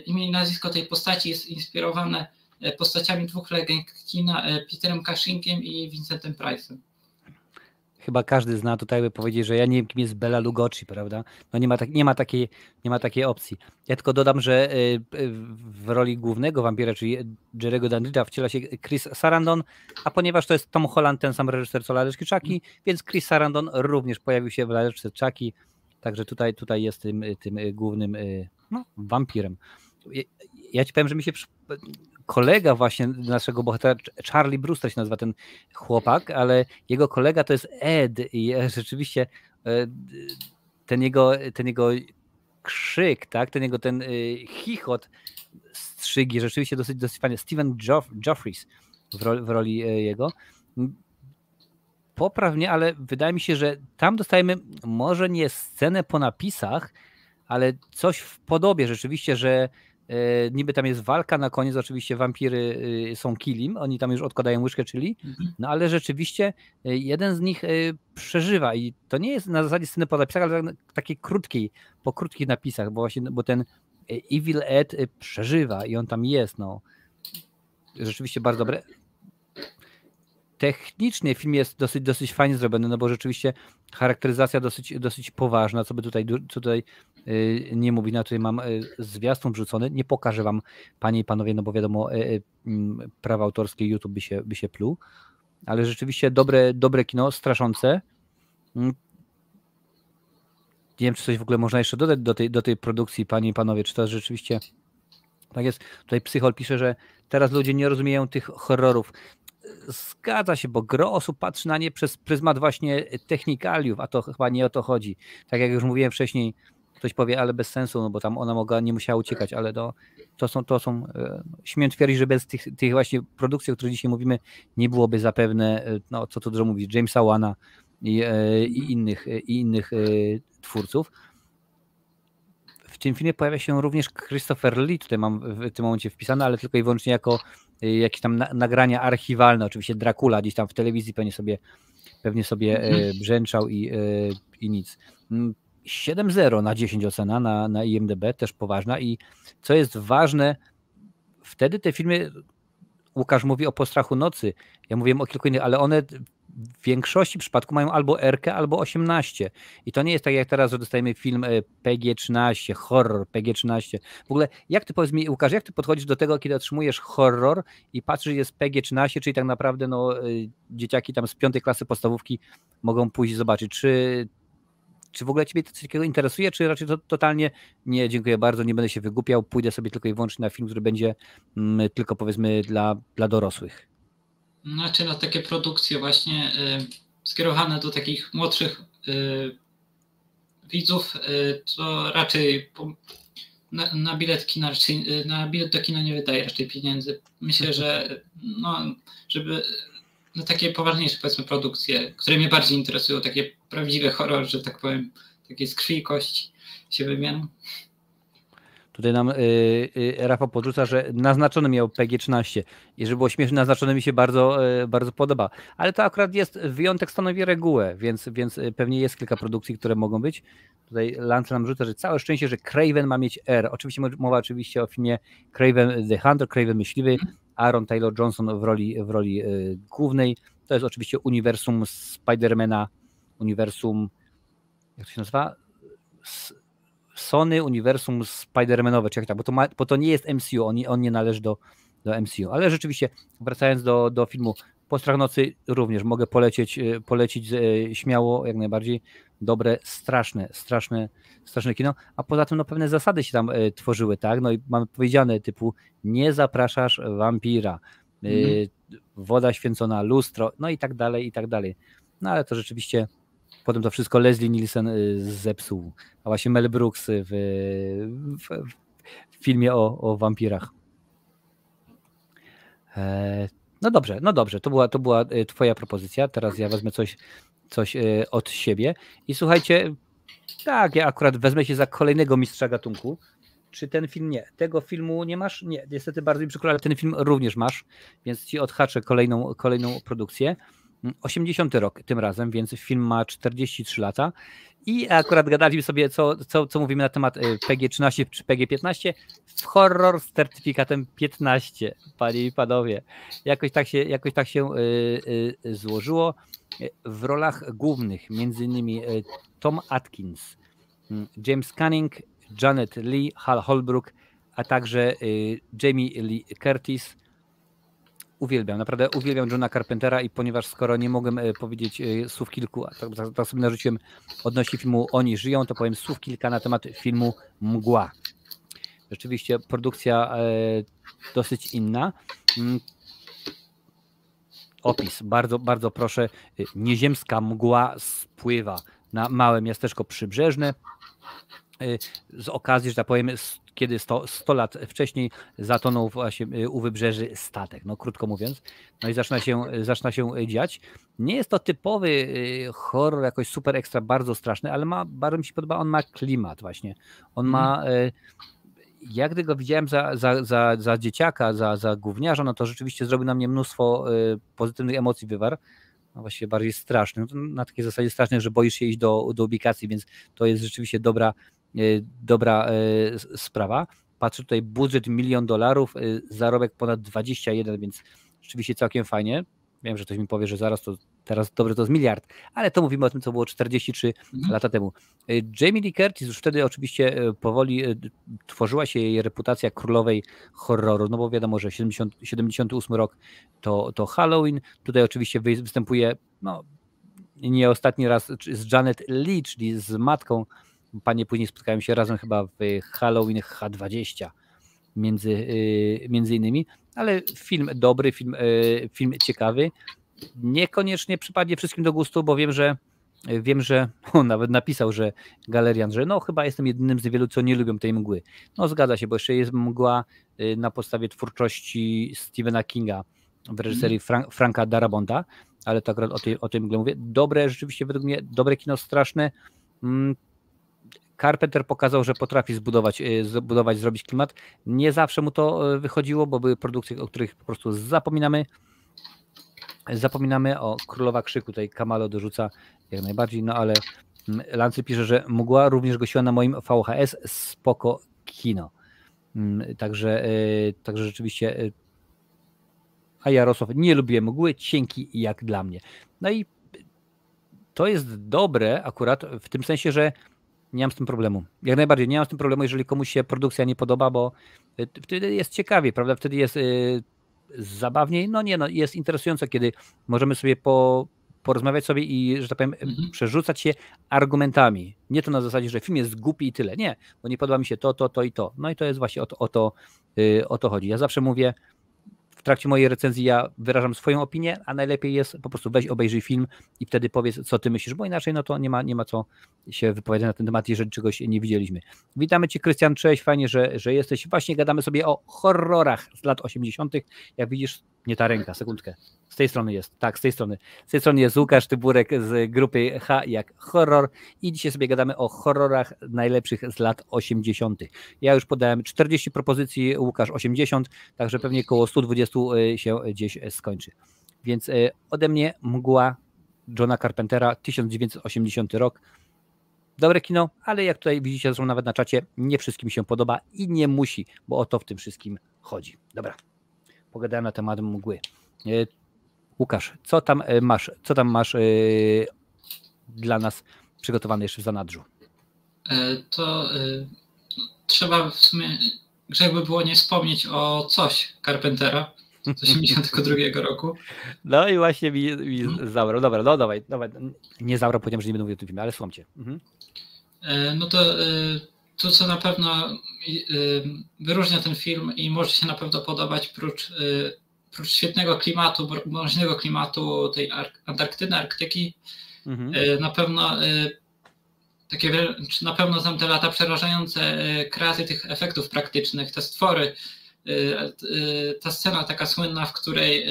imię i nazwisko tej postaci jest inspirowane postaciami 2 legend kina, Peterem Cushingiem i Vincentem Price'em. Chyba każdy zna tutaj, by powiedzieć, że ja nie wiem, kim jest Bela Lugosi, prawda? No nie ma takiej opcji. Ja tylko dodam, że w roli głównego wampira, czyli Jerry'ego Dandridge'a, wciela się Chris Sarandon, a ponieważ to jest Tom Holland, ten sam reżyser co Laleczki Chucky, więc Chris Sarandon również pojawił się w Laleczce Chucky, także tutaj jest tym głównym wampirem. Ja ci powiem, że mi się kolega właśnie naszego bohatera, Charlie Brewster się nazywa ten chłopak, ale jego kolega to jest Ed i rzeczywiście ten jego krzyk, tak, ten chichot strzygi, rzeczywiście dosyć fajny. Stephen Geoffreys w roli jego. Poprawnie, ale wydaje mi się, że tam dostajemy może nie scenę po napisach, ale coś w podobie rzeczywiście, że niby tam jest walka na koniec, oczywiście wampiry są killim, oni tam już odkładają łyżkę chili, no ale rzeczywiście jeden z nich przeżywa i to nie jest na zasadzie sceny po napisach, ale takiej krótkiej, po krótkich napisach, bo ten Evil Ed przeżywa i on tam jest, no. Rzeczywiście bardzo dobre. Technicznie film jest dosyć fajnie zrobiony, no bo rzeczywiście charakteryzacja dosyć poważna, co by tutaj nie mówić. No tutaj mam zwiastun wrzucony, nie pokażę wam, panie i panowie, no bo wiadomo, prawa autorskie YouTube by się pluł, ale rzeczywiście dobre kino, straszące. Nie wiem, czy coś w ogóle można jeszcze dodać do tej produkcji, panie i panowie, czy to rzeczywiście tak jest. Tutaj Psychol pisze, że teraz ludzie nie rozumieją tych horrorów. Zgadza się, bo gro osób patrzy na nie przez pryzmat właśnie technikaliów, a to chyba nie o to chodzi. Tak jak już mówiłem wcześniej, ktoś powie, ale bez sensu, no bo tam ona nie musiała uciekać, ale to są śmiem twierdzić, że bez tych właśnie produkcji, o których dzisiaj mówimy, nie byłoby zapewne, no co tu dużo mówić, Jamesa Wana i innych twórców. W tym filmie pojawia się również Christopher Lee, tutaj mam w tym momencie wpisane, ale tylko i wyłącznie jako jakieś tam nagrania archiwalne, oczywiście Dracula gdzieś tam w telewizji pewnie sobie brzęczał i nic. 7,0 na 10 ocena na IMDb, też poważna i co jest ważne, wtedy te filmy, Łukasz mówi o Postrachu nocy, ja mówiłem o kilku innych, ale one w większości przypadku mają albo R-kę, albo 18. I to nie jest tak jak teraz, że dostajemy film PG-13, horror PG-13. W ogóle, jak ty powiedz mi, Łukasz, jak ty podchodzisz do tego, kiedy otrzymujesz horror i patrzysz, że jest PG-13, czyli tak naprawdę dzieciaki tam z 5. klasy podstawówki mogą pójść zobaczyć. Czy w ogóle ciebie to coś takiego interesuje, czy raczej to totalnie nie, dziękuję bardzo, nie będę się wygłupiał, pójdę sobie tylko i wyłącznie na film, który będzie tylko powiedzmy dla dorosłych? Znaczy na takie produkcje właśnie skierowane do takich młodszych widzów, to raczej na bilet kina, raczej, na bilet do kina nie wydaje raczej pieniędzy. Myślę, że żeby na takie poważniejsze powiedzmy produkcje, które mnie bardziej interesują, takie prawdziwe horrory, że tak powiem, takie z krwi i kości, się wymienią. Tutaj nam Rafał podrzuca, że naznaczony miał PG-13 i żeby było śmieszne, naznaczony mi się bardzo podoba. Ale to akurat jest wyjątek, stanowi regułę, więc pewnie jest kilka produkcji, które mogą być. Tutaj Lance nam rzuca, że całe szczęście, że Craven ma mieć R. Oczywiście mowa oczywiście o filmie Craven the Hunter, Craven Myśliwy, Aaron Taylor Johnson w roli głównej. To jest oczywiście uniwersum Spidermana, uniwersum, jak to się nazywa? Sony uniwersum Spider-Manowe, czy jak tak, bo to nie jest MCU, on nie należy do MCU, ale rzeczywiście wracając do filmu Postrach nocy również mogę polecić śmiało, jak najbardziej dobre, straszne kino, a poza tym no, pewne zasady się tam tworzyły, tak, no i mamy powiedziane typu nie zapraszasz wampira, woda święcona, lustro, no i tak dalej, no ale to rzeczywiście potem to wszystko Leslie Nielsen zepsuł, a właśnie Mel Brooks w filmie o wampirach. No dobrze, to była twoja propozycja, teraz ja wezmę coś od siebie i słuchajcie, tak, ja akurat wezmę się za kolejnego mistrza gatunku. Czy ten film nie? Tego filmu nie masz? Nie, niestety bardzo mi przykro, ale ten film również masz, więc ci odhaczę kolejną produkcję. 80 rok tym razem, więc film ma 43 lata i akurat gadaliśmy sobie, co mówimy na temat PG-13 czy PG-15. Horror z certyfikatem 15, panie i panowie. Jakoś tak się złożyło. W rolach głównych między innymi Tom Atkins, James Cunning, Janet Leigh, Hal Holbrook, a także Jamie Lee Curtis. Naprawdę uwielbiam Johna Carpentera i ponieważ skoro nie mogłem powiedzieć słów kilku, a tak sobie narzuciłem odnośnie filmu Oni żyją, to powiem słów kilka na temat filmu Mgła. Rzeczywiście produkcja dosyć inna. Opis, bardzo, bardzo proszę. Nieziemska mgła spływa na małe miasteczko przybrzeżne z okazji, że tak powiem, kiedy 100 lat wcześniej zatonął właśnie u wybrzeży statek, no krótko mówiąc, no i zaczyna się dziać. Nie jest to typowy horror jakoś super ekstra, bardzo straszny, ale bardzo mi się podoba, on ma klimat właśnie. On ma, jak gdy go widziałem za dzieciaka, za gówniarza, no to rzeczywiście zrobił na mnie mnóstwo pozytywnych emocji wywarł. No właściwie bardziej straszny, no na takiej zasadzie strasznej, że boisz się iść do ubikacji, więc to jest rzeczywiście dobra sprawa. Patrzę tutaj, budżet $1 milion, zarobek ponad 21, więc rzeczywiście całkiem fajnie. Wiem, że ktoś mi powie, że teraz dobrze to jest miliard, ale to mówimy o tym, co było 43 lata temu. Jamie Lee Curtis już wtedy oczywiście powoli tworzyła się jej reputacja królowej horroru, no bo wiadomo, że 78 rok to Halloween. Tutaj oczywiście występuje no, nie ostatni raz z Janet Leigh, czyli z matką. Panie później spotkają się razem chyba w Halloween H20 między innymi, ale film dobry, film ciekawy. Niekoniecznie przypadnie wszystkim do gustu, bo wiem, że on nawet napisał, że Galerian, że no chyba jestem jedynym z wielu, co nie lubią tej mgły. No zgadza się, bo jeszcze jest mgła na podstawie twórczości Stephena Kinga w reżyserii Franka Darabonta, ale to akurat o tej mgle mówię. Dobre, rzeczywiście według mnie, dobre kino, straszne. Carpenter pokazał, że potrafi zrobić klimat. Nie zawsze mu to wychodziło, bo były produkcje, o których po prostu zapominamy. O Królowa Krzyku, tutaj Kamalo dorzuca jak najbardziej, no ale Lancy pisze, że Mgła również gościła na moim VHS, spoko kino. Także rzeczywiście, a Jarosław, nie lubię Mgły, cienki jak dla mnie. No i to jest dobre akurat w tym sensie, że nie mam z tym problemu. Jak najbardziej nie mam z tym problemu, jeżeli komuś się produkcja nie podoba, bo wtedy jest ciekawie, prawda? Wtedy jest zabawniej. Jest interesująco, kiedy możemy sobie porozmawiać sobie i, że tak powiem, przerzucać się argumentami. Nie to na zasadzie, że film jest głupi i tyle. Nie, bo nie podoba mi się to i to. No i to jest właśnie o to chodzi. Ja zawsze mówię, w trakcie mojej recenzji ja wyrażam swoją opinię, a najlepiej jest po prostu weź, obejrzyj film i wtedy powiedz, co ty myślisz, bo inaczej no to nie ma co się wypowiadać na ten temat, jeżeli czegoś nie widzieliśmy. Witamy cię, Krystian, cześć, fajnie, że jesteś. Właśnie gadamy sobie o horrorach z lat 80. Jak widzisz, Nie ta ręka, sekundkę. Z tej strony jest, tak, z tej strony. Z tej strony jest Łukasz Tyburek z grupy H jak horror i dzisiaj sobie gadamy o horrorach najlepszych z lat 80. Ja już podałem 40 propozycji, Łukasz 80, także pewnie koło 120 się gdzieś skończy. Więc ode mnie Mgła Johna Carpentera, 1980 rok. Dobre kino, ale jak tutaj widzicie, zresztą nawet na czacie, nie wszystkim się podoba i nie musi, bo o to w tym wszystkim chodzi. Dobra, pogadałem na temat Mgły. Łukasz, co tam masz dla nas przygotowane jeszcze w zanadrzu? To trzeba w sumie, grzech by było nie wspomnieć o Coś Carpentera z 82 roku. No i właśnie mi zabrał. Dobra, no dawaj. Nie zabrał, powiedziałem, że nie będę mówił o tym filmie, ale słucham cię. No to co na pewno wyróżnia ten film i może się na pewno podobać prócz świetnego klimatu, mroźnego klimatu tej Antarktydy, Arktyki, na pewno na pewno tam te lata przerażające kreacje tych efektów praktycznych, te stwory, ta scena taka słynna, w której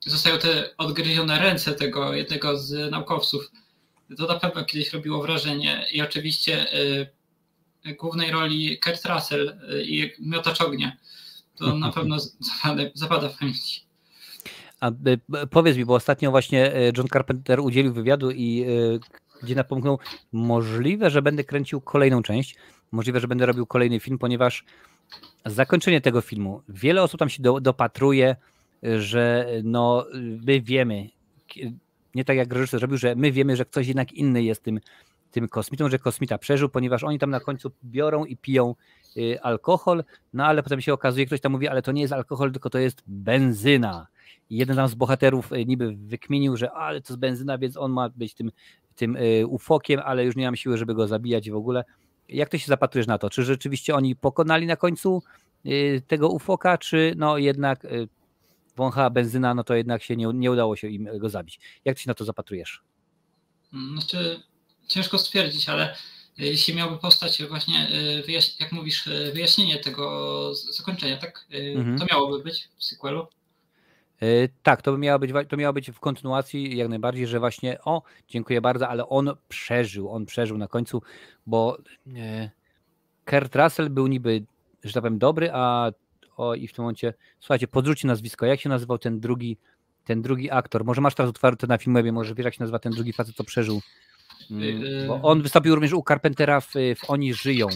zostają te odgryzione ręce tego jednego z naukowców, to na pewno kiedyś robiło wrażenie i oczywiście głównej roli Kurt Russell i miotacz ognia. To na pewno zapada w pamięci. A powiedz mi, bo ostatnio właśnie John Carpenter udzielił wywiadu i gdzie napomknął, możliwe, że będę kręcił kolejną część, możliwe, że będę robił kolejny film, ponieważ zakończenie tego filmu, wiele osób tam się dopatruje, że no my wiemy, nie tak jak reżyser zrobił, że my wiemy, że ktoś jednak inny jest tym kosmitą, że kosmita przeżył, ponieważ oni tam na końcu biorą i piją alkohol, no ale potem się okazuje, ktoś tam mówi, ale to nie jest alkohol, tylko to jest benzyna. I jeden tam z bohaterów niby wykminił, że ale to jest benzyna, więc on ma być tym ufokiem, ale już nie mam siły, żeby go zabijać w ogóle. Jak ty się zapatrujesz na to? Czy rzeczywiście oni pokonali na końcu tego ufoka, czy no jednak wącha benzyna, no to jednak się nie udało się im go zabić. Jak ty się na to zapatrujesz? Znaczy, ciężko stwierdzić, ale jeśli miałby powstać właśnie, jak mówisz, wyjaśnienie tego zakończenia, tak? To miałoby być w sequelu? Tak, to miało być w kontynuacji jak najbardziej, że właśnie dziękuję bardzo, ale on przeżył na końcu, bo Kurt Russell był niby, że tak powiem, dobry, i w tym momencie, słuchajcie, podrzućcie nazwisko, jak się nazywał ten drugi aktor? Może masz teraz otwarte na Filmwebie, może wiesz, jak się nazywa ten drugi facet, co przeżył? Bo on wystąpił również u Carpentera w Oni żyją.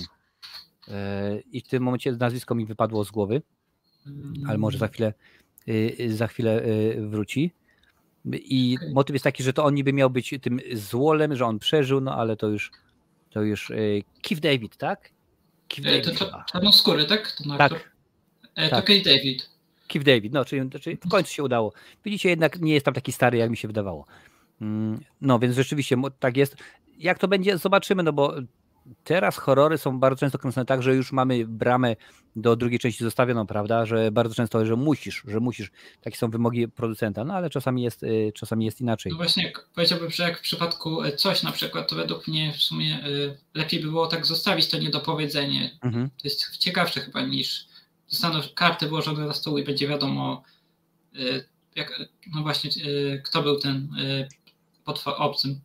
I w tym momencie nazwisko mi wypadło z głowy, ale może za chwilę wróci. I motyw jest taki, że to on niby miał być tym złolem, że on przeżył, no ale to już Keith David, tak? To czarnoskóry, tak? Ten aktor? Tak. To Keith David. Keith David, no, czyli w końcu się udało. Widzicie, jednak nie jest tam taki stary, jak mi się wydawało. No, więc rzeczywiście tak jest. Jak to będzie, zobaczymy, no bo teraz horrory są bardzo często kręcone tak, że już mamy bramę do drugiej części zostawioną, prawda, że bardzo często, że musisz, takie są wymogi producenta, no ale czasami jest inaczej. No właśnie, powiedziałbym, że jak w przypadku Coś na przykład, to według mnie w sumie lepiej by było tak zostawić to niedopowiedzenie. To jest ciekawsze chyba niż zostaną karty włożone na stół i będzie wiadomo kto był ten obcym.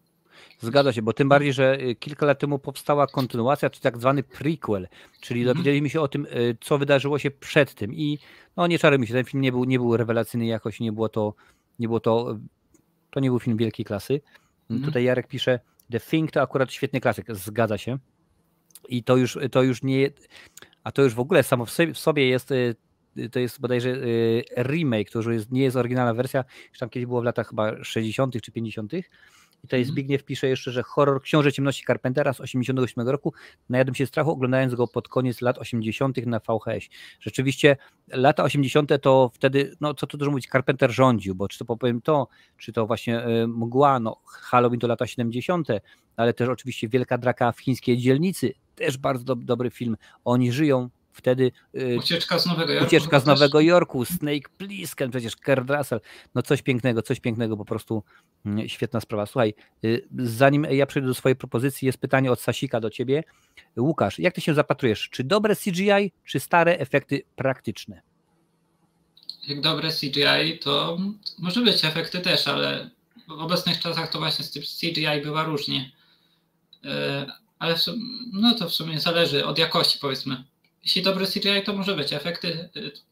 Zgadza się, bo tym bardziej, że kilka lat temu powstała kontynuacja, czy tak zwany prequel, czyli dowiedzieliśmy się o tym, co wydarzyło się przed tym i no nie czarujmy się, ten film nie był rewelacyjny jakoś, to nie był film wielkiej klasy. Tutaj Jarek pisze, The Thing to akurat świetny klasyk, zgadza się i to już nie, a to już w ogóle samo w sobie jest, to jest bodajże remake, to już nie jest oryginalna wersja, już tam kiedyś było w latach chyba 60. czy 50. I tutaj Zbigniew pisze jeszcze, że horror Książę Ciemności Carpentera z 88 roku. Najadłem się strachu, oglądając go pod koniec lat 80. na VHS. Rzeczywiście lata 80. to wtedy, no co tu dużo mówić, Carpenter rządził, bo czy to powiem czy to właśnie Mgła, no Halloween to lata 70., ale też oczywiście Wielka Draka w chińskiej dzielnicy, też bardzo dobry film. Oni żyją. Wtedy Ucieczka z Nowego Jorku, Snake Plissken, przecież Kurt Russell, no coś pięknego, po prostu świetna sprawa. Słuchaj, zanim ja przejdę do swojej propozycji, jest pytanie od Sasika do ciebie. Łukasz, jak ty się zapatrujesz? Czy dobre CGI, czy stare efekty praktyczne? jak dobre CGI, to może być efekty też, ale w obecnych czasach to właśnie z tym CGI bywa różnie. Ale no to w sumie zależy od jakości, powiedzmy. Jeśli dobre CGI, to może być efekty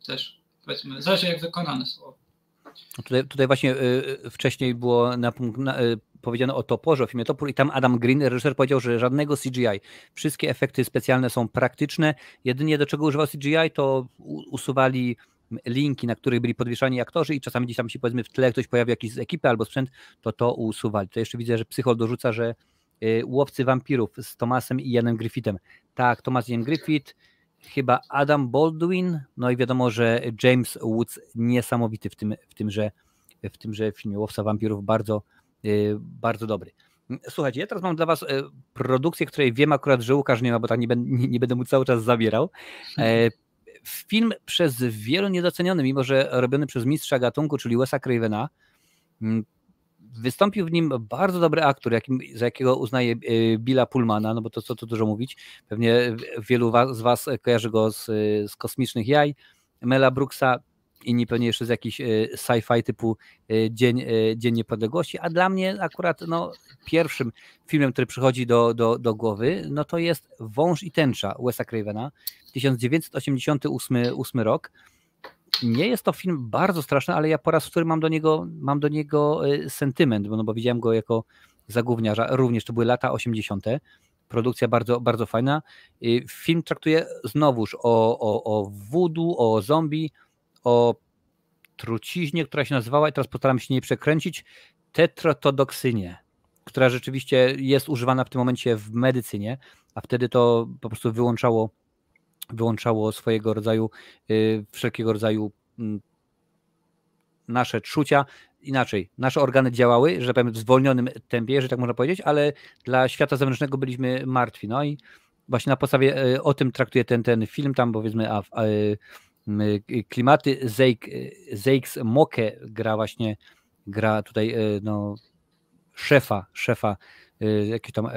też, powiedzmy, zależy jak wykonane są. Tutaj właśnie wcześniej było powiedziano o Toporze, o filmie Topór i tam Adam Green, reżyser, powiedział, że żadnego CGI. Wszystkie efekty specjalne są praktyczne. Jedynie do czego używał CGI, to usuwali linki, na których byli podwieszani aktorzy i czasami gdzieś tam się powiedzmy w tle ktoś pojawił jakiś z ekipy albo sprzęt, to usuwali. To jeszcze widzę, że Psychol dorzuca, że Łowcy Wampirów z Thomasem i Ianem Griffithem. Tak, Thomas i Ian Griffith, chyba Adam Baldwin, no i wiadomo, że James Woods niesamowity w tymże filmie Łowca Wampirów, bardzo, bardzo dobry. Słuchajcie, ja teraz mam dla was produkcję, której wiem akurat, że Łukasz nie ma, bo tak nie będę mu cały czas zabierał. Film przez wielu niedoceniony, mimo że robiony przez mistrza gatunku, czyli Wesa Cravena. Wystąpił w nim bardzo dobry aktor, za jakiego uznaje Billa Pullmana, no bo to co tu dużo mówić, pewnie wielu z was kojarzy go z Kosmicznych Jaj, Mela Brooksa, inni pewnie jeszcze z jakichś sci-fi typu Dzień Niepodległości, a dla mnie akurat no, pierwszym filmem, który przychodzi do głowy, no to jest Wąż i tęcza Wesa Cravena, 1988 rok. Nie jest to film bardzo straszny, ale ja po raz wtóry mam do niego sentyment, bo widziałem go jako zagłówniarza, również to były lata 80. Produkcja bardzo, bardzo fajna. Film traktuje znowuż o voodoo, o zombie, o truciźnie, która się nazywała, i teraz postaram się nie przekręcić, tetrotodoksynie, która rzeczywiście jest używana w tym momencie w medycynie, a wtedy to po prostu wyłączało swojego rodzaju, wszelkiego rodzaju nasze czucia. Inaczej, nasze organy działały, że powiem w zwolnionym tempie, jeżeli tak można powiedzieć, ale dla świata zewnętrznego byliśmy martwi. No i właśnie na podstawie o tym traktuje ten film, tam powiedzmy klimaty. Zeix Moke gra tutaj no, szefa jakiegoś tam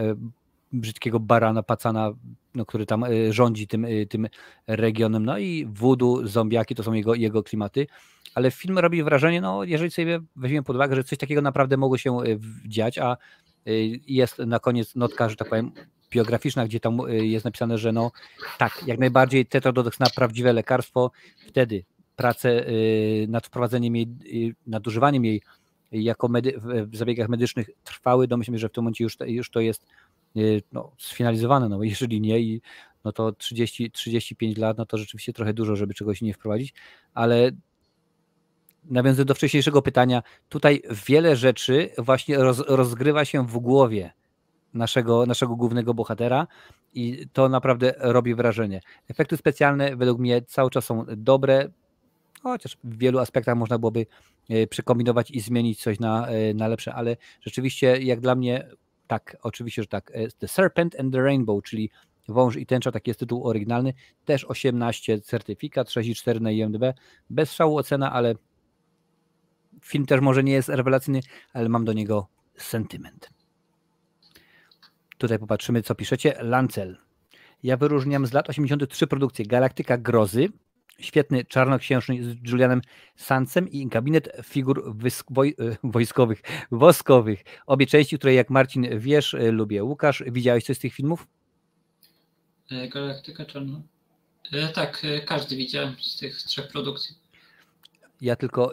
brzydkiego barana, pacana, no, który tam rządzi tym regionem, no i voodoo, zombiaki to są jego klimaty, ale film robi wrażenie, no jeżeli sobie weźmiemy pod uwagę, że coś takiego naprawdę mogło się dziać, a jest na koniec notka, że tak powiem, biograficzna, gdzie tam jest napisane, że no tak, jak najbardziej tetrodotoksina prawdziwe lekarstwo, wtedy prace nad wprowadzeniem jej, nad używaniem jej jako w zabiegach medycznych trwały, domyślmy, że w tym momencie już to jest no, sfinalizowane, no jeżeli nie, no to 35 lat, no to rzeczywiście trochę dużo, żeby czegoś nie wprowadzić, ale nawiązując do wcześniejszego pytania, tutaj wiele rzeczy właśnie rozgrywa się w głowie naszego głównego bohatera i to naprawdę robi wrażenie. Efekty specjalne według mnie cały czas są dobre, chociaż w wielu aspektach można byłoby przekombinować i zmienić coś na lepsze, ale rzeczywiście jak dla mnie tak, oczywiście, że tak. The Serpent and the Rainbow, czyli Wąż i tęcza, taki jest tytuł oryginalny, też 18 certyfikat, 6,4 na IMDb, bez szału ocena, ale film też może nie jest rewelacyjny, ale mam do niego sentyment. Tutaj popatrzymy, co piszecie. Lancel. Ja wyróżniam z lat 83 produkcję Galaktyka Grozy, świetny czarnoksiężny z Julianem Sandsem i Gabinet Figur Woskowych. Obie części, które jak Marcin wiesz, lubię. Łukasz, widziałeś coś z tych filmów? Galaktyka Czarna. Tak, każdy widziałem z tych trzech produkcji.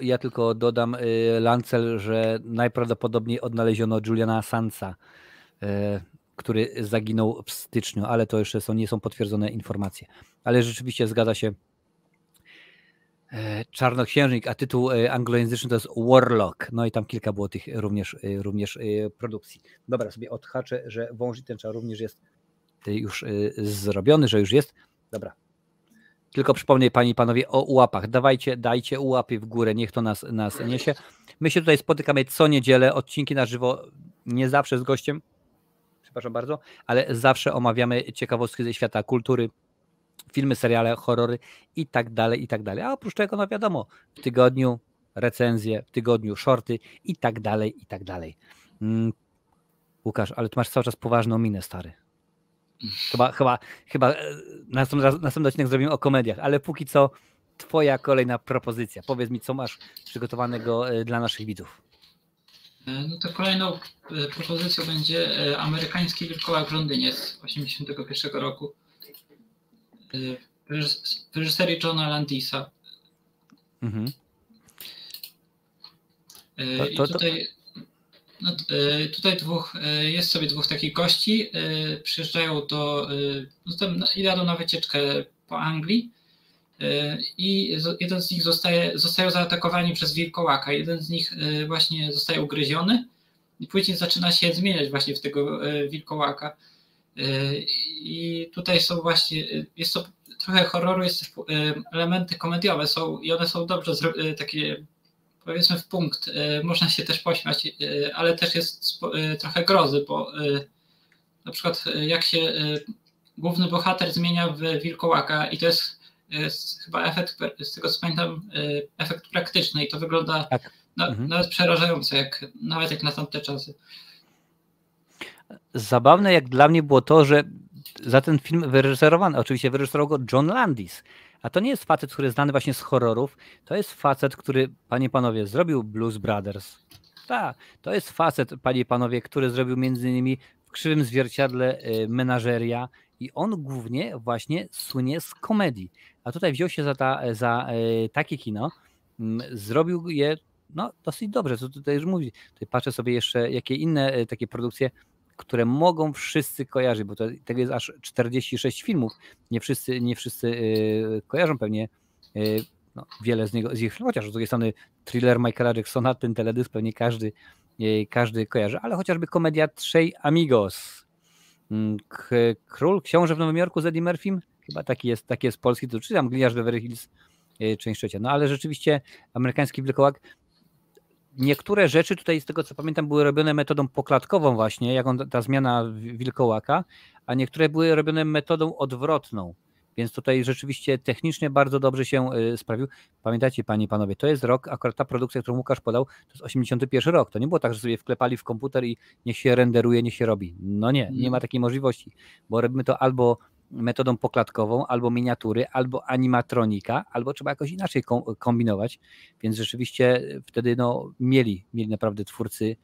Ja tylko dodam, Lancel, że najprawdopodobniej odnaleziono Juliana Sandsa, który zaginął w styczniu, ale to jeszcze nie są potwierdzone informacje. Ale rzeczywiście zgadza się, Czarnoksiężnik, a tytuł anglojęzyczny to jest Warlock. No i tam kilka było tych również produkcji. Dobra, sobie odhaczę, że Wąż i tęcza również jest już zrobiony, że już jest. Dobra. Tylko przypomnę, panie i panowie, o ułapach. Dajcie ułapy w górę, niech to nas niesie. My się tutaj spotykamy co niedzielę, odcinki na żywo, nie zawsze z gościem, przepraszam bardzo, ale zawsze omawiamy ciekawostki ze świata kultury, filmy, seriale, horrory i tak dalej, i tak dalej. A oprócz tego, no wiadomo, w tygodniu recenzje, w tygodniu shorty i tak dalej, i tak dalej. Łukasz, ale ty masz cały czas poważną minę, stary. Chyba następny odcinek zrobimy o komediach, ale póki co twoja kolejna propozycja. Powiedz mi, co masz przygotowanego dla naszych widzów. No to kolejną propozycją będzie Amerykański Wilkołak w Londynie z 1981 roku. W reżyserii Johna Landisa. Mhm. I tutaj jest sobie dwóch takich gości. Przyjeżdżają jadą na wycieczkę po Anglii i jeden z nich zostają zaatakowani przez wilkołaka. Jeden z nich właśnie zostaje ugryziony i później zaczyna się zmieniać właśnie w tego wilkołaka. I tutaj są właśnie, jest to trochę horroru, jest też elementy komediowe są i one są dobrze takie, powiedzmy, w punkt. Można się też pośmiać, ale też jest trochę grozy, bo na przykład jak się główny bohater zmienia w wilkołaka i to jest chyba efekt, z tego co pamiętam, efekt praktyczny i to wygląda tak. Nawet przerażająco, nawet jak na tamte czasy. Zabawne jak dla mnie było to, że za ten film oczywiście wyreżyserował go John Landis, a to nie jest facet, który jest znany właśnie z horrorów, to jest facet, który, panie i panowie, zrobił Blues Brothers. Tak, to jest facet, panie i panowie, który zrobił między innymi w Krzywym Zwierciadle Menażeria i on głównie właśnie słynie z komedii, a tutaj wziął się za takie kino, zrobił je dosyć dobrze, co tutaj już mówić. Tutaj patrzę sobie jeszcze, jakie inne takie produkcje, które mogą wszyscy kojarzyć, bo tego jest aż 46 filmów. Nie wszyscy kojarzą pewnie wiele z nich, chociaż z drugiej strony thriller Michaela Jacksona, ten teledysk pewnie każdy kojarzy, ale chociażby komedia Trzej Amigos. Książę w Nowym Jorku z Eddie Murphym, chyba taki jest polski, to czytam Gliniarz Beverly Hills, część trzecia. No ale rzeczywiście Amerykański Wilkołak, niektóre rzeczy tutaj z tego co pamiętam były robione metodą poklatkową właśnie, jak ta zmiana wilkołaka, a niektóre były robione metodą odwrotną, więc tutaj rzeczywiście technicznie bardzo dobrze się sprawił. Pamiętajcie panie i panowie, to jest rok, akurat ta produkcja, którą Łukasz podał, to jest 81 rok, to nie było tak, że sobie wklepali w komputer i niech się renderuje, niech się robi. No nie ma takiej możliwości, bo robimy to albo metodą poklatkową, albo miniatury, albo animatronika, albo trzeba jakoś inaczej kombinować, więc rzeczywiście wtedy mieli naprawdę twórcy,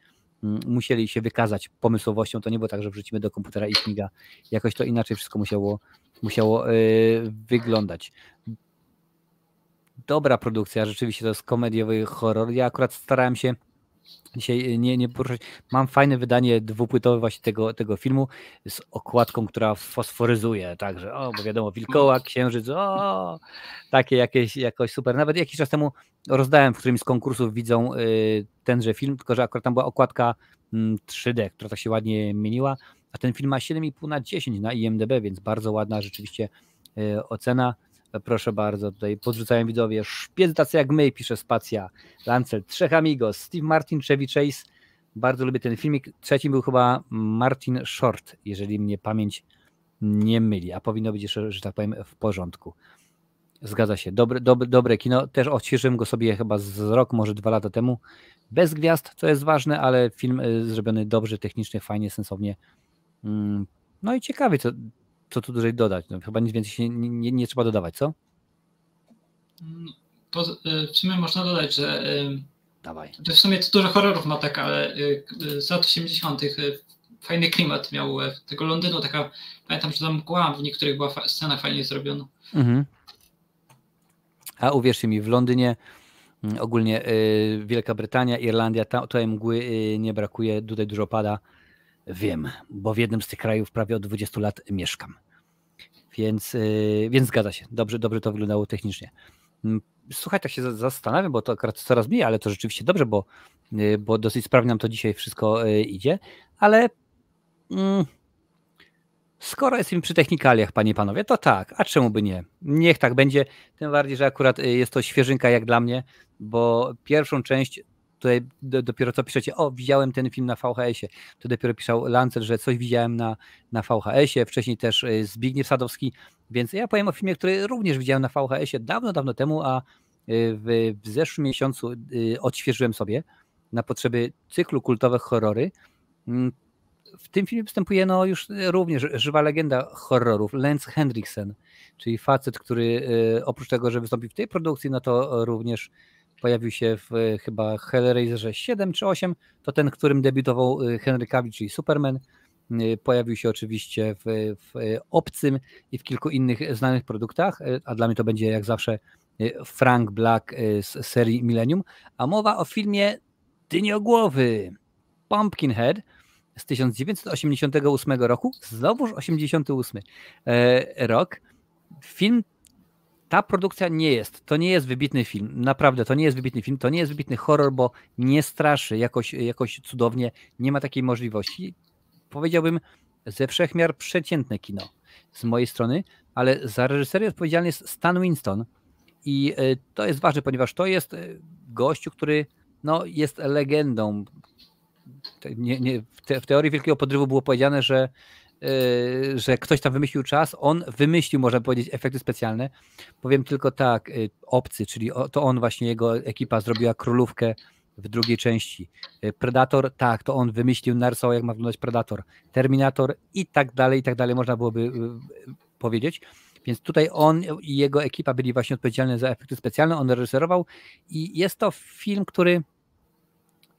musieli się wykazać pomysłowością, to nie było tak, że wrzucimy do komputera i śmiga, jakoś to inaczej wszystko musiało wyglądać. Dobra produkcja, rzeczywiście to jest komediowy horror, ja akurat starałem się dzisiaj nie poruszać. Mam fajne wydanie dwupłytowe właśnie tego filmu z okładką, która fosforyzuje, także bo wiadomo, wilkołak, księżyc, takie jakoś super. Nawet jakiś czas temu rozdałem w którymś z konkursów widzom tenże film, tylko że akurat tam była okładka 3D, która tak się ładnie mieniła, a ten film ma 7,5 na 10 na IMDb, więc bardzo ładna rzeczywiście ocena. Proszę bardzo, tutaj podrzucają widzowie. Szpiec tacy jak my, pisze Spacja, Lancel, Trzech Amigos, Steve Martin, Chevy Chase. Bardzo lubię ten filmik. Trzecim był chyba Martin Short, jeżeli mnie pamięć nie myli, a powinno być jeszcze, że tak powiem, w porządku. Zgadza się. Dobre kino. Też odświeżyłem go sobie chyba z rok, może 2 lata temu. Bez gwiazd, co jest ważne, ale film zrobiony dobrze, technicznie, fajnie, sensownie. No i ciekawie, co tu dłużej dodać. Chyba nic więcej się nie trzeba dodawać, co? W sumie można dodać, że Dawaj. W sumie to dużo horrorów ma tak, ale z lat 80. fajny klimat miał tego Londynu, taka, pamiętam, że tam mgła, w niektórych była scena fajnie zrobiona. Mhm. A uwierzcie mi, w Londynie ogólnie Wielka Brytania, Irlandia, tutaj mgły nie brakuje, tutaj dużo pada. Wiem, bo w jednym z tych krajów prawie od 20 lat mieszkam. Więc zgadza się. Dobrze to wyglądało technicznie. Słuchaj, tak się zastanawiam, bo to akurat coraz mniej, ale to rzeczywiście dobrze, bo dosyć sprawnie nam to dzisiaj wszystko idzie, ale skoro jesteśmy przy technikaliach, panie i panowie, to tak, a czemu by nie? Niech tak będzie, tym bardziej, że akurat jest to świeżynka jak dla mnie, bo pierwszą część tutaj dopiero co piszecie, widziałem ten film na VHS-ie, to dopiero pisał Lancel, że coś widziałem na VHS-ie, wcześniej też Zbigniew Sadowski, więc ja powiem o filmie, który również widziałem na VHS-ie dawno temu, a w zeszłym miesiącu odświeżyłem sobie na potrzeby cyklu kultowych horrory. w tym filmie występuje no już również żywa legenda horrorów, Lance Henriksen, czyli facet, który oprócz tego, że wystąpił w tej produkcji, no to również pojawił się w chyba Hellraiserze 7 czy 8, to ten, którym debiutował Henry Cavill, czyli Superman. Pojawił się oczywiście w Obcym i w kilku innych znanych produktach, a dla mnie to będzie jak zawsze Frank Black z serii Millennium, a mowa o filmie Dyniogłowy, Pumpkinhead z 1988 roku, znowuż 88 rok. Film, ta produkcja to nie jest wybitny film, naprawdę to nie jest wybitny film, to nie jest wybitny horror, bo nie straszy jakoś cudownie, nie ma takiej możliwości. Powiedziałbym ze wszechmiar przeciętne kino z mojej strony, ale za reżyserię odpowiedzialny jest Stan Winston i to jest ważne, ponieważ to jest gościu, który no, jest legendą. W teorii Wielkiego Podrywu było powiedziane, że ktoś tam wymyślił czas, on wymyślił, można powiedzieć, efekty specjalne. Powiem tylko tak, Obcy, czyli to on właśnie, jego ekipa zrobiła Królówkę w drugiej części. Predator, tak, to on wymyślił, narysował, jak ma wyglądać Predator. Terminator i tak dalej, można byłoby powiedzieć. Więc tutaj on i jego ekipa byli właśnie odpowiedzialni za efekty specjalne, on reżyserował i jest to film, który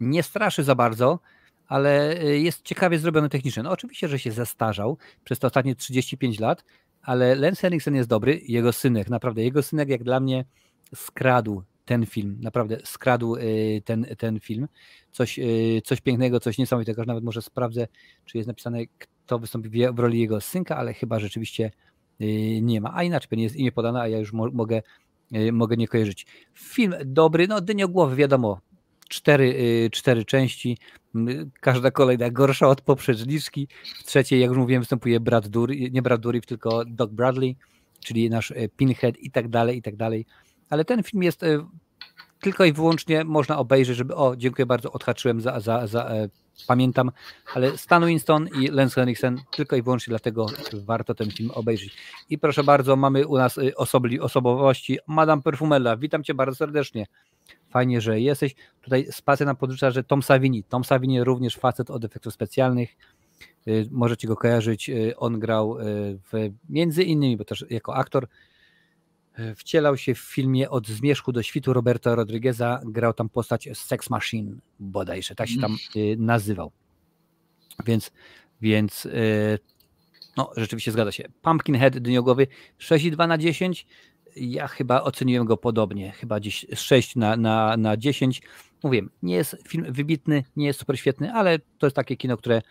nie straszy za bardzo, ale jest ciekawie zrobiony technicznie. No oczywiście, że się zestarzał przez te ostatnie 35 lat, ale Lance Henriksen jest dobry, jego synek, naprawdę, jego synek jak dla mnie skradł ten film, naprawdę skradł ten film. Coś pięknego, coś niesamowitego, że nawet może sprawdzę, czy jest napisane, kto wystąpi w roli jego synka, ale chyba rzeczywiście nie ma. A inaczej, pewnie jest imię podane, a ja już mogę nie kojarzyć. Film dobry, no Dyniogłowy, wiadomo, 4 części, każda kolejna gorsza od poprzedniczki. W trzeciej, jak już mówiłem, występuje nie Brad Dourif, tylko Doc Bradley, czyli nasz Pinhead i tak dalej. Ale ten film jest tylko i wyłącznie można obejrzeć, żeby dziękuję bardzo, odhaczyłem pamiętam, ale Stan Winston i Lance Henriksen tylko i wyłącznie dlatego warto ten film obejrzeć. I proszę bardzo, mamy u nas osobowości Madame Perfumella. Witam cię bardzo serdecznie. Fajnie, że jesteś. Tutaj spacja nam podrzuca, że Tom Savini również facet od efektów specjalnych. Możecie go kojarzyć. On grał między innymi, bo też jako aktor wcielał się w filmie Od zmierzchu do świtu Roberta Rodrigueza. Grał tam postać Sex Machine bodajże, tak się tam nazywał. Więc no rzeczywiście zgadza się. Pumpkinhead Dyniogłowy 6,2 na 10. Ja chyba oceniłem go podobnie, chyba gdzieś 6 na 10. Mówię, nie jest film wybitny, nie jest super świetny, ale to jest takie kino, które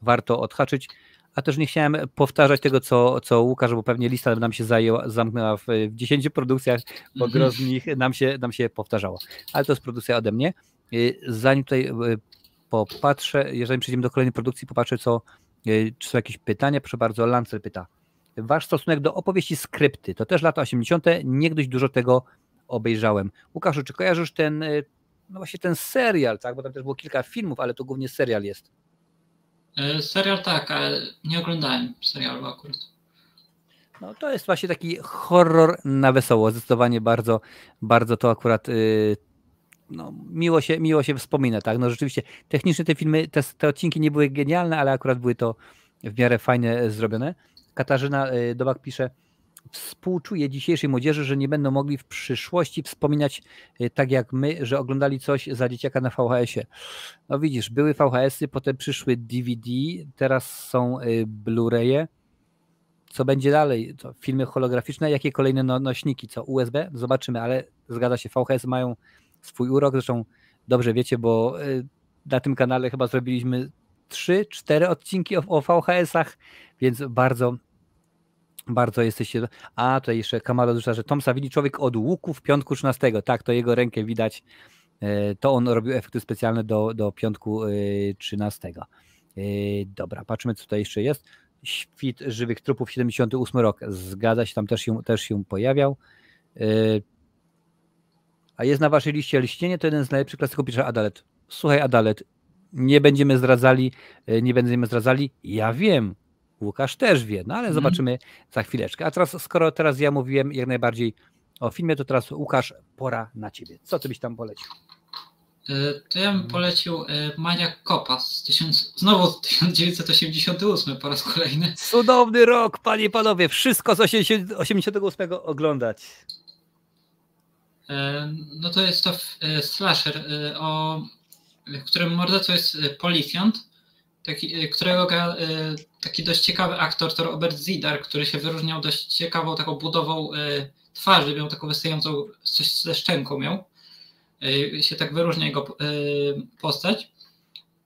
warto odhaczyć. A też nie chciałem powtarzać tego, co Łukasz, bo pewnie lista nam się zamknęła w 10 produkcjach, bo gro z nich nam się powtarzało. Ale to jest produkcja ode mnie. Zanim tutaj popatrzę, jeżeli przejdziemy do kolejnej produkcji, popatrzę, czy są jakieś pytania. Proszę bardzo, Lancel pyta. Wasz stosunek do opowieści Skrypty, to też lata 80. Nie dość dużo tego obejrzałem. Łukaszu, czy kojarzysz no właśnie ten serial, tak? Bo tam też było kilka filmów, ale to głównie serial jest. Serial tak, ale nie oglądałem serialu akurat. No to jest właśnie taki horror na wesoło, zdecydowanie bardzo, bardzo to akurat no, miło się wspomina, tak? No rzeczywiście technicznie te filmy, te odcinki nie były genialne, ale akurat były to w miarę fajnie zrobione. Katarzyna Dobak pisze, współczuję dzisiejszej młodzieży, że nie będą mogli w przyszłości wspominać tak jak my, że oglądali coś za dzieciaka na VHS-ie. No widzisz, były VHS-y, potem przyszły DVD, teraz są Blu-raye. Co będzie dalej? To filmy holograficzne, jakie kolejne nośniki? Co USB? Zobaczymy, ale zgadza się, VHS mają swój urok, zresztą dobrze wiecie, bo na tym kanale chyba zrobiliśmy 3-4 odcinki o VHS-ach, więc bardzo jesteście... A, tutaj jeszcze Kamala dorzuca, że Tom Savini, człowiek od łuku w Piątku 13. Tak, to jego rękę widać. To on robił efekty specjalne do Piątku 13. Dobra, patrzmy, co tutaj jeszcze jest. Świt żywych trupów, 78 rok. Zgadza się, tam też się pojawiał. A jest na waszej liście Lśnienie, to jeden z najlepszych klasyków, pisze Adalet. Słuchaj, Adalet, nie będziemy zdradzali. Ja wiem, Łukasz też wie, no ale zobaczymy za chwileczkę. A skoro teraz ja mówiłem jak najbardziej o filmie, to teraz Łukasz, pora na ciebie. Co ty byś tam polecił? To ja bym polecił Maniak Copa znowu 1988 po raz kolejny. Cudowny rok, panie i panowie, wszystko z 88 oglądać. No to jest to slasher, w którym mordercą jest policjant, którego gra taki dość ciekawy aktor, to Robert Zidar, który się wyróżniał dość ciekawą taką budową twarzy, miał taką wystającą, coś ze szczęką miał. Się tak wyróżnia jego postać.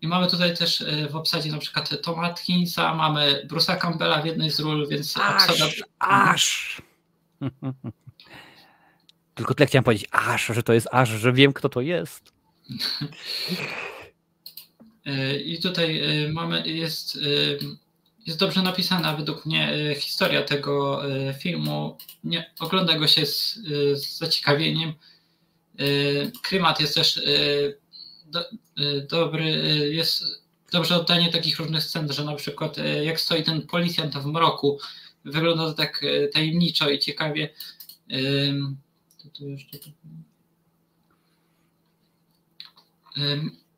I mamy tutaj też w obsadzie na przykład Toma Atkinsa, mamy Bruce'a Campbella w jednej z ról, więc obsada... Aż! Tylko tyle chciałem powiedzieć, że to jest że wiem, kto to jest. I tutaj jest dobrze napisana według mnie historia tego filmu. Ogląda go się z zaciekawieniem. Klimat jest też dobry, jest dobrze oddanie takich różnych scen, że na przykład jak stoi ten policjant w mroku, wygląda to tak tajemniczo i ciekawie.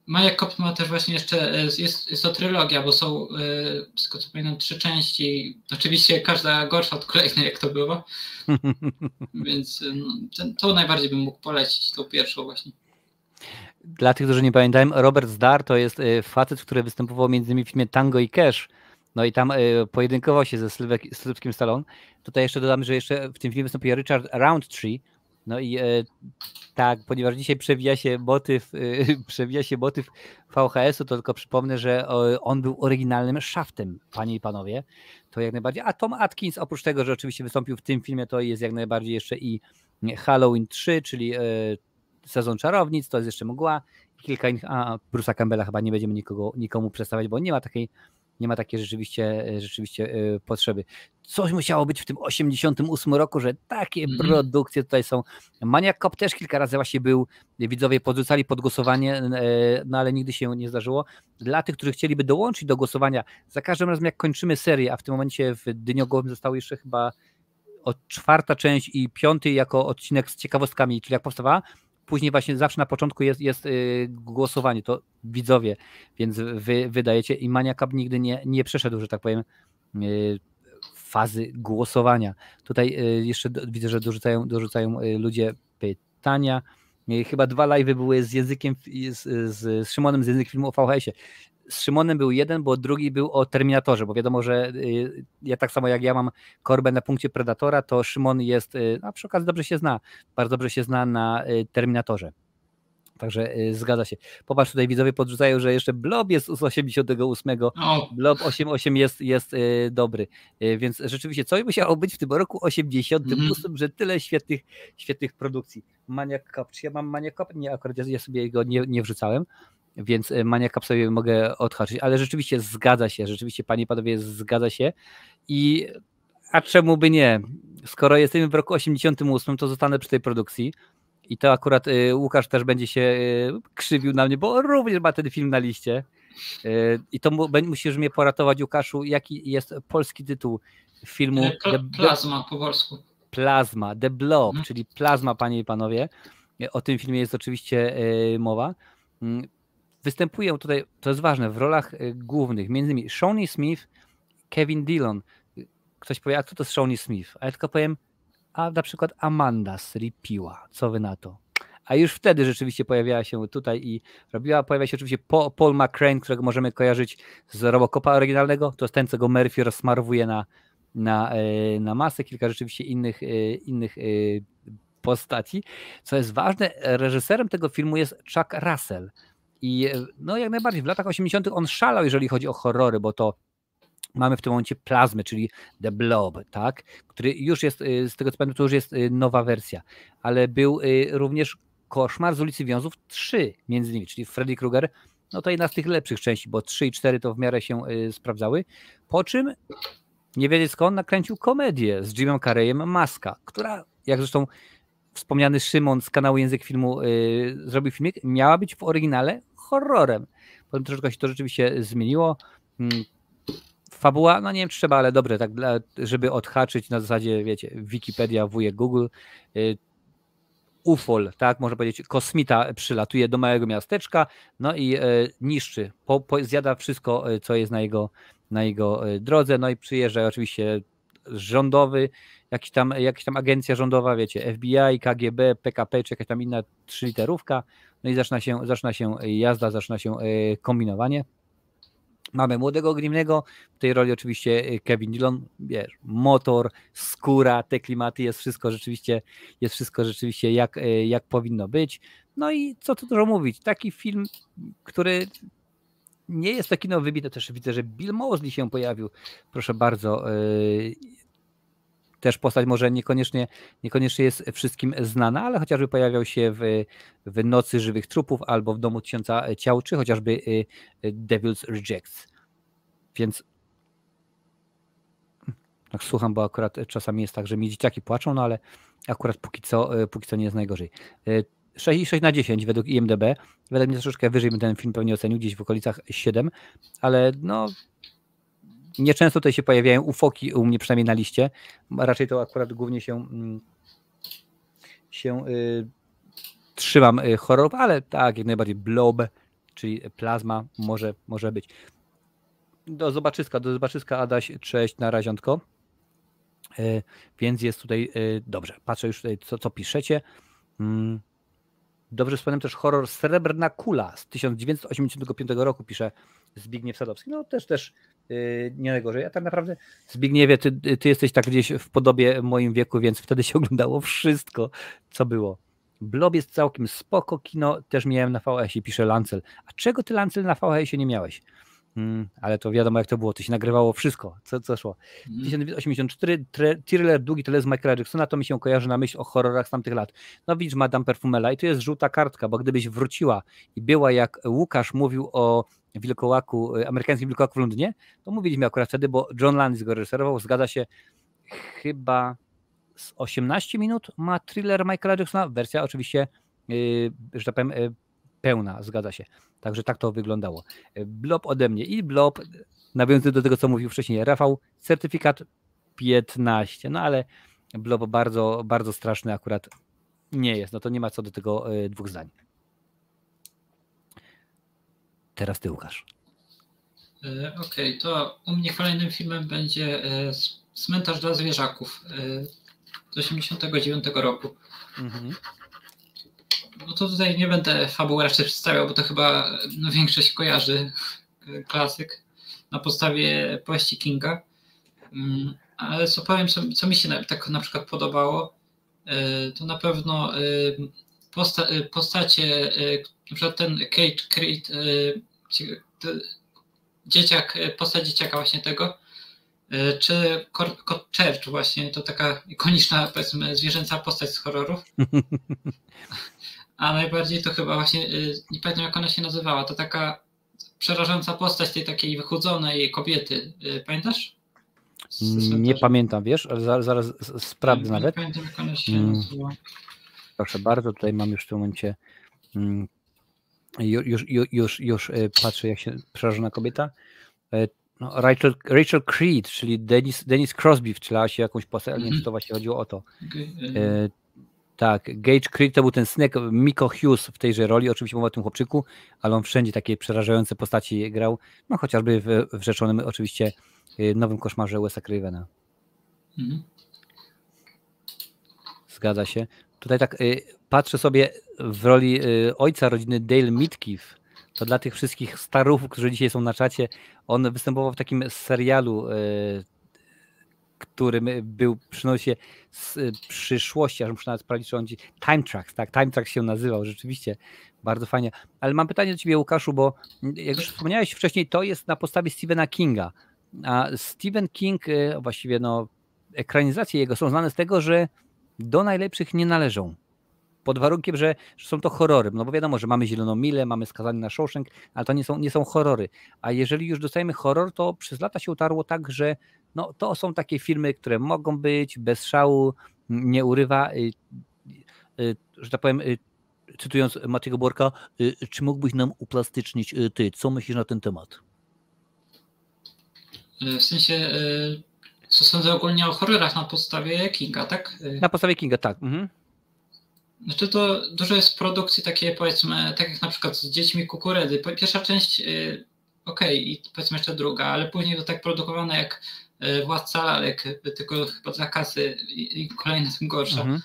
Maniac Cop ma też właśnie jeszcze, jest to trylogia, bo są, z tego co pamiętam, 3 części. Oczywiście każda gorsza od kolejnej, jak to było. Więc to najbardziej bym mógł polecić, tą pierwszą właśnie. Dla tych, którzy nie pamiętają, Robert Zidar to jest facet, który występował między innymi w filmie Tango i Cash. No i tam pojedynkował się ze Sylwestrem Stallone. Tutaj jeszcze dodam, że jeszcze w tym filmie występuje Richard Roundtree. No i tak, ponieważ dzisiaj przewija się motyw VHS-u, to tylko przypomnę, że on był oryginalnym Shaftem, panie i panowie. To jak najbardziej. A Tom Atkins, oprócz tego, że oczywiście wystąpił w tym filmie, to jest jak najbardziej jeszcze i Halloween 3, czyli Sezon Czarownic, to jest jeszcze Mgła. Kilka innych, Bruce'a Campbella chyba nie będziemy nikomu przedstawiać, bo nie ma takiej rzeczywiście potrzeby. Coś musiało być w tym 88 roku, że takie produkcje tutaj są. Maniac Cop też kilka razy właśnie był, widzowie podrzucali pod głosowanie, no ale nigdy się nie zdarzyło. Dla tych, którzy chcieliby dołączyć do głosowania, za każdym razem jak kończymy serię, a w tym momencie w Dyniogłowym zostało jeszcze chyba 4. część i 5. jako odcinek z ciekawostkami, czyli jak powstawała, później właśnie zawsze na początku jest głosowanie, to widzowie, więc wy wydajecie i Maniac Cop nigdy nie przeszedł, że tak powiem, fazy głosowania. Tutaj jeszcze widzę, że dorzucają ludzie pytania. Chyba 2 live'y były z językiem, z Szymonem z językiem filmu o VHS-ie. Z Szymonem był jeden, bo drugi był o Terminatorze, bo wiadomo, że ja tak samo jak ja mam korbę na punkcie Predatora, to Szymon jest, a przy okazji bardzo dobrze się zna na Terminatorze. Także zgadza się. Popatrz, tutaj widzowie podrzucają, że jeszcze Blob jest z 88. Blob 88 jest dobry. Więc rzeczywiście coś musiało być w tym roku 88, że tyle świetnych produkcji. Maniac Cop. Czy ja mam Maniac Cop? Nie, akurat ja sobie go nie wrzucałem. Więc Maniac Cop sobie mogę odhaczyć, ale rzeczywiście zgadza się, panie i panowie, zgadza się a czemu by nie? Skoro jesteśmy w roku 88, to zostanę przy tej produkcji i to akurat Łukasz też będzie się krzywił na mnie, bo również ma ten film na liście i to musisz mnie poratować, Łukaszu, jaki jest polski tytuł filmu? Plazma po polsku. Plazma, The Blob, czyli Plazma, panie i panowie. O tym filmie jest oczywiście mowa. Występują tutaj, to jest ważne, w rolach głównych, między innymi Shawnee Smith, Kevin Dillon. Ktoś powie, a kto to jest Shawnee Smith? A ja tylko powiem, a na przykład Amanda z Ripiła. Co wy na to? A już wtedy rzeczywiście pojawiała się tutaj i pojawia się oczywiście Paul McCrane, którego możemy kojarzyć z Robocopa oryginalnego. To jest ten, co go Murphy rozsmarowuje na masę. Kilka rzeczywiście innych postaci. Co jest ważne, reżyserem tego filmu jest Chuck Russell. I no jak najbardziej w latach 80. on szalał, jeżeli chodzi o horrory, bo to mamy w tym momencie Plazmę, czyli The Blob, tak? Który już jest, z tego co pamiętam, to już jest nowa wersja, ale był również Koszmar z ulicy Wiązów 3 między innymi, czyli Freddy Krueger, no to jedna z tych lepszych części, bo 3 i 4 to w miarę się sprawdzały, po czym nie wiedzieć skąd nakręcił komedię z Jimem Carreyem Maska, która, jak zresztą wspomniany Szymon z kanału Język Filmu zrobił filmik, miała być w oryginale horrorem. Potem troszeczkę się to rzeczywiście zmieniło. Fabuła, no nie wiem czy trzeba, ale dobre, tak, żeby odhaczyć na zasadzie, wiecie, Wikipedia, wujek Google. ufol, tak, można powiedzieć, kosmita przylatuje do małego miasteczka, no i niszczy, zjada wszystko, co jest na jego drodze, no i przyjeżdża oczywiście rządowy, jakaś tam agencja rządowa, wiecie, FBI, KGB, PKP, czy jakaś tam inna 3-literówka, no i zaczyna się jazda, zaczyna się kombinowanie. Mamy młodego Grimnego, w tej roli oczywiście Kevin Dillon, wiesz, motor, skóra, te klimaty, jest wszystko rzeczywiście jak powinno być. No i co tu dużo mówić, taki film, który nie jest to kino wybite, też widzę, że Bill Moseley się pojawił, proszę bardzo. Też postać może niekoniecznie jest wszystkim znana, ale chociażby pojawiał się w Nocy Żywych Trupów albo w Domu Tysiąca Ciał, czy chociażby Devil's Rejects. Więc tak słucham, bo akurat czasami jest tak, że mi dzieciaki płaczą, no ale akurat póki co nie jest najgorzej. 6,6 na 10 według IMDb. Według mnie troszeczkę wyżej bym ten film pewnie ocenił, gdzieś w okolicach 7, ale no nieczęsto tutaj się pojawiają ufoki u mnie, przynajmniej na liście. Raczej to akurat głównie się trzymam horrorów, ale tak, jak najbardziej Blob, czyli Plazma może być. Do zobaczyska Adaś, cześć, na raziątko. Więc jest tutaj dobrze. Patrzę już tutaj, co piszecie. Dobrze wspomniałem też horror Srebrna Kula z 1985 roku, pisze Zbigniew Sadowski. No też nie najgorzej. A tak naprawdę, Zbigniewie, ty jesteś tak gdzieś w podobie moim wieku, więc wtedy się oglądało wszystko, co było. Blob jest całkiem spoko kino, też miałem na VHS-ie, pisze Lancel. A czego ty, Lancel, na VHS-ie nie miałeś? Ale to wiadomo, jak to było, to się nagrywało wszystko, co szło. 1984, thriller długi teledysk Michaela Jacksona, to mi się kojarzy na myśl o horrorach z tamtych lat. No widzisz, Madame Perfumela, i to jest żółta kartka, bo gdybyś wróciła i była jak Łukasz mówił o wilkołaku, amerykańskim wilkołaku w Londynie, to mówiliśmy akurat wtedy, bo John Landis go reżyserował, zgadza się, chyba z 18 minut ma thriller Michaela Jacksona, wersja oczywiście, że tak powiem, pełna, zgadza się. Także tak to wyglądało. Blob ode mnie i Blob, nawiązując do tego, co mówił wcześniej Rafał, certyfikat 15, no ale Blob bardzo, bardzo straszny akurat nie jest, no to nie ma co do tego dwóch zdań. Teraz ty, Łukasz. Okej, to u mnie kolejnym filmem będzie Cmentarz dla zwierzaków z 1989 roku. No to tutaj nie będę fabuły raczej przedstawiał, bo to chyba większość kojarzy, klasyk, na podstawie powieści Kinga. Ale co powiem, co mi się tak na przykład podobało, to na pewno postacie, na przykład ten Cage Creed, postać dzieciaka właśnie tego, czy Church właśnie, to taka ikoniczna, powiedzmy, zwierzęca postać z horrorów. A najbardziej to chyba właśnie, nie pamiętam jak ona się nazywała, to taka przerażająca postać tej takiej wychudzonej kobiety. Pamiętasz? Nie pamiętam, wiesz, ale zaraz sprawdzę nawet. Nie pamiętam jak ona się nazywała. Proszę bardzo, tutaj mam już w tym momencie już patrzę, jak się przerażona kobieta. No, Rachel Creed, czyli Dennis Crosby wcielała się jakąś postać, ale nie wiem, czy to właśnie chodziło o to. Tak, Gage Creed to był ten synek Miko Hughes w tejże roli, oczywiście mowa o tym chłopczyku, ale on wszędzie takie przerażające postaci grał, no chociażby w rzeczonym oczywiście Nowym Koszmarze Wesa Cravena. Zgadza się. Tutaj tak patrzę sobie w roli ojca rodziny Dale Midkiff. To dla tych wszystkich starów, którzy dzisiaj są na czacie, on występował w takim serialu, którym przynosi z przyszłości, aż muszę nawet sprawdzić, czy on Time Tracks, tak, Time Tracks się nazywał, rzeczywiście, bardzo fajnie. Ale mam pytanie do ciebie, Łukaszu, bo jak już wspomniałeś wcześniej, to jest na podstawie Stephena Kinga, a Stephen King, właściwie no, ekranizacje jego są znane z tego, że do najlepszych nie należą. Pod warunkiem, że są to horrory. No bo wiadomo, że mamy Zieloną Milę, mamy Skazani na Shawshank, ale to nie są horrory. A jeżeli już dostajemy horror, to przez lata się utarło tak, że no, to są takie filmy, które mogą być bez szału, nie urywa. Że tak powiem, cytując Maciego Borka, czy mógłbyś nam uplastycznić ty? Co myślisz na ten temat? W sensie, co sądzę ogólnie o horrorach na podstawie Kinga, tak? Na podstawie Kinga, tak. Znaczy to dużo jest produkcji takiej, powiedzmy, tak jak na przykład z Dziećmi Kukurydzy. Pierwsza część, okej, i powiedzmy jeszcze druga, ale później to tak produkowane jak Władca Lalek, tylko chyba dla kasy i kolejne są gorsze.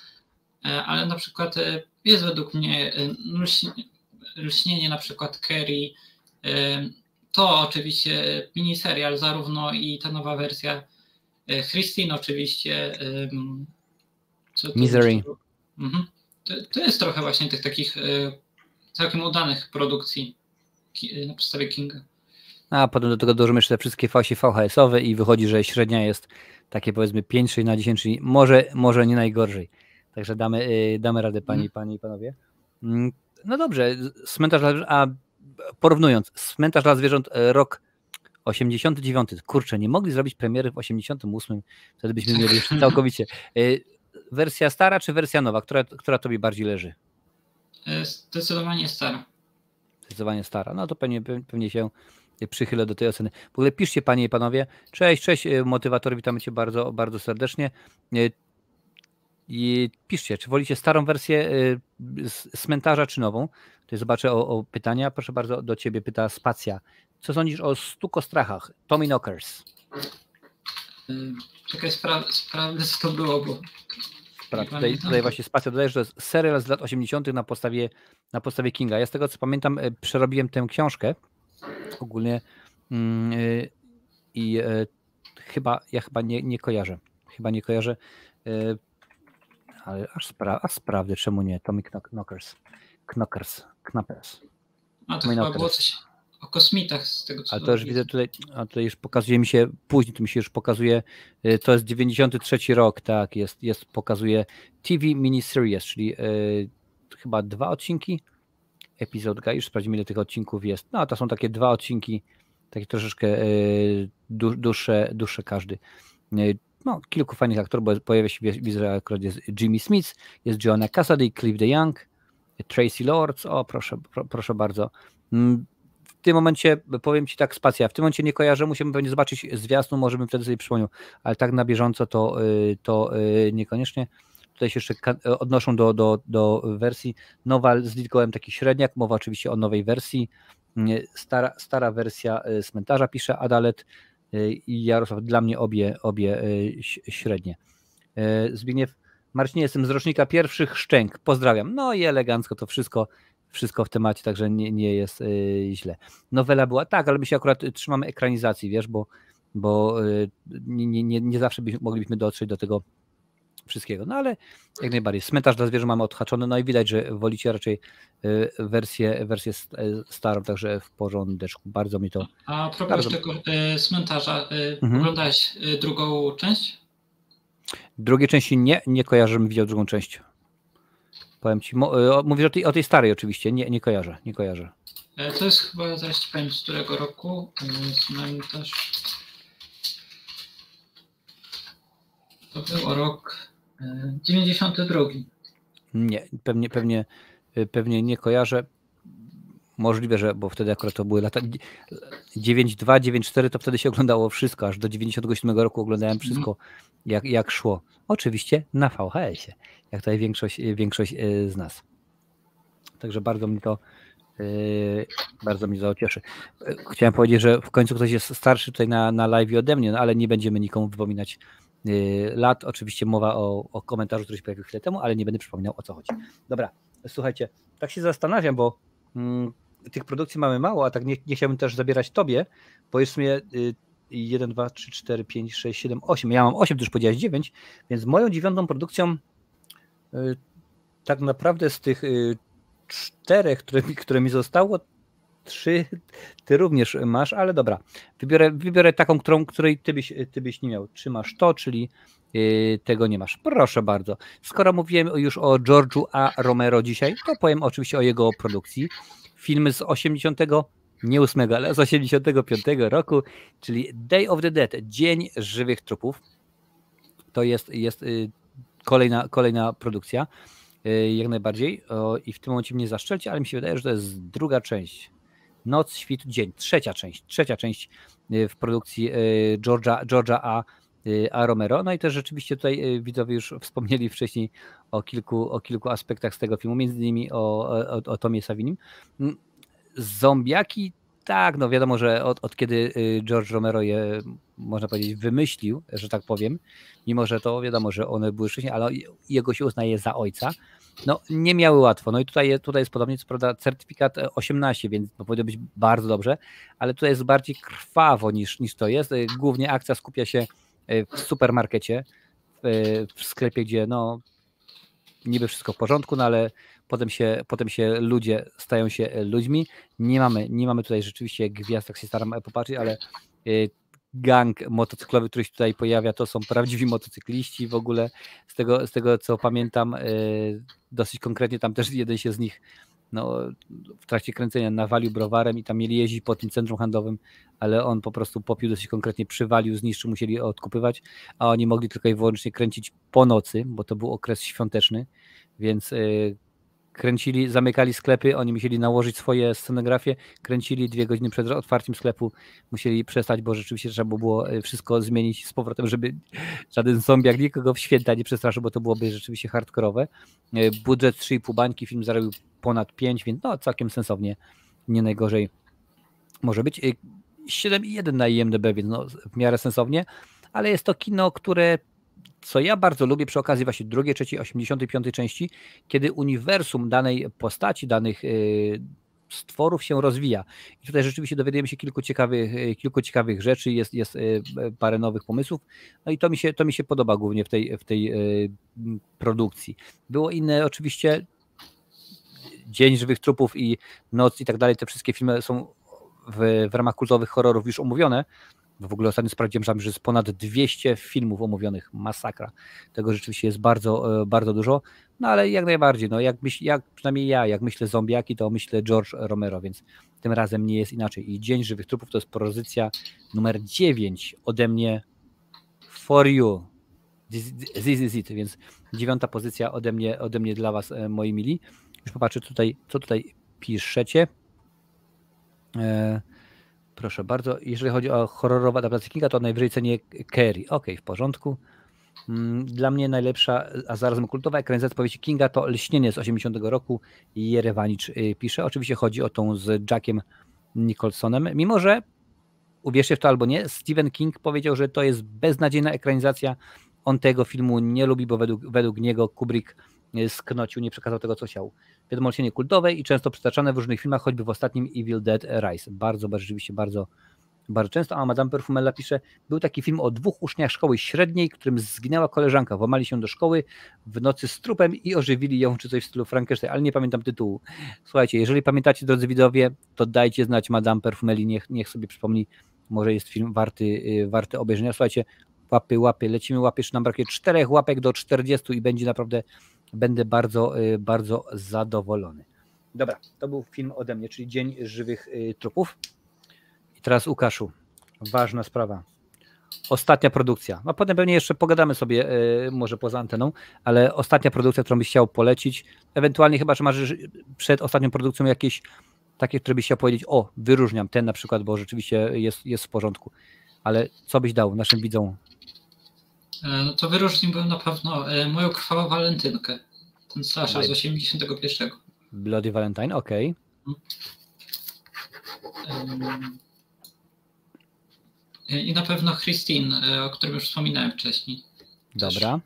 Ale na przykład jest według mnie Lśnienie na przykład Carrie, to oczywiście miniserial zarówno i ta nowa wersja, Christine oczywiście, Misery. To jest trochę właśnie tych takich całkiem udanych produkcji na podstawie Kinga. A potem do tego dołożymy jeszcze te wszystkie fałsi VHS-owe i wychodzi, że średnia jest takie powiedzmy 5-6 na 10, czyli może nie najgorzej. Także damy radę panie i panowie. No dobrze, porównując, Cmentarz dla zwierząt rok 89. Kurczę, nie mogli zrobić premiery w 88. Wtedy byśmy mieli jeszcze całkowicie. Wersja stara czy wersja nowa? Która tobie bardziej leży? Zdecydowanie stara. Zdecydowanie stara. No to pewnie się przychylę do tej oceny. W ogóle piszcie panie i panowie. Cześć motywatory, witamy cię bardzo, bardzo serdecznie. I piszcie, czy wolicie starą wersję Cmentarza czy nową? Tutaj zobaczę o pytania. Proszę bardzo, do ciebie pyta Spacja. Co sądzisz o Stukostrachach? Tommy Knockers. Czekaj, sprawdzę co to było, bo... Tutaj właśnie Spacja dodaje, że to jest serial z lat 80. na podstawie Kinga. Ja z tego co pamiętam przerobiłem tę książkę ogólnie i chyba nie kojarzę. Chyba nie kojarzę. Ale aż sprawdzę, czemu nie. Tommy Knockers. A to chyba było coś o kosmitach z tego co... Ale to już widzę tutaj już pokazuje mi się, później to mi się już pokazuje, to jest 93 rok, tak, pokazuje TV miniseries, czyli chyba 2 odcinki, epizodka, już sprawdzimy ile tych odcinków jest. No to są takie 2 odcinki, takie troszeczkę dłuższe każdy. No, kilku fajnych aktorów, bo pojawia się, widzę, akurat jest Jimmy Smith, jest Joanna Cassidy, Cliff DeYoung, Tracy Lords, o proszę bardzo. W tym momencie, powiem ci tak, Spacja, w tym momencie nie kojarzę, musimy pewnie zobaczyć zwiastun, może bym wtedy sobie przypomniał, ale tak na bieżąco to niekoniecznie. Tutaj się jeszcze odnoszą do wersji. Nowa z Lidgołem taki średniak, mowa oczywiście o nowej wersji. Stara wersja Cmentarza, pisze Adalet i Jarosław, dla mnie obie średnie. Zbigniew, Marcinie, jestem z rocznika pierwszych szczęk, pozdrawiam. No i elegancko to wszystko w temacie, także nie jest źle. Nowela była, tak, ale my się akurat trzymamy ekranizacji, wiesz, bo nie zawsze moglibyśmy dotrzeć do tego wszystkiego, no ale jak najbardziej. Cmentarz dla zwierząt mamy odhaczony, no i widać, że wolicie raczej wersję starą, także w porządeczku. Bardzo mi to... A propos tego Cmentarza, oglądałeś drugą część? Drugiej części nie kojarzę, żebym widział drugą część. Powiem ci, mówisz o tej starej oczywiście, nie kojarzę. To jest chyba, zaraz ci powiem, z którego roku, Cmentarz. To był rok 92. Nie, pewnie nie kojarzę. Możliwe, że, bo wtedy akurat to były lata 9.2, 9.4, to wtedy się oglądało wszystko, aż do 97 roku oglądałem wszystko jak szło. Oczywiście na VHS-ie, jak tutaj większość z nas. Także bardzo mnie to cieszy. Chciałem powiedzieć, że w końcu ktoś jest starszy tutaj na live ode mnie, no ale nie będziemy nikomu wypominać lat. Oczywiście mowa o komentarzu, który się pojawił chwilę temu, ale nie będę przypominał, o co chodzi. Dobra, słuchajcie, tak się zastanawiam, bo tych produkcji mamy mało, a tak nie chciałbym też zabierać tobie, bo jest w sumie 1, 2, 3, 4, 5, 6, 7, 8. Ja mam 8, ty już powiedziałeś 9, więc moją 9. produkcją tak naprawdę z tych 4, które mi zostało, 3 ty również masz, ale dobra. Wybiorę taką, której ty byś nie miał. Czy masz to, czyli tego nie masz. Proszę bardzo. Skoro mówiłem już o George'u A. Romero dzisiaj, to powiem oczywiście o jego produkcji. Film z 88, ale z 85 roku, czyli Day of the Dead, Dzień Żywych Trupów. To jest kolejna produkcja, jak najbardziej. I w tym momencie mnie zaszczelcie, ale mi się wydaje, że to jest druga część. Noc, świt, dzień. Trzecia część w produkcji George'a A. a Romero. No i też rzeczywiście tutaj widzowie już wspomnieli wcześniej o kilku aspektach z tego filmu, między innymi o Tomie Savinim. Zombiaki, tak, no wiadomo, że od kiedy George Romero je, można powiedzieć, wymyślił, że tak powiem, mimo że to wiadomo, że one były wcześniej, ale jego się uznaje za ojca, no nie miały łatwo. No i tutaj jest podobnie, co prawda, certyfikat 18, więc to powinno być bardzo dobrze, ale tutaj jest bardziej krwawo niż to jest. Głównie akcja skupia się w supermarkecie, w sklepie, gdzie no niby wszystko w porządku, no ale potem się ludzie stają się ludźmi. Nie mamy tutaj rzeczywiście gwiazd, jak się staram popatrzeć, ale gang motocyklowy, który się tutaj pojawia, to są prawdziwi motocykliści w ogóle. Z tego co pamiętam, dosyć konkretnie tam też jeden się z nich w trakcie kręcenia nawalił browarem i tam mieli jeździć po tym centrum handlowym, ale on po prostu popił dosyć konkretnie, przywalił, zniszczył, musieli odkupywać, a oni mogli tylko i wyłącznie kręcić po nocy, bo to był okres świąteczny, więc kręcili, zamykali sklepy, oni musieli nałożyć swoje scenografie, kręcili 2 godziny przed otwarciem sklepu, musieli przestać, bo rzeczywiście trzeba było wszystko zmienić z powrotem, żeby żaden zombiak nikogo w święta nie przestraszył, bo to byłoby rzeczywiście hardkorowe. Budżet 3,5 bańki, film zarobił ponad 5, więc no całkiem sensownie, nie najgorzej może być. 7,1 na IMDb, więc no w miarę sensownie, ale jest to kino, które, co ja bardzo lubię przy okazji właśnie drugiej, trzeciej, 85 części, kiedy uniwersum danej postaci, danych stworów się rozwija. I tutaj rzeczywiście dowiadujemy się kilku ciekawych rzeczy, jest parę nowych pomysłów, no i to mi się podoba głównie w tej produkcji. Było inne oczywiście, Dzień Żywych Trupów i Noc i tak dalej, te wszystkie filmy są w ramach kultowych horrorów już omówione. W ogóle ostatnio sprawdziłem, że jest ponad 200 filmów omówionych, masakra. Tego rzeczywiście jest bardzo, bardzo dużo, no ale jak najbardziej, no przynajmniej jak myślę zombiaki, to myślę George Romero, więc tym razem nie jest inaczej. I Dzień Żywych Trupów to jest pozycja numer 9 ode mnie, for you. This is it, więc 9. pozycja ode mnie dla was, moi mili. Już popatrzę tutaj, co tutaj piszecie. Proszę bardzo. Jeżeli chodzi o horrorową adaptację Kinga, to najwyżej cenię Carrie. Okej, w porządku. Dla mnie najlepsza, a zarazem kultowa ekranizacja powieści Kinga to Lśnienie z 80 roku. Jerewanicz pisze. Oczywiście chodzi o tą z Jackiem Nicholsonem. Mimo że, uwierzcie w to albo nie, Stephen King powiedział, że to jest beznadziejna ekranizacja. On tego filmu nie lubi, bo według niego Kubrick sknocił, nie przekazał tego, co chciał. Wiadomo, lśnienie kultowe i często przytaczane w różnych filmach, choćby w ostatnim Evil Dead Rise. Rzeczywiście bardzo, bardzo często. A Madame Perfumella pisze, był taki film o 2 uczniach szkoły średniej, którym zginęła koleżanka. Włamali się do szkoły w nocy z trupem i ożywili ją, czy coś w stylu Frankenstein, ale nie pamiętam tytułu. Słuchajcie, jeżeli pamiętacie, drodzy widzowie, to dajcie znać Madame Perfumelli, niech sobie przypomni, może jest film warty obejrzenia. Słuchajcie, łapy, lecimy, już nam brakuje 4 łapek do 40 i będę bardzo, bardzo zadowolony. Dobra, to był film ode mnie, czyli Dzień Żywych Trupów. I teraz Łukaszu, ważna sprawa. Ostatnia produkcja. A potem pewnie jeszcze pogadamy sobie może poza anteną, ale ostatnia produkcja, którą byś chciał polecić, ewentualnie chyba, że masz przed ostatnią produkcją jakieś takie, które byś chciał powiedzieć, o, wyróżniam ten na przykład, bo rzeczywiście jest w porządku. Ale co byś dał naszym widzom? No to wyróżniłbym na pewno Moją krwawą walentynkę. Ten slasher z 81. Bloody Valentine, okej. I na pewno Christine, o którym już wspominałem wcześniej. Dobra.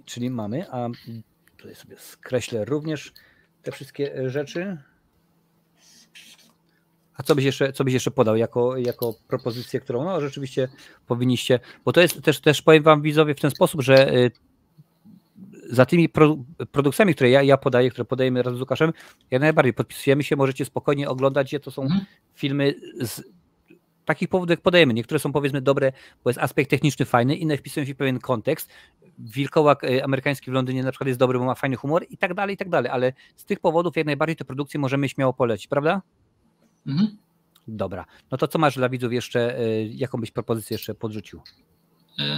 Czyli mamy, a tutaj sobie skreślę również te wszystkie rzeczy. A co byś jeszcze podał jako propozycję, którą no rzeczywiście powinniście, bo to jest też powiem wam widzowie w ten sposób, że za tymi produkcjami, które ja podaję, które podajemy razem z Łukaszem, jak najbardziej podpisujemy się, możecie spokojnie oglądać je, to są filmy z takich powodów, jak podajemy. Niektóre są powiedzmy dobre, bo jest aspekt techniczny fajny, inne wpisują się w pewien kontekst. Wilkołak amerykański w Londynie na przykład jest dobry, bo ma fajny humor i tak dalej, ale z tych powodów jak najbardziej te produkcje możemy śmiało polecić, prawda? Dobra, no to co masz dla widzów jeszcze, jaką byś propozycję jeszcze podrzucił?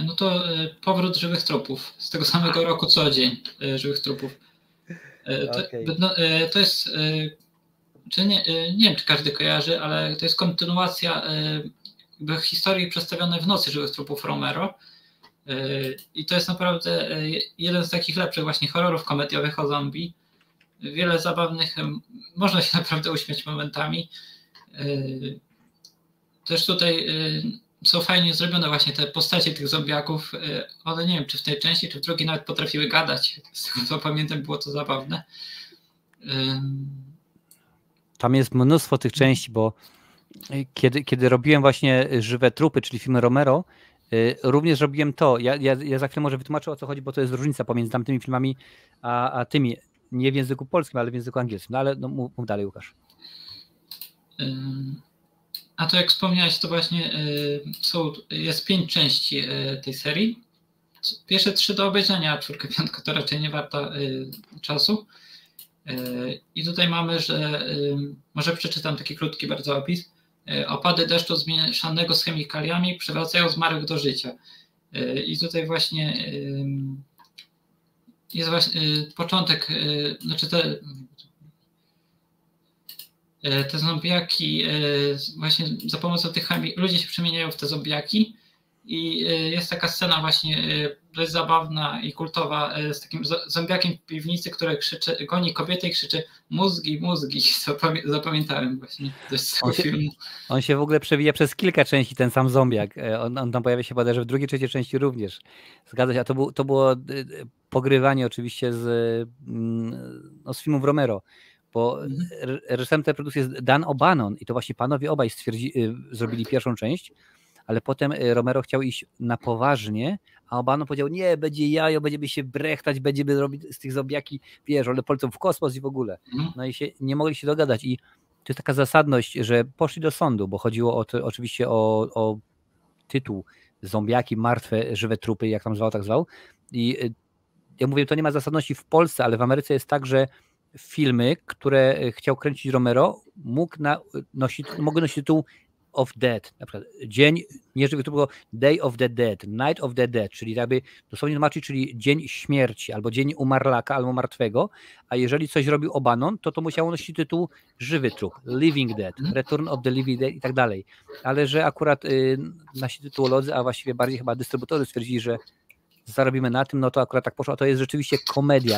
No to Powrót Żywych Trupów, z tego samego roku co Dzień Żywych Trupów. To jest, nie wiem czy każdy kojarzy, ale to jest kontynuacja jakby historii przedstawione w Nocy żywych trupów Romero. I to jest naprawdę jeden z takich lepszych właśnie horrorów komediowych o zombie. Wiele zabawnych, można się naprawdę uśmiać momentami. Też tutaj są fajnie zrobione właśnie te postacie tych zombiaków. One nie wiem, czy w tej części, czy w drugiej nawet potrafiły gadać. Z tego co pamiętam, było to zabawne. Tam jest mnóstwo tych części, bo kiedy robiłem właśnie Żywe Trupy, czyli filmy Romero, również robiłem to. Ja za chwilę może wytłumaczę, o co chodzi, bo to jest różnica pomiędzy tamtymi filmami a tymi. Nie w języku polskim, ale w języku angielskim. No ale no, mów dalej, Łukasz. A to jak wspomniałeś, to właśnie jest 5 części tej serii. Pierwsze 3 do obejrzenia, a 4, 5 to raczej nie warta czasu. I tutaj mamy, że może przeczytam taki krótki bardzo opis. Opady deszczu zmieszanego z chemikaliami przywracają zmarłych do życia. I tutaj właśnie jest właśnie początek, znaczy te zombiaki, właśnie za pomocą tych ludzie się przemieniają w te zombiaki i jest taka scena właśnie dość zabawna i kultowa z takim zombiakiem w piwnicy, który goni kobietę i krzyczy mózgi, mózgi. Zapamiętałem właśnie z tego filmu. On się w ogóle przewija przez kilka części, ten sam zombiak. On tam pojawia się bodajże w drugiej, trzeciej części również. Zgadza się, a to było pogrywanie oczywiście z filmów Romero. Bo reżyserem tej produkcji jest Dan O'Bannon i to właśnie panowie obaj zrobili pierwszą część, ale potem Romero chciał iść na poważnie, a O'Bannon powiedział, nie, będzie jajo, będziemy się brechtać, będziemy robić z tych zombiaki, wiesz, one polecą w kosmos i w ogóle. No i nie mogli się dogadać i to jest taka zasadność, że poszli do sądu, bo chodziło oczywiście o tytuł Zombiaki, martwe, żywe trupy, jak tam zwał, tak zwał. I ja mówię, to nie ma zasadności w Polsce, ale w Ameryce jest tak, że filmy, które chciał kręcić Romero, mogły nosić tytuł of Dead, na przykład dzień nieżywych trupów, Day of the Dead, Night of the Dead, czyli jakby dosłownie tłumaczyć, czyli dzień śmierci, albo dzień umarlaka, albo martwego, a jeżeli coś robił O'Bannon, to musiało nosić tytuł żywy trup, Living Dead, Return of the Living Dead i tak dalej, ale że akurat nasi tytułolodzy, a właściwie bardziej chyba dystrybutorzy stwierdzili, że zarobimy na tym, no to akurat tak poszło, a to jest rzeczywiście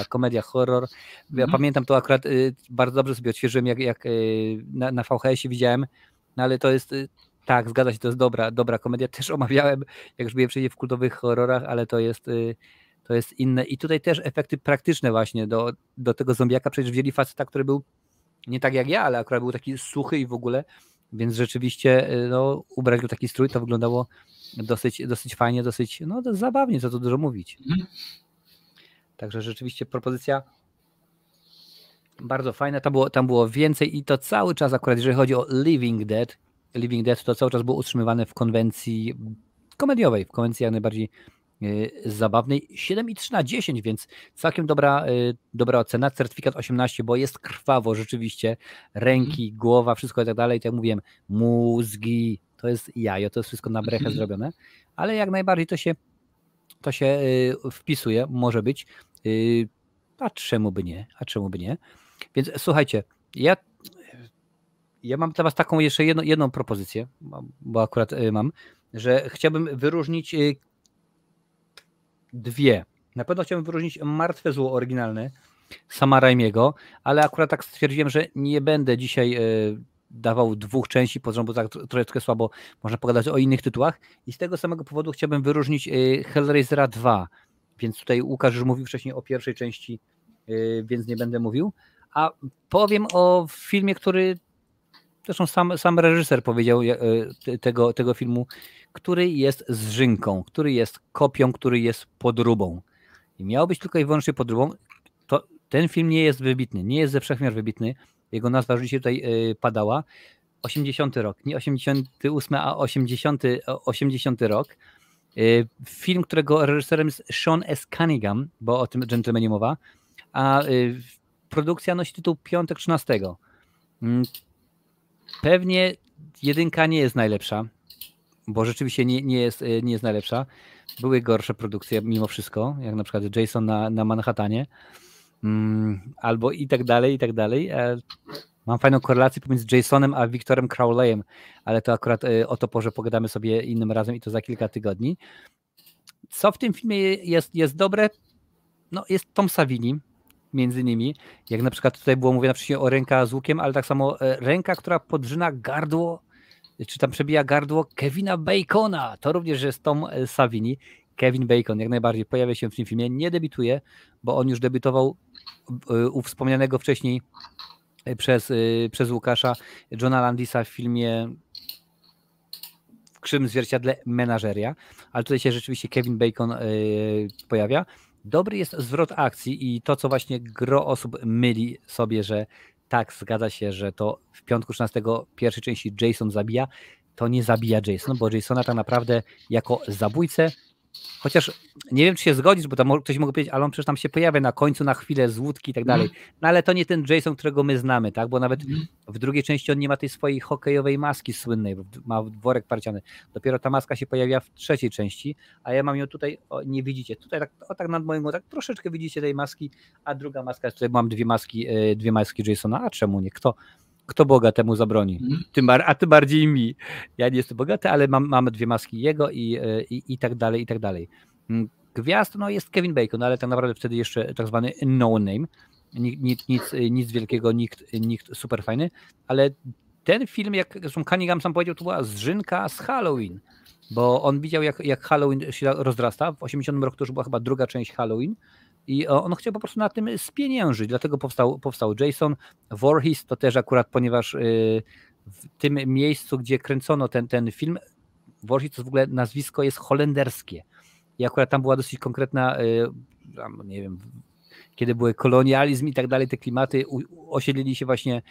komedia, horror. Ja pamiętam to akurat, bardzo dobrze sobie odświeżyłem, jak na VHS-ie widziałem, no ale to jest, tak, zgadza się, to jest dobra komedia, też omawiałem, jak już byłem przejdzie w kultowych horrorach, ale to jest inne i tutaj też efekty praktyczne właśnie do tego zombiaka, przecież wzięli faceta, który był nie tak jak ja, ale akurat był taki suchy i w ogóle, więc rzeczywiście no, ubrać go taki strój, to wyglądało dosyć fajnie, dosyć zabawnie, co tu dużo mówić. Także rzeczywiście propozycja bardzo fajna, tam było więcej i to cały czas akurat, jeżeli chodzi o Living Dead, to cały czas było utrzymywane w konwencji komediowej, w konwencji jak najbardziej zabawnej. 7,3 na 10, więc całkiem dobra ocena, certyfikat 18, bo jest krwawo rzeczywiście, ręki, głowa, wszystko i tak dalej, tak jak mówiłem, mózgi, to jest jajo, to jest wszystko na brechę zrobione, ale jak najbardziej to się wpisuje, może być, a czemu by nie? Więc słuchajcie, ja mam dla was taką jeszcze jedną propozycję, bo akurat mam, że chciałbym wyróżnić dwie. Na pewno chciałbym wyróżnić Martwe Zło oryginalne Sama Raimiego, ale akurat tak stwierdziłem, że nie będę dzisiaj dawał 2 części pod rząd, bo tak troszeczkę słabo można pogadać o innych tytułach i z tego samego powodu chciałbym wyróżnić Hellraisera 2, więc tutaj Łukasz już mówił wcześniej o pierwszej części, więc nie będę mówił, a powiem o filmie, który zresztą sam reżyser powiedział tego filmu, który jest zżynką, który jest kopią, który jest podróbą i miał być tylko i wyłącznie podróbą. Ten film nie jest wybitny, nie jest ze wszechmiar wybitny. Jego nazwa już dzisiaj tutaj padała. 80 rok, nie 88, a 80 rok. Film, którego reżyserem jest Sean S. Cunningham, bo o tym dżentelmenie mowa, a produkcja nosi tytuł Piątek 13. Pewnie 1 nie jest najlepsza, bo rzeczywiście nie jest najlepsza. Były gorsze produkcje mimo wszystko, jak na przykład Jason na Manhattanie, albo i tak dalej. Mam fajną korelację pomiędzy Jasonem a Victorem Crowleyem, ale to akurat o toporze pogadamy sobie innym razem i to za kilka tygodni. Co w tym filmie jest dobre? No jest Tom Savini między innymi, jak na przykład tutaj było mówione wcześniej o ręka z łukiem, ale tak samo ręka, która podrzyna gardło, czy tam przebija gardło Kevina Bacona. To również jest Tom Savini. Kevin Bacon jak najbardziej pojawia się w tym filmie, nie debiutuje, bo on już debiutował u wspomnianego wcześniej przez Łukasza Johna Landisa w filmie W krzywym zwierciadle Menażeria, ale tutaj się rzeczywiście Kevin Bacon pojawia. Dobry jest zwrot akcji i to, co właśnie gro osób myli sobie, że tak, zgadza się, że to w Piątku 13 pierwszej części Jason zabija, to nie zabija Jasona, bo Jasona tak naprawdę jako zabójcę, chociaż nie wiem, czy się zgodzisz, bo tam ktoś mógł powiedzieć, ale on przecież tam się pojawia na końcu, na chwilę z łódki i tak dalej. No ale to nie ten Jason, którego my znamy, tak? Bo nawet w drugiej części on nie ma tej swojej hokejowej maski słynnej, bo ma worek parciany. Dopiero ta maska się pojawia w trzeciej części, a ja mam ją tutaj, nie widzicie, tutaj tak nad moim, tak troszeczkę widzicie tej maski, a druga maska, tutaj mam dwie maski Jasona, a czemu nie? Kto bogatemu zabroni? A tym bardziej mi. Ja nie jestem bogaty, ale mamy dwie maski jego i tak dalej, i tak dalej. Gwiazd, no jest Kevin Bacon, ale tak naprawdę wtedy jeszcze tak zwany no name. Nic wielkiego, nikt super fajny, ale ten film, jak zresztą Cunningham sam powiedział, to była zżynka z Halloween, bo on widział jak Halloween się rozrasta. W 80 roku to już była chyba druga część Halloween i on chciał po prostu na tym spieniężyć, dlatego powstał Jason Voorhees, to też akurat, ponieważ w tym miejscu, gdzie kręcono ten film, Voorhees to w ogóle nazwisko jest holenderskie i akurat tam była dosyć konkretna, nie wiem, kiedy były kolonializm i tak dalej, te klimaty, osiedlili się właśnie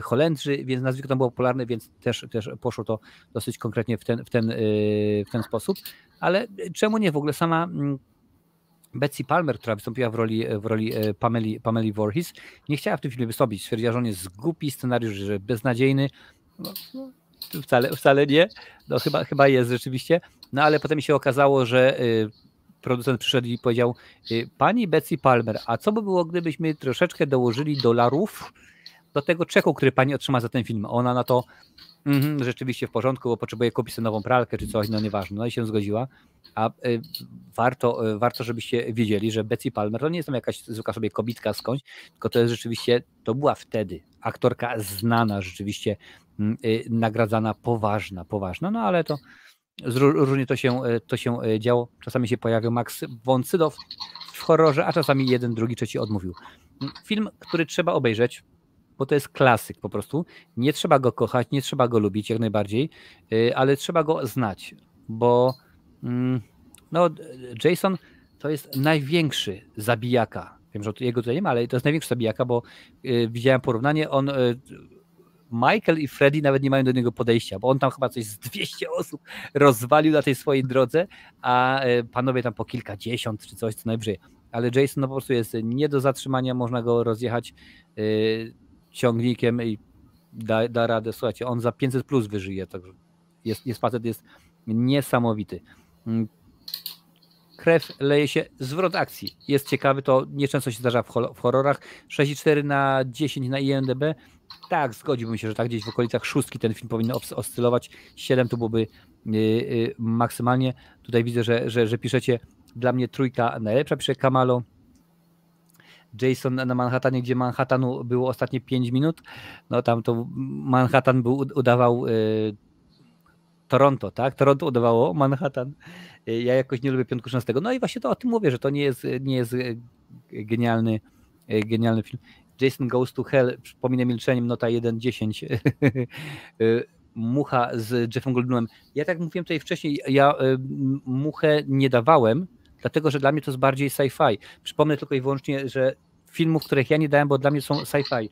Holendrzy, więc nazwisko tam było popularne, więc też poszło to dosyć konkretnie w ten sposób, ale czemu nie, w ogóle sama Betsy Palmer, która wystąpiła w roli Pameli Voorhees, nie chciała w tym filmie wystąpić. Stwierdziła, że on jest głupi, scenariusz, że beznadziejny. No, wcale nie. No, chyba jest rzeczywiście. No ale potem się okazało, że producent przyszedł i powiedział: pani Betsy Palmer, a co by było, gdybyśmy troszeczkę dołożyli dolarów do tego czeku, który pani otrzyma za ten film? Ona na to rzeczywiście w porządku, bo potrzebuje kupić sobie nową pralkę czy coś, no nieważne. No i się zgodziła. A warto, żebyście wiedzieli, że Betsy Palmer to nie jest tam jakaś zwykła sobie kobitka skądś, tylko to jest rzeczywiście, to była wtedy aktorka znana, rzeczywiście nagradzana, poważna, no ale to różnie to się działo. Czasami się pojawił Max von Sydow w horrorze, a czasami jeden, drugi, trzeci odmówił. Film, który trzeba obejrzeć, bo to jest klasyk po prostu. Nie trzeba go kochać, nie trzeba go lubić jak najbardziej, ale trzeba go znać, bo no, Jason to jest największy zabijaka. Wiem, że jego tutaj nie ma, ale to jest największy zabijaka, bo widziałem porównanie, Michael i Freddy nawet nie mają do niego podejścia, bo on tam chyba coś z 200 osób rozwalił na tej swojej drodze, a panowie tam po kilkadziesiąt czy coś co najwyżej. Ale Jason no po prostu jest nie do zatrzymania, można go rozjechać ciągnikiem i da radę. Słuchajcie, on za 500 plus wyżyje, także facet jest niesamowity. Krew leje się, zwrot akcji jest ciekawy, to nieczęsto się zdarza w horrorach. 6,4 na 10 na IMDb, tak, zgodziłbym się, że tak gdzieś w okolicach 6 ten film powinien oscylować, 7 to byłoby maksymalnie. Tutaj widzę, że piszecie, dla mnie 3 najlepsza, pisze Kamalo. Jason na Manhattanie, gdzie Manhattanu było ostatnie 5 minut, no tam to Manhattan udawał Toronto, tak? Toronto udawało Manhattan. Ja jakoś nie lubię Piątku 13. No i właśnie to o tym mówię, że to nie jest genialny film. Jason Goes to Hell, przypominam milczeniem, nota 1.10. Mucha z Jeffem Goldblumem. Ja tak mówiłem tutaj wcześniej, ja Muchę nie dawałem, dlatego że dla mnie to jest bardziej sci-fi. Przypomnę tylko i wyłącznie, że filmów, których ja nie dałem, bo dla mnie są sci-fi.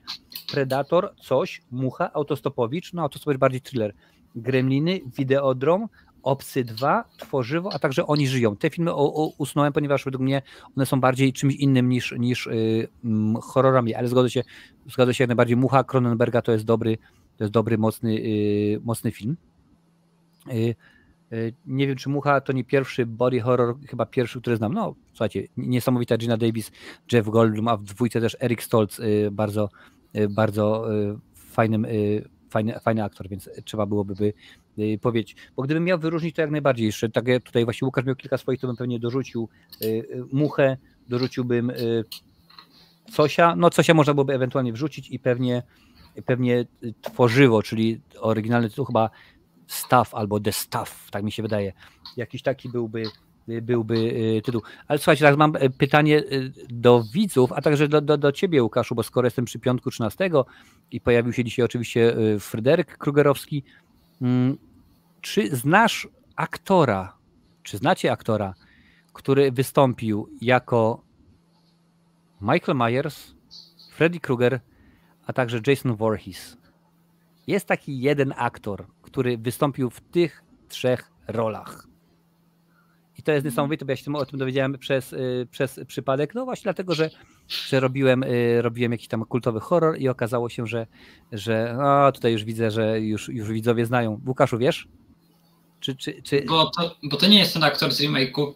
Predator, coś, Mucha, Autostopowicz, no Autostopowicz bardziej thriller. Gremliny, Videodrom, Obcy 2, Tworzywo, a także Oni żyją. Te filmy usunąłem, ponieważ według mnie one są bardziej czymś innym niż horrorami, ale zgodzę się jak najbardziej. Mucha Cronenberga to jest dobry, mocny film. Nie wiem, czy Mucha to nie pierwszy body horror, chyba pierwszy, który znam. No, słuchajcie, niesamowita Gina Davis, Jeff Goldblum, a w dwójce też Eric Stoltz bardzo bardzo fajny aktor, więc trzeba byłoby powiedzieć. Bo gdybym miał wyróżnić, to jak najbardziej jeszcze, tak jak tutaj właśnie Łukasz miał kilka swoich, to bym pewnie dorzucił Muchę, dorzuciłbym Cosia, no Cosia można byłoby ewentualnie wrzucić i pewnie Tworzywo, czyli oryginalny tytuł chyba Staff albo The Staff, tak mi się wydaje. Jakiś taki byłby tytuł. Ale słuchajcie, teraz mam pytanie do widzów, a także do ciebie, Łukaszu, bo skoro jestem przy piątku 13 i pojawił się dzisiaj oczywiście Fryderyk Krugerowski, czy znasz aktora, czy znacie aktora, który wystąpił jako Michael Myers, Freddy Krueger, a także Jason Voorhees? Jest taki jeden aktor, który wystąpił w tych 3 rolach. I to jest niesamowite, bo ja się o tym dowiedziałem przez przypadek, no właśnie dlatego, że robiłem jakiś tam kultowy horror i okazało się, że tutaj już widzę, że już widzowie znają. Łukaszu, wiesz? Czy... Bo to nie jest ten aktor z remake'u,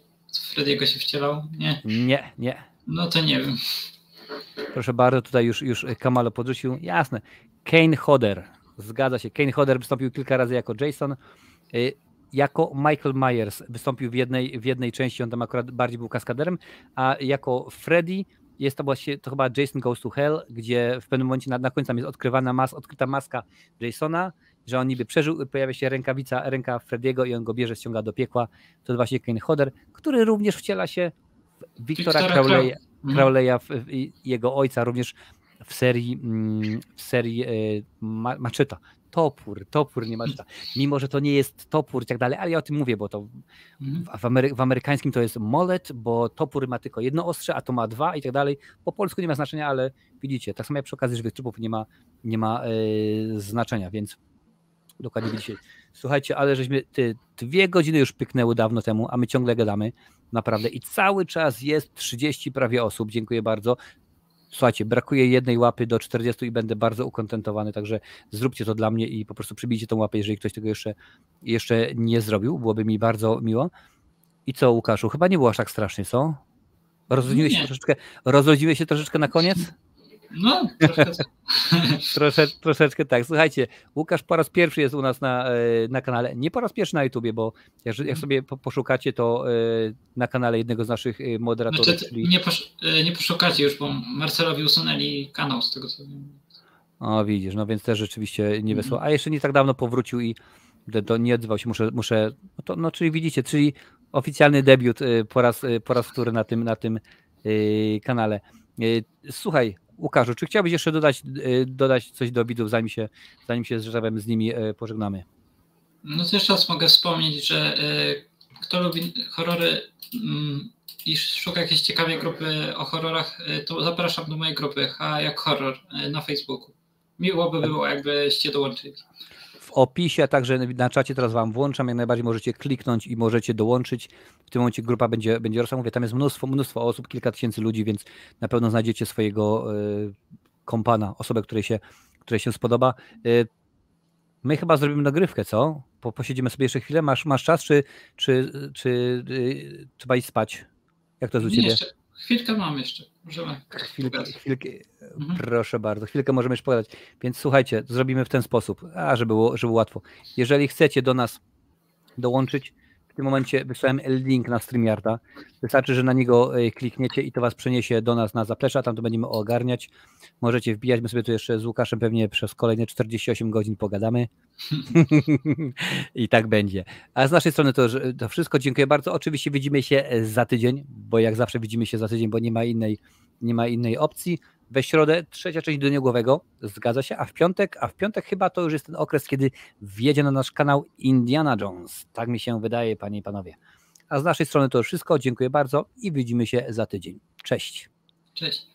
Freddy'ego się wcielał, nie? Nie. No to nie wiem. Proszę bardzo, tutaj już Kamalo podrzucił. Jasne. Kane Hodder. Zgadza się. Kane Hodder wystąpił kilka razy jako Jason. Jako Michael Myers wystąpił w jednej części, on tam akurat bardziej był kaskaderem, a jako Freddy jest to właśnie to chyba Jason Goes to Hell, gdzie w pewnym momencie na końcu tam jest odkryta maska Jasona, że on niby przeżył, pojawia się ręka Freddy'ego i on go bierze, ściąga do piekła. To jest właśnie Kane Hodder, który również wciela się w Victora Crowleya, jego ojca, również w serii Macheta. Topór, nie Macheta. Mimo, że to nie jest topór i tak dalej, ale ja o tym mówię, bo to w amerykańskim to jest molet, bo topór ma tylko jedno ostrze, a to ma 2 i tak dalej. Po polsku nie ma znaczenia, ale widzicie, tak samo jak przy okazji żywych trupów nie ma znaczenia, więc dokładnie widzicie. Słuchajcie, ale żeśmy 2 godziny już pyknęły dawno temu, a my ciągle gadamy, naprawdę i cały czas jest 30 prawie osób, dziękuję bardzo. Słuchajcie, brakuje 1 łapy do 40 i będę bardzo ukontentowany, także zróbcie to dla mnie i po prostu przybijcie tą łapę, jeżeli ktoś tego jeszcze nie zrobił, byłoby mi bardzo miło. I co, Łukaszu, chyba nie było aż tak strasznie, co? Rozrodziłeś się troszeczkę na koniec? No, troszeczkę tak. Słuchajcie, Łukasz po raz pierwszy jest u nas na kanale, nie po raz pierwszy na YouTubie, bo jak sobie poszukacie, to na kanale jednego z naszych moderatorów. Znaczy, czyli... nie poszukacie już, bo Marcelowi usunęli kanał z tego co wiem. O, widzisz, no więc też rzeczywiście nie wysłał. A jeszcze nie tak dawno powrócił i to nie odzywał się, muszę czyli widzicie, czyli oficjalny debiut po raz wtóry na tym kanale. Słuchaj, Łukaszu, czy chciałbyś jeszcze dodać coś do widzów, zanim się z nimi pożegnamy? No to jeszcze raz mogę wspomnieć, że kto lubi horrory i szuka jakiejś ciekawej grupy o horrorach, to zapraszam do mojej grupy H jak horror na Facebooku. Miło by było, jakbyście dołączyli. W opisie, a także na czacie teraz wam włączam, jak najbardziej możecie kliknąć i możecie dołączyć. W tym momencie grupa będzie rosła. Mówię, tam jest mnóstwo osób, kilka tysięcy ludzi, więc na pewno znajdziecie swojego kompana, osobę, której się spodoba. My chyba zrobimy nagrywkę, co? Posiedzimy sobie jeszcze chwilę. Masz czas, czy trzeba iść spać? Jak to jest u ciebie? Jeszcze chwilkę mam jeszcze. Możemy chwilkę, proszę bardzo, chwilkę możemy już pogadać. Więc słuchajcie, zrobimy w ten sposób, żeby było łatwo. Jeżeli chcecie do nas dołączyć, w tym momencie wysłałem link na StreamYarda. Wystarczy, że na niego klikniecie i to was przeniesie do nas na zaplecze, a tam to będziemy ogarniać. Możecie wbijać, my sobie tu jeszcze z Łukaszem pewnie przez kolejne 48 godzin pogadamy. I tak będzie. A z naszej strony to wszystko. Dziękuję bardzo. Oczywiście widzimy się za tydzień, bo jak zawsze widzimy się za tydzień, bo nie ma innej opcji. We środę 3. część Doniogłowego, zgadza się, a w piątek chyba to już jest ten okres, kiedy wjedzie na nasz kanał Indiana Jones. Tak mi się wydaje, panie i panowie. A z naszej strony to już wszystko. Dziękuję bardzo i widzimy się za tydzień. Cześć. Cześć.